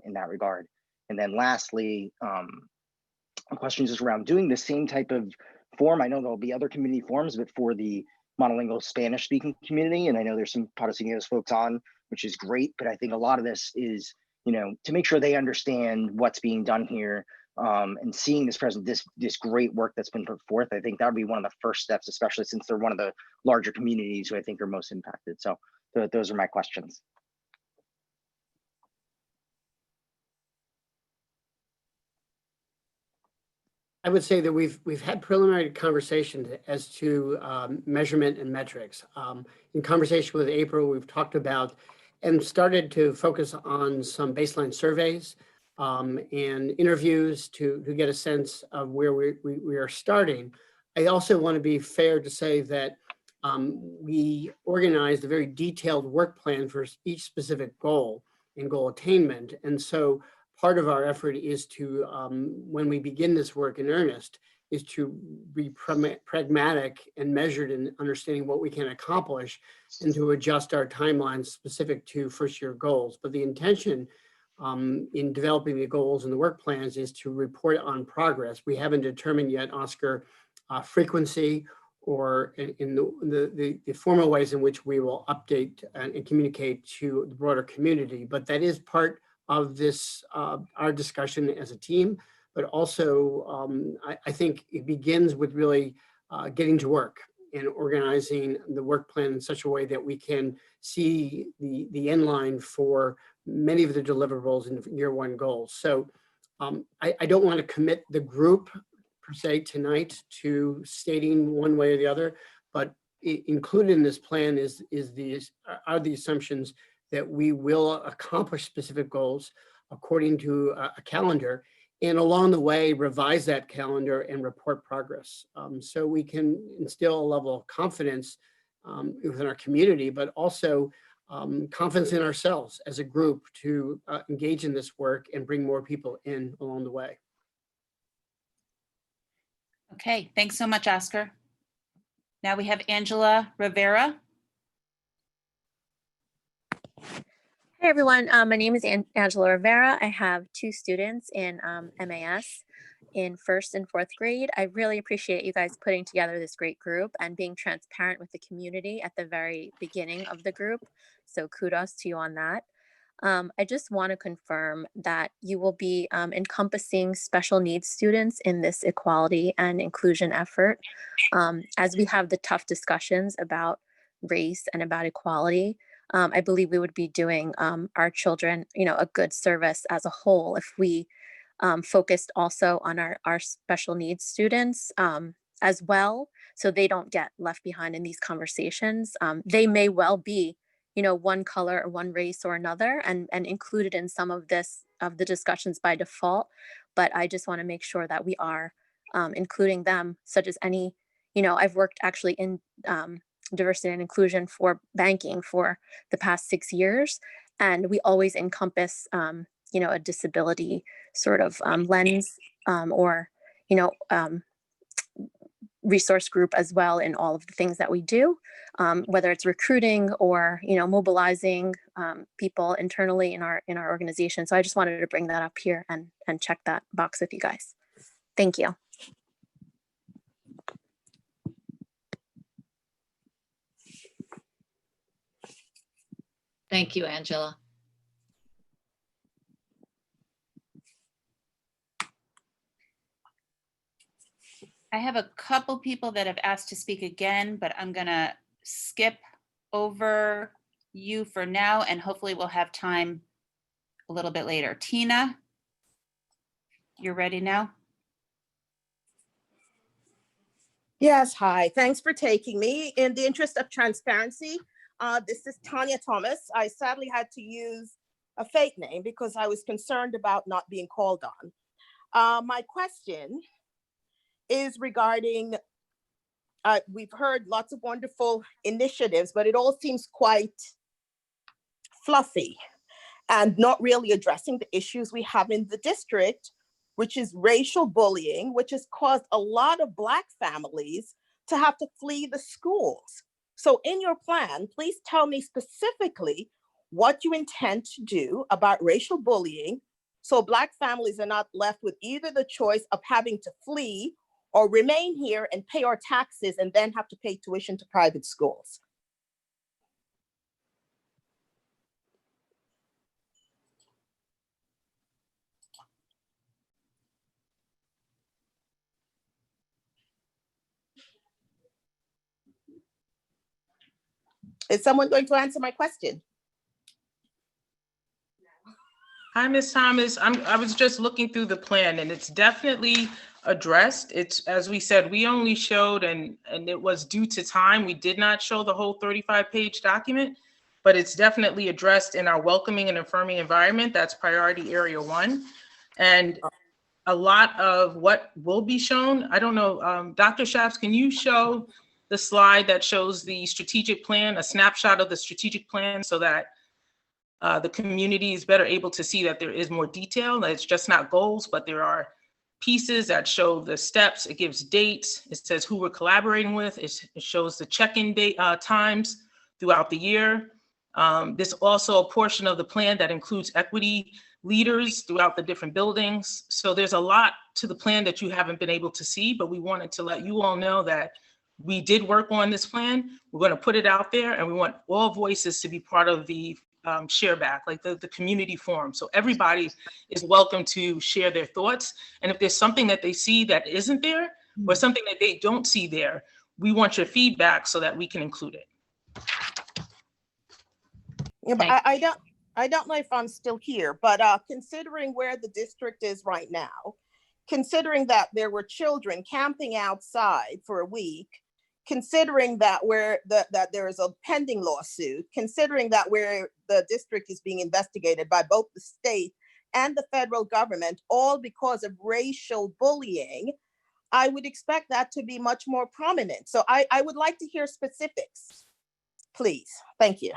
[SPEAKER 20] in that regard? And then lastly, a question just around doing the same type of form. I know there'll be other community forums, but for the monolingual Spanish speaking community, and I know there's some Potosinos folks on, which is great, but I think a lot of this is, to make sure they understand what's being done here, and seeing this great work that's been put forth. I think that would be one of the first steps, especially since they're one of the larger communities who I think are most impacted. So those are my questions.
[SPEAKER 6] I would say that we've had preliminary conversations as to measurement and metrics. In conversation with April, we've talked about and started to focus on some baseline surveys and interviews to get a sense of where we are starting. I also want to be fair to say that we organized a very detailed work plan for each specific goal and goal attainment. And so part of our effort is to, when we begin this work in earnest, is to be pragmatic and measured in understanding what we can accomplish and to adjust our timelines specific to first year goals. But the intention in developing the goals and the work plans is to report on progress. We haven't determined yet, Oscar, frequency or in the formal ways in which we will update and communicate to the broader community. But that is part of this, our discussion as a team, but also I think it begins with really getting to work and organizing the work plan in such a way that we can see the end line for many of the deliverables in year one goals. So I don't want to commit the group per se tonight to stating one way or the other, but included in this plan are the assumptions that we will accomplish specific goals according to a calendar, and along the way revise that calendar and report progress. So we can instill a level of confidence within our community, but also confidence in ourselves as a group to engage in this work and bring more people in along the way.
[SPEAKER 2] Okay, thanks so much, Oscar. Now we have Angela Rivera.
[SPEAKER 3] Hey everyone, my name is Angela Rivera. I have 2 students in MAS in 1st and 4th grade. I really appreciate you guys putting together this great group and being transparent with the community at the very beginning of the group. So kudos to you on that. I just want to confirm that you will be encompassing special needs students in this equality and inclusion effort as we have the tough discussions about race and about equality. I believe we would be doing our children, a good service as a whole if we focused also on our special needs students as well, so they don't get left behind in these conversations. They may well be, one color or one race or another, and included in some of the discussions by default. But I just want to make sure that we are including them, such as any, I've worked actually in diversity and inclusion for banking for the past 6 years, and we always encompass a disability sort of lens or resource group as well in all of the things that we do, whether it's recruiting or mobilizing people internally in our organization. So I just wanted to bring that up here and check that box with you guys. Thank you.
[SPEAKER 8] Thank you, Angela.
[SPEAKER 2] I have a couple people that have asked to speak again, but I'm gonna skip over you for now, and hopefully we'll have time a little bit later. Tina, you're ready now?
[SPEAKER 13] Yes, hi. Thanks for taking me. In the interest of transparency, this is Tanya Thomas. I sadly had to use a fake name because I was concerned about not being called on. My question is regarding, we've heard lots of wonderful initiatives, but it all seems quite fluffy and not really addressing the issues we have in the district, which is racial bullying, which has caused a lot of Black families to have to flee the schools. So in your plan, please tell me specifically what you intend to do about racial bullying so Black families are not left with either the choice of having to flee or remain here and pay our taxes and then have to pay tuition to private schools. Is someone going to answer my question?
[SPEAKER 22] Hi, Ms. Thomas. I was just looking through the plan and it's definitely addressed. It's, as we said, we only showed, and it was due to time, we did not show the whole 35-page document, but it's definitely addressed in our welcoming and affirming environment. That's priority area 1. And a lot of what will be shown, I don't know, Dr. Shaps, can you show the slide that shows the strategic plan, a snapshot of the strategic plan, so that the community is better able to see that there is more detail, that it's just not goals, but there are pieces that show the steps. It gives dates. It says who we're collaborating with. It shows the check-in date times throughout the year. There's also a portion of the plan that includes equity leaders throughout the different buildings. So there's a lot to the plan that you haven't been able to see, but we wanted to let you all know that we did work on this plan. We're going to put it out there, and we want all voices to be part of the share back, like the community forum. So everybody is welcome to share their thoughts. And if there's something that they see that isn't there, or something that they don't see there, we want your feedback so that we can include it.
[SPEAKER 13] Yeah, but I don't know if I'm still here, but considering where the district is right now, considering that there were children camping outside for a week, considering that that there is a pending lawsuit, considering that where the district is being investigated by both the state and the federal government, all because of racial bullying, I would expect that to be much more prominent. So I would like to hear specifics, please. Thank you.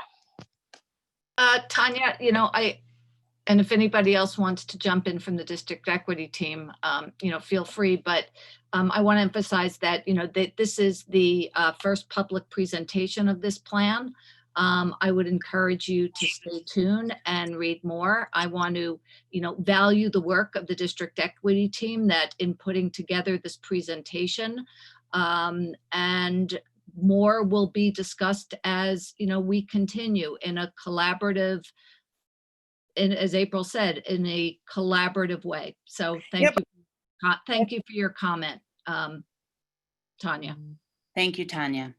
[SPEAKER 8] Tanya, and if anybody else wants to jump in from the district equity team, feel free, but I want to emphasize that, that this is the first public presentation of this plan. I would encourage you to stay tuned and read more. I want to, value the work of the district equity team that in putting together this presentation, and more will be discussed as, we continue in a collaborative, and as April said, in a collaborative way. So thank you for your comment, Tanya.
[SPEAKER 2] Thank you, Tanya.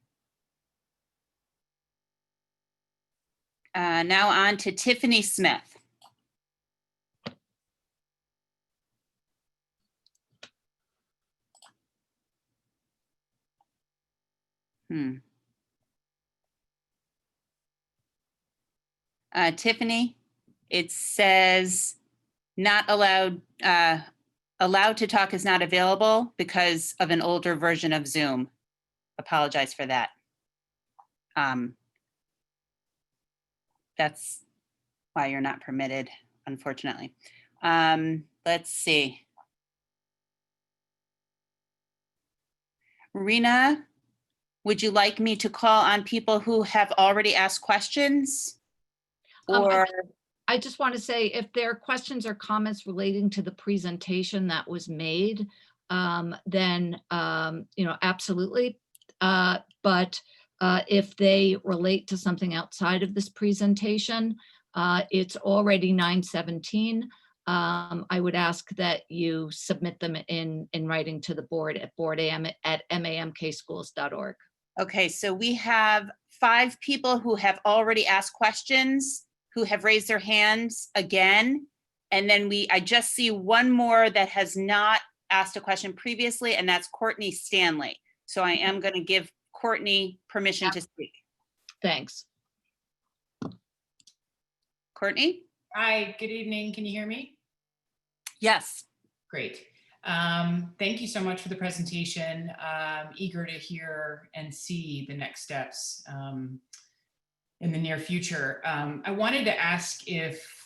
[SPEAKER 2] Now on to Tiffany Smith. Tiffany, it says not allowed, allowed to talk is not available because of an older version of Zoom. Apologize for that. That's why you're not permitted, unfortunately. Let's see. Rena, would you like me to call on people who have already asked questions? Or
[SPEAKER 8] I just want to say, if there are questions or comments relating to the presentation that was made, then, absolutely. But if they relate to something outside of this presentation, it's already 9:17. I would ask that you submit them in writing to the board at board@mamkschools.org.
[SPEAKER 2] Okay, so we have 5 people who have already asked questions, who have raised their hands again. And then I just see one more that has not asked a question previously, and that's Courtney Stanley. So I am going to give Courtney permission to speak.
[SPEAKER 8] Thanks.
[SPEAKER 2] Courtney?
[SPEAKER 5] Hi, good evening. Can you hear me?
[SPEAKER 2] Yes.
[SPEAKER 5] Great. Thank you so much for the presentation. Eager to hear and see the next steps in the near future. I wanted to ask if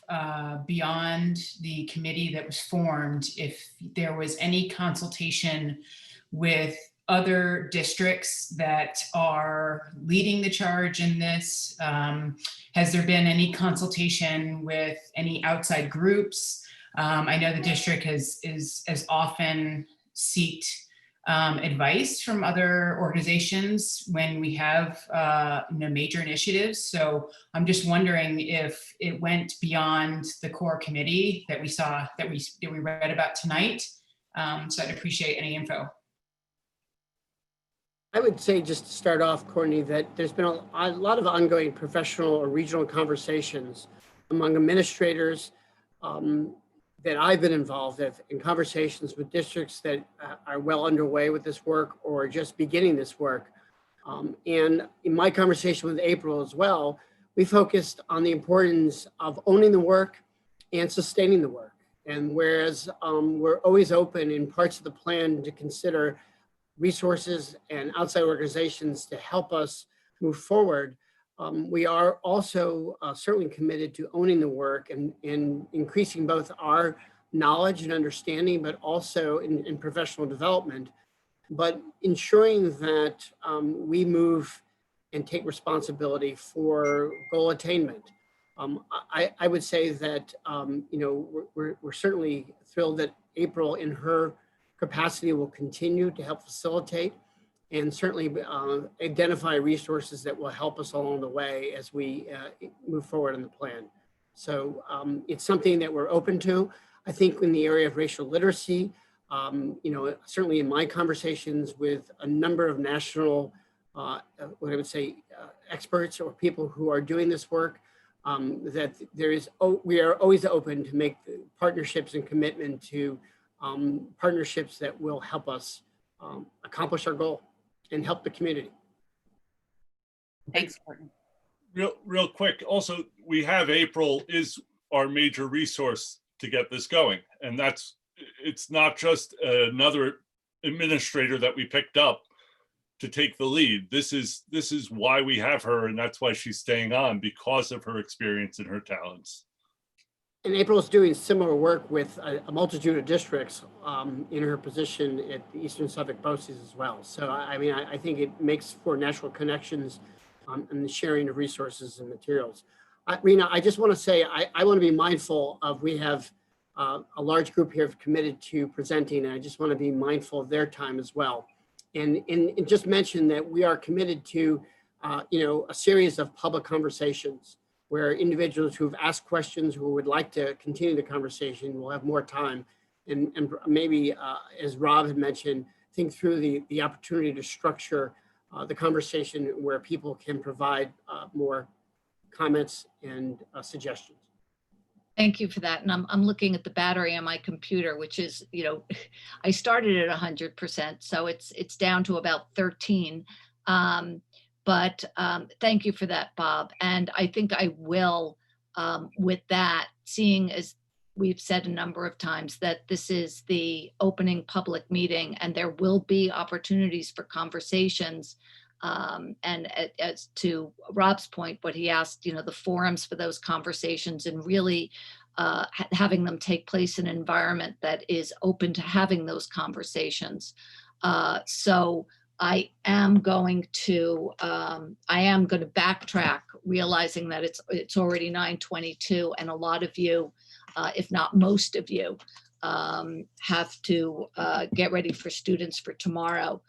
[SPEAKER 5] beyond the committee that was formed, if there was any consultation with other districts that are leading the charge in this? Has there been any consultation with any outside groups? I know the district has often sought advice from other organizations when we have major initiatives. So I'm just wondering if it went beyond the core committee that we saw, that we read about tonight. So I'd appreciate any info.
[SPEAKER 6] I would say, just to start off, Courtney, that there's been a lot of ongoing professional or regional conversations among administrators that I've been involved in conversations with districts that are well underway with this work or just beginning this work. And in my conversation with April as well, we focused on the importance of owning the work and sustaining the work. And whereas we're always open in parts of the plan to consider resources and outside organizations to help us move forward, we are also certainly committed to owning the work and increasing both our knowledge and understanding, but also in professional development, but ensuring that we move and take responsibility for goal attainment. I would say that we're certainly thrilled that April, in her capacity, will continue to help facilitate and certainly identify resources that will help us along the way as we move forward in the plan. So it's something that we're open to. I think in the area of racial literacy, certainly in my conversations with a number of national, what I would say, experts or people who are doing this work, that we are always open to make partnerships and commitment to partnerships that will help us accomplish our goal and help the community.
[SPEAKER 2] Thanks, Courtney.
[SPEAKER 9] Real quick, also, we have April is our major resource to get this going. And it's not just another administrator that we picked up to take the lead. This is why we have her, and that's why she's staying on, because of her experience and her talents.
[SPEAKER 6] And April is doing similar work with a multitude of districts in her position at the Eastern Suffolk BOCES as well. So I think it makes for natural connections and the sharing of resources and materials. Rena, I just want to say, I want to be mindful of, we have a large group here committed to presenting, and I just want to be mindful of their time as well. And just mention that we are committed to a series of public conversations where individuals who've asked questions, who would like to continue the conversation, will have more time. And maybe, as Rob had mentioned, think through the opportunity to structure the conversation where people can provide more comments and suggestions.
[SPEAKER 8] Thank you for that. And I'm looking at the battery on my computer, which is, I started at 100%, so it's down to about 13. But thank you for that, Bob. And I think I will, with that, seeing as we've said a number of times that this is the opening public meeting and there will be opportunities for conversations. And as to Rob's point, what he asked, the forums for those conversations, and really having them take place in an environment that is open to having those conversations. So I am going to backtrack, realizing that it's already 9:22, and a lot of you, if not most of you, have to get ready for students for tomorrow.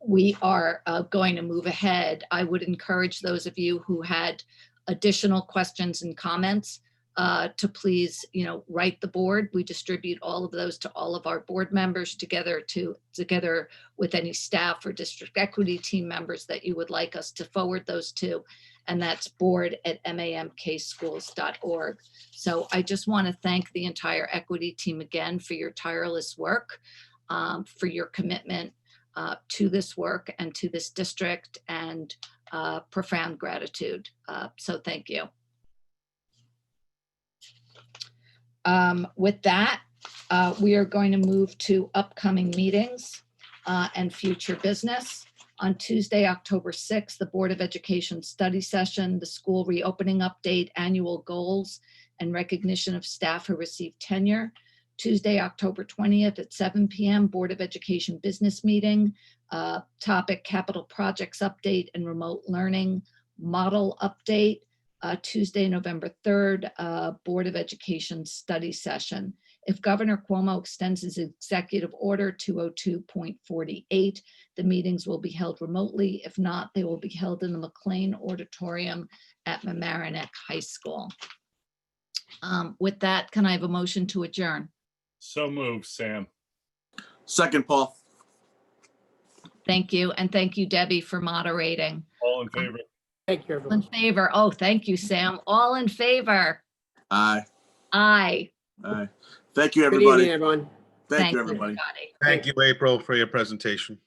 [SPEAKER 8] We are going to move ahead. I would encourage those of you who had additional questions and comments to please, write the board. We distribute all of those to all of our board members together with any staff or district equity team members that you would like us to forward those to. And that's board@mamkschools.org. So I just want to thank the entire equity team again for your tireless work, for your commitment to this work and to this district, and profound gratitude. So thank you. With that, we are going to move to upcoming meetings and future business. On Tuesday, October 6th, the Board of Education study session, the school reopening update, annual goals, and recognition of staff who received tenure. Tuesday, October 20th at 7 p.m., Board of Education business meeting. Topic, capital projects update and remote learning model update. Tuesday, November 3rd, Board of Education study session. If Governor Cuomo extends his executive order 202.48, the meetings will be held remotely. If not, they will be held in the McLean Auditorium at Mamaroneck High School. With that, can I have a motion to adjourn?
[SPEAKER 9] So moved, Sam.
[SPEAKER 16] Second, Paul.
[SPEAKER 8] Thank you. And thank you, Debbie, for moderating.
[SPEAKER 9] All in favor?
[SPEAKER 6] Thank you,
[SPEAKER 8] All in
[SPEAKER 6] everyone.
[SPEAKER 8] favor. Oh, thank you, Sam. All in favor.
[SPEAKER 16] Aye.
[SPEAKER 8] Aye.
[SPEAKER 16] Aye. Thank you,
[SPEAKER 6] Good
[SPEAKER 16] everybody.
[SPEAKER 6] evening, everyone.
[SPEAKER 16] Thank you,
[SPEAKER 8] Thanks,
[SPEAKER 16] everybody.
[SPEAKER 8] everybody.
[SPEAKER 7] Thank you, April, for your presentation.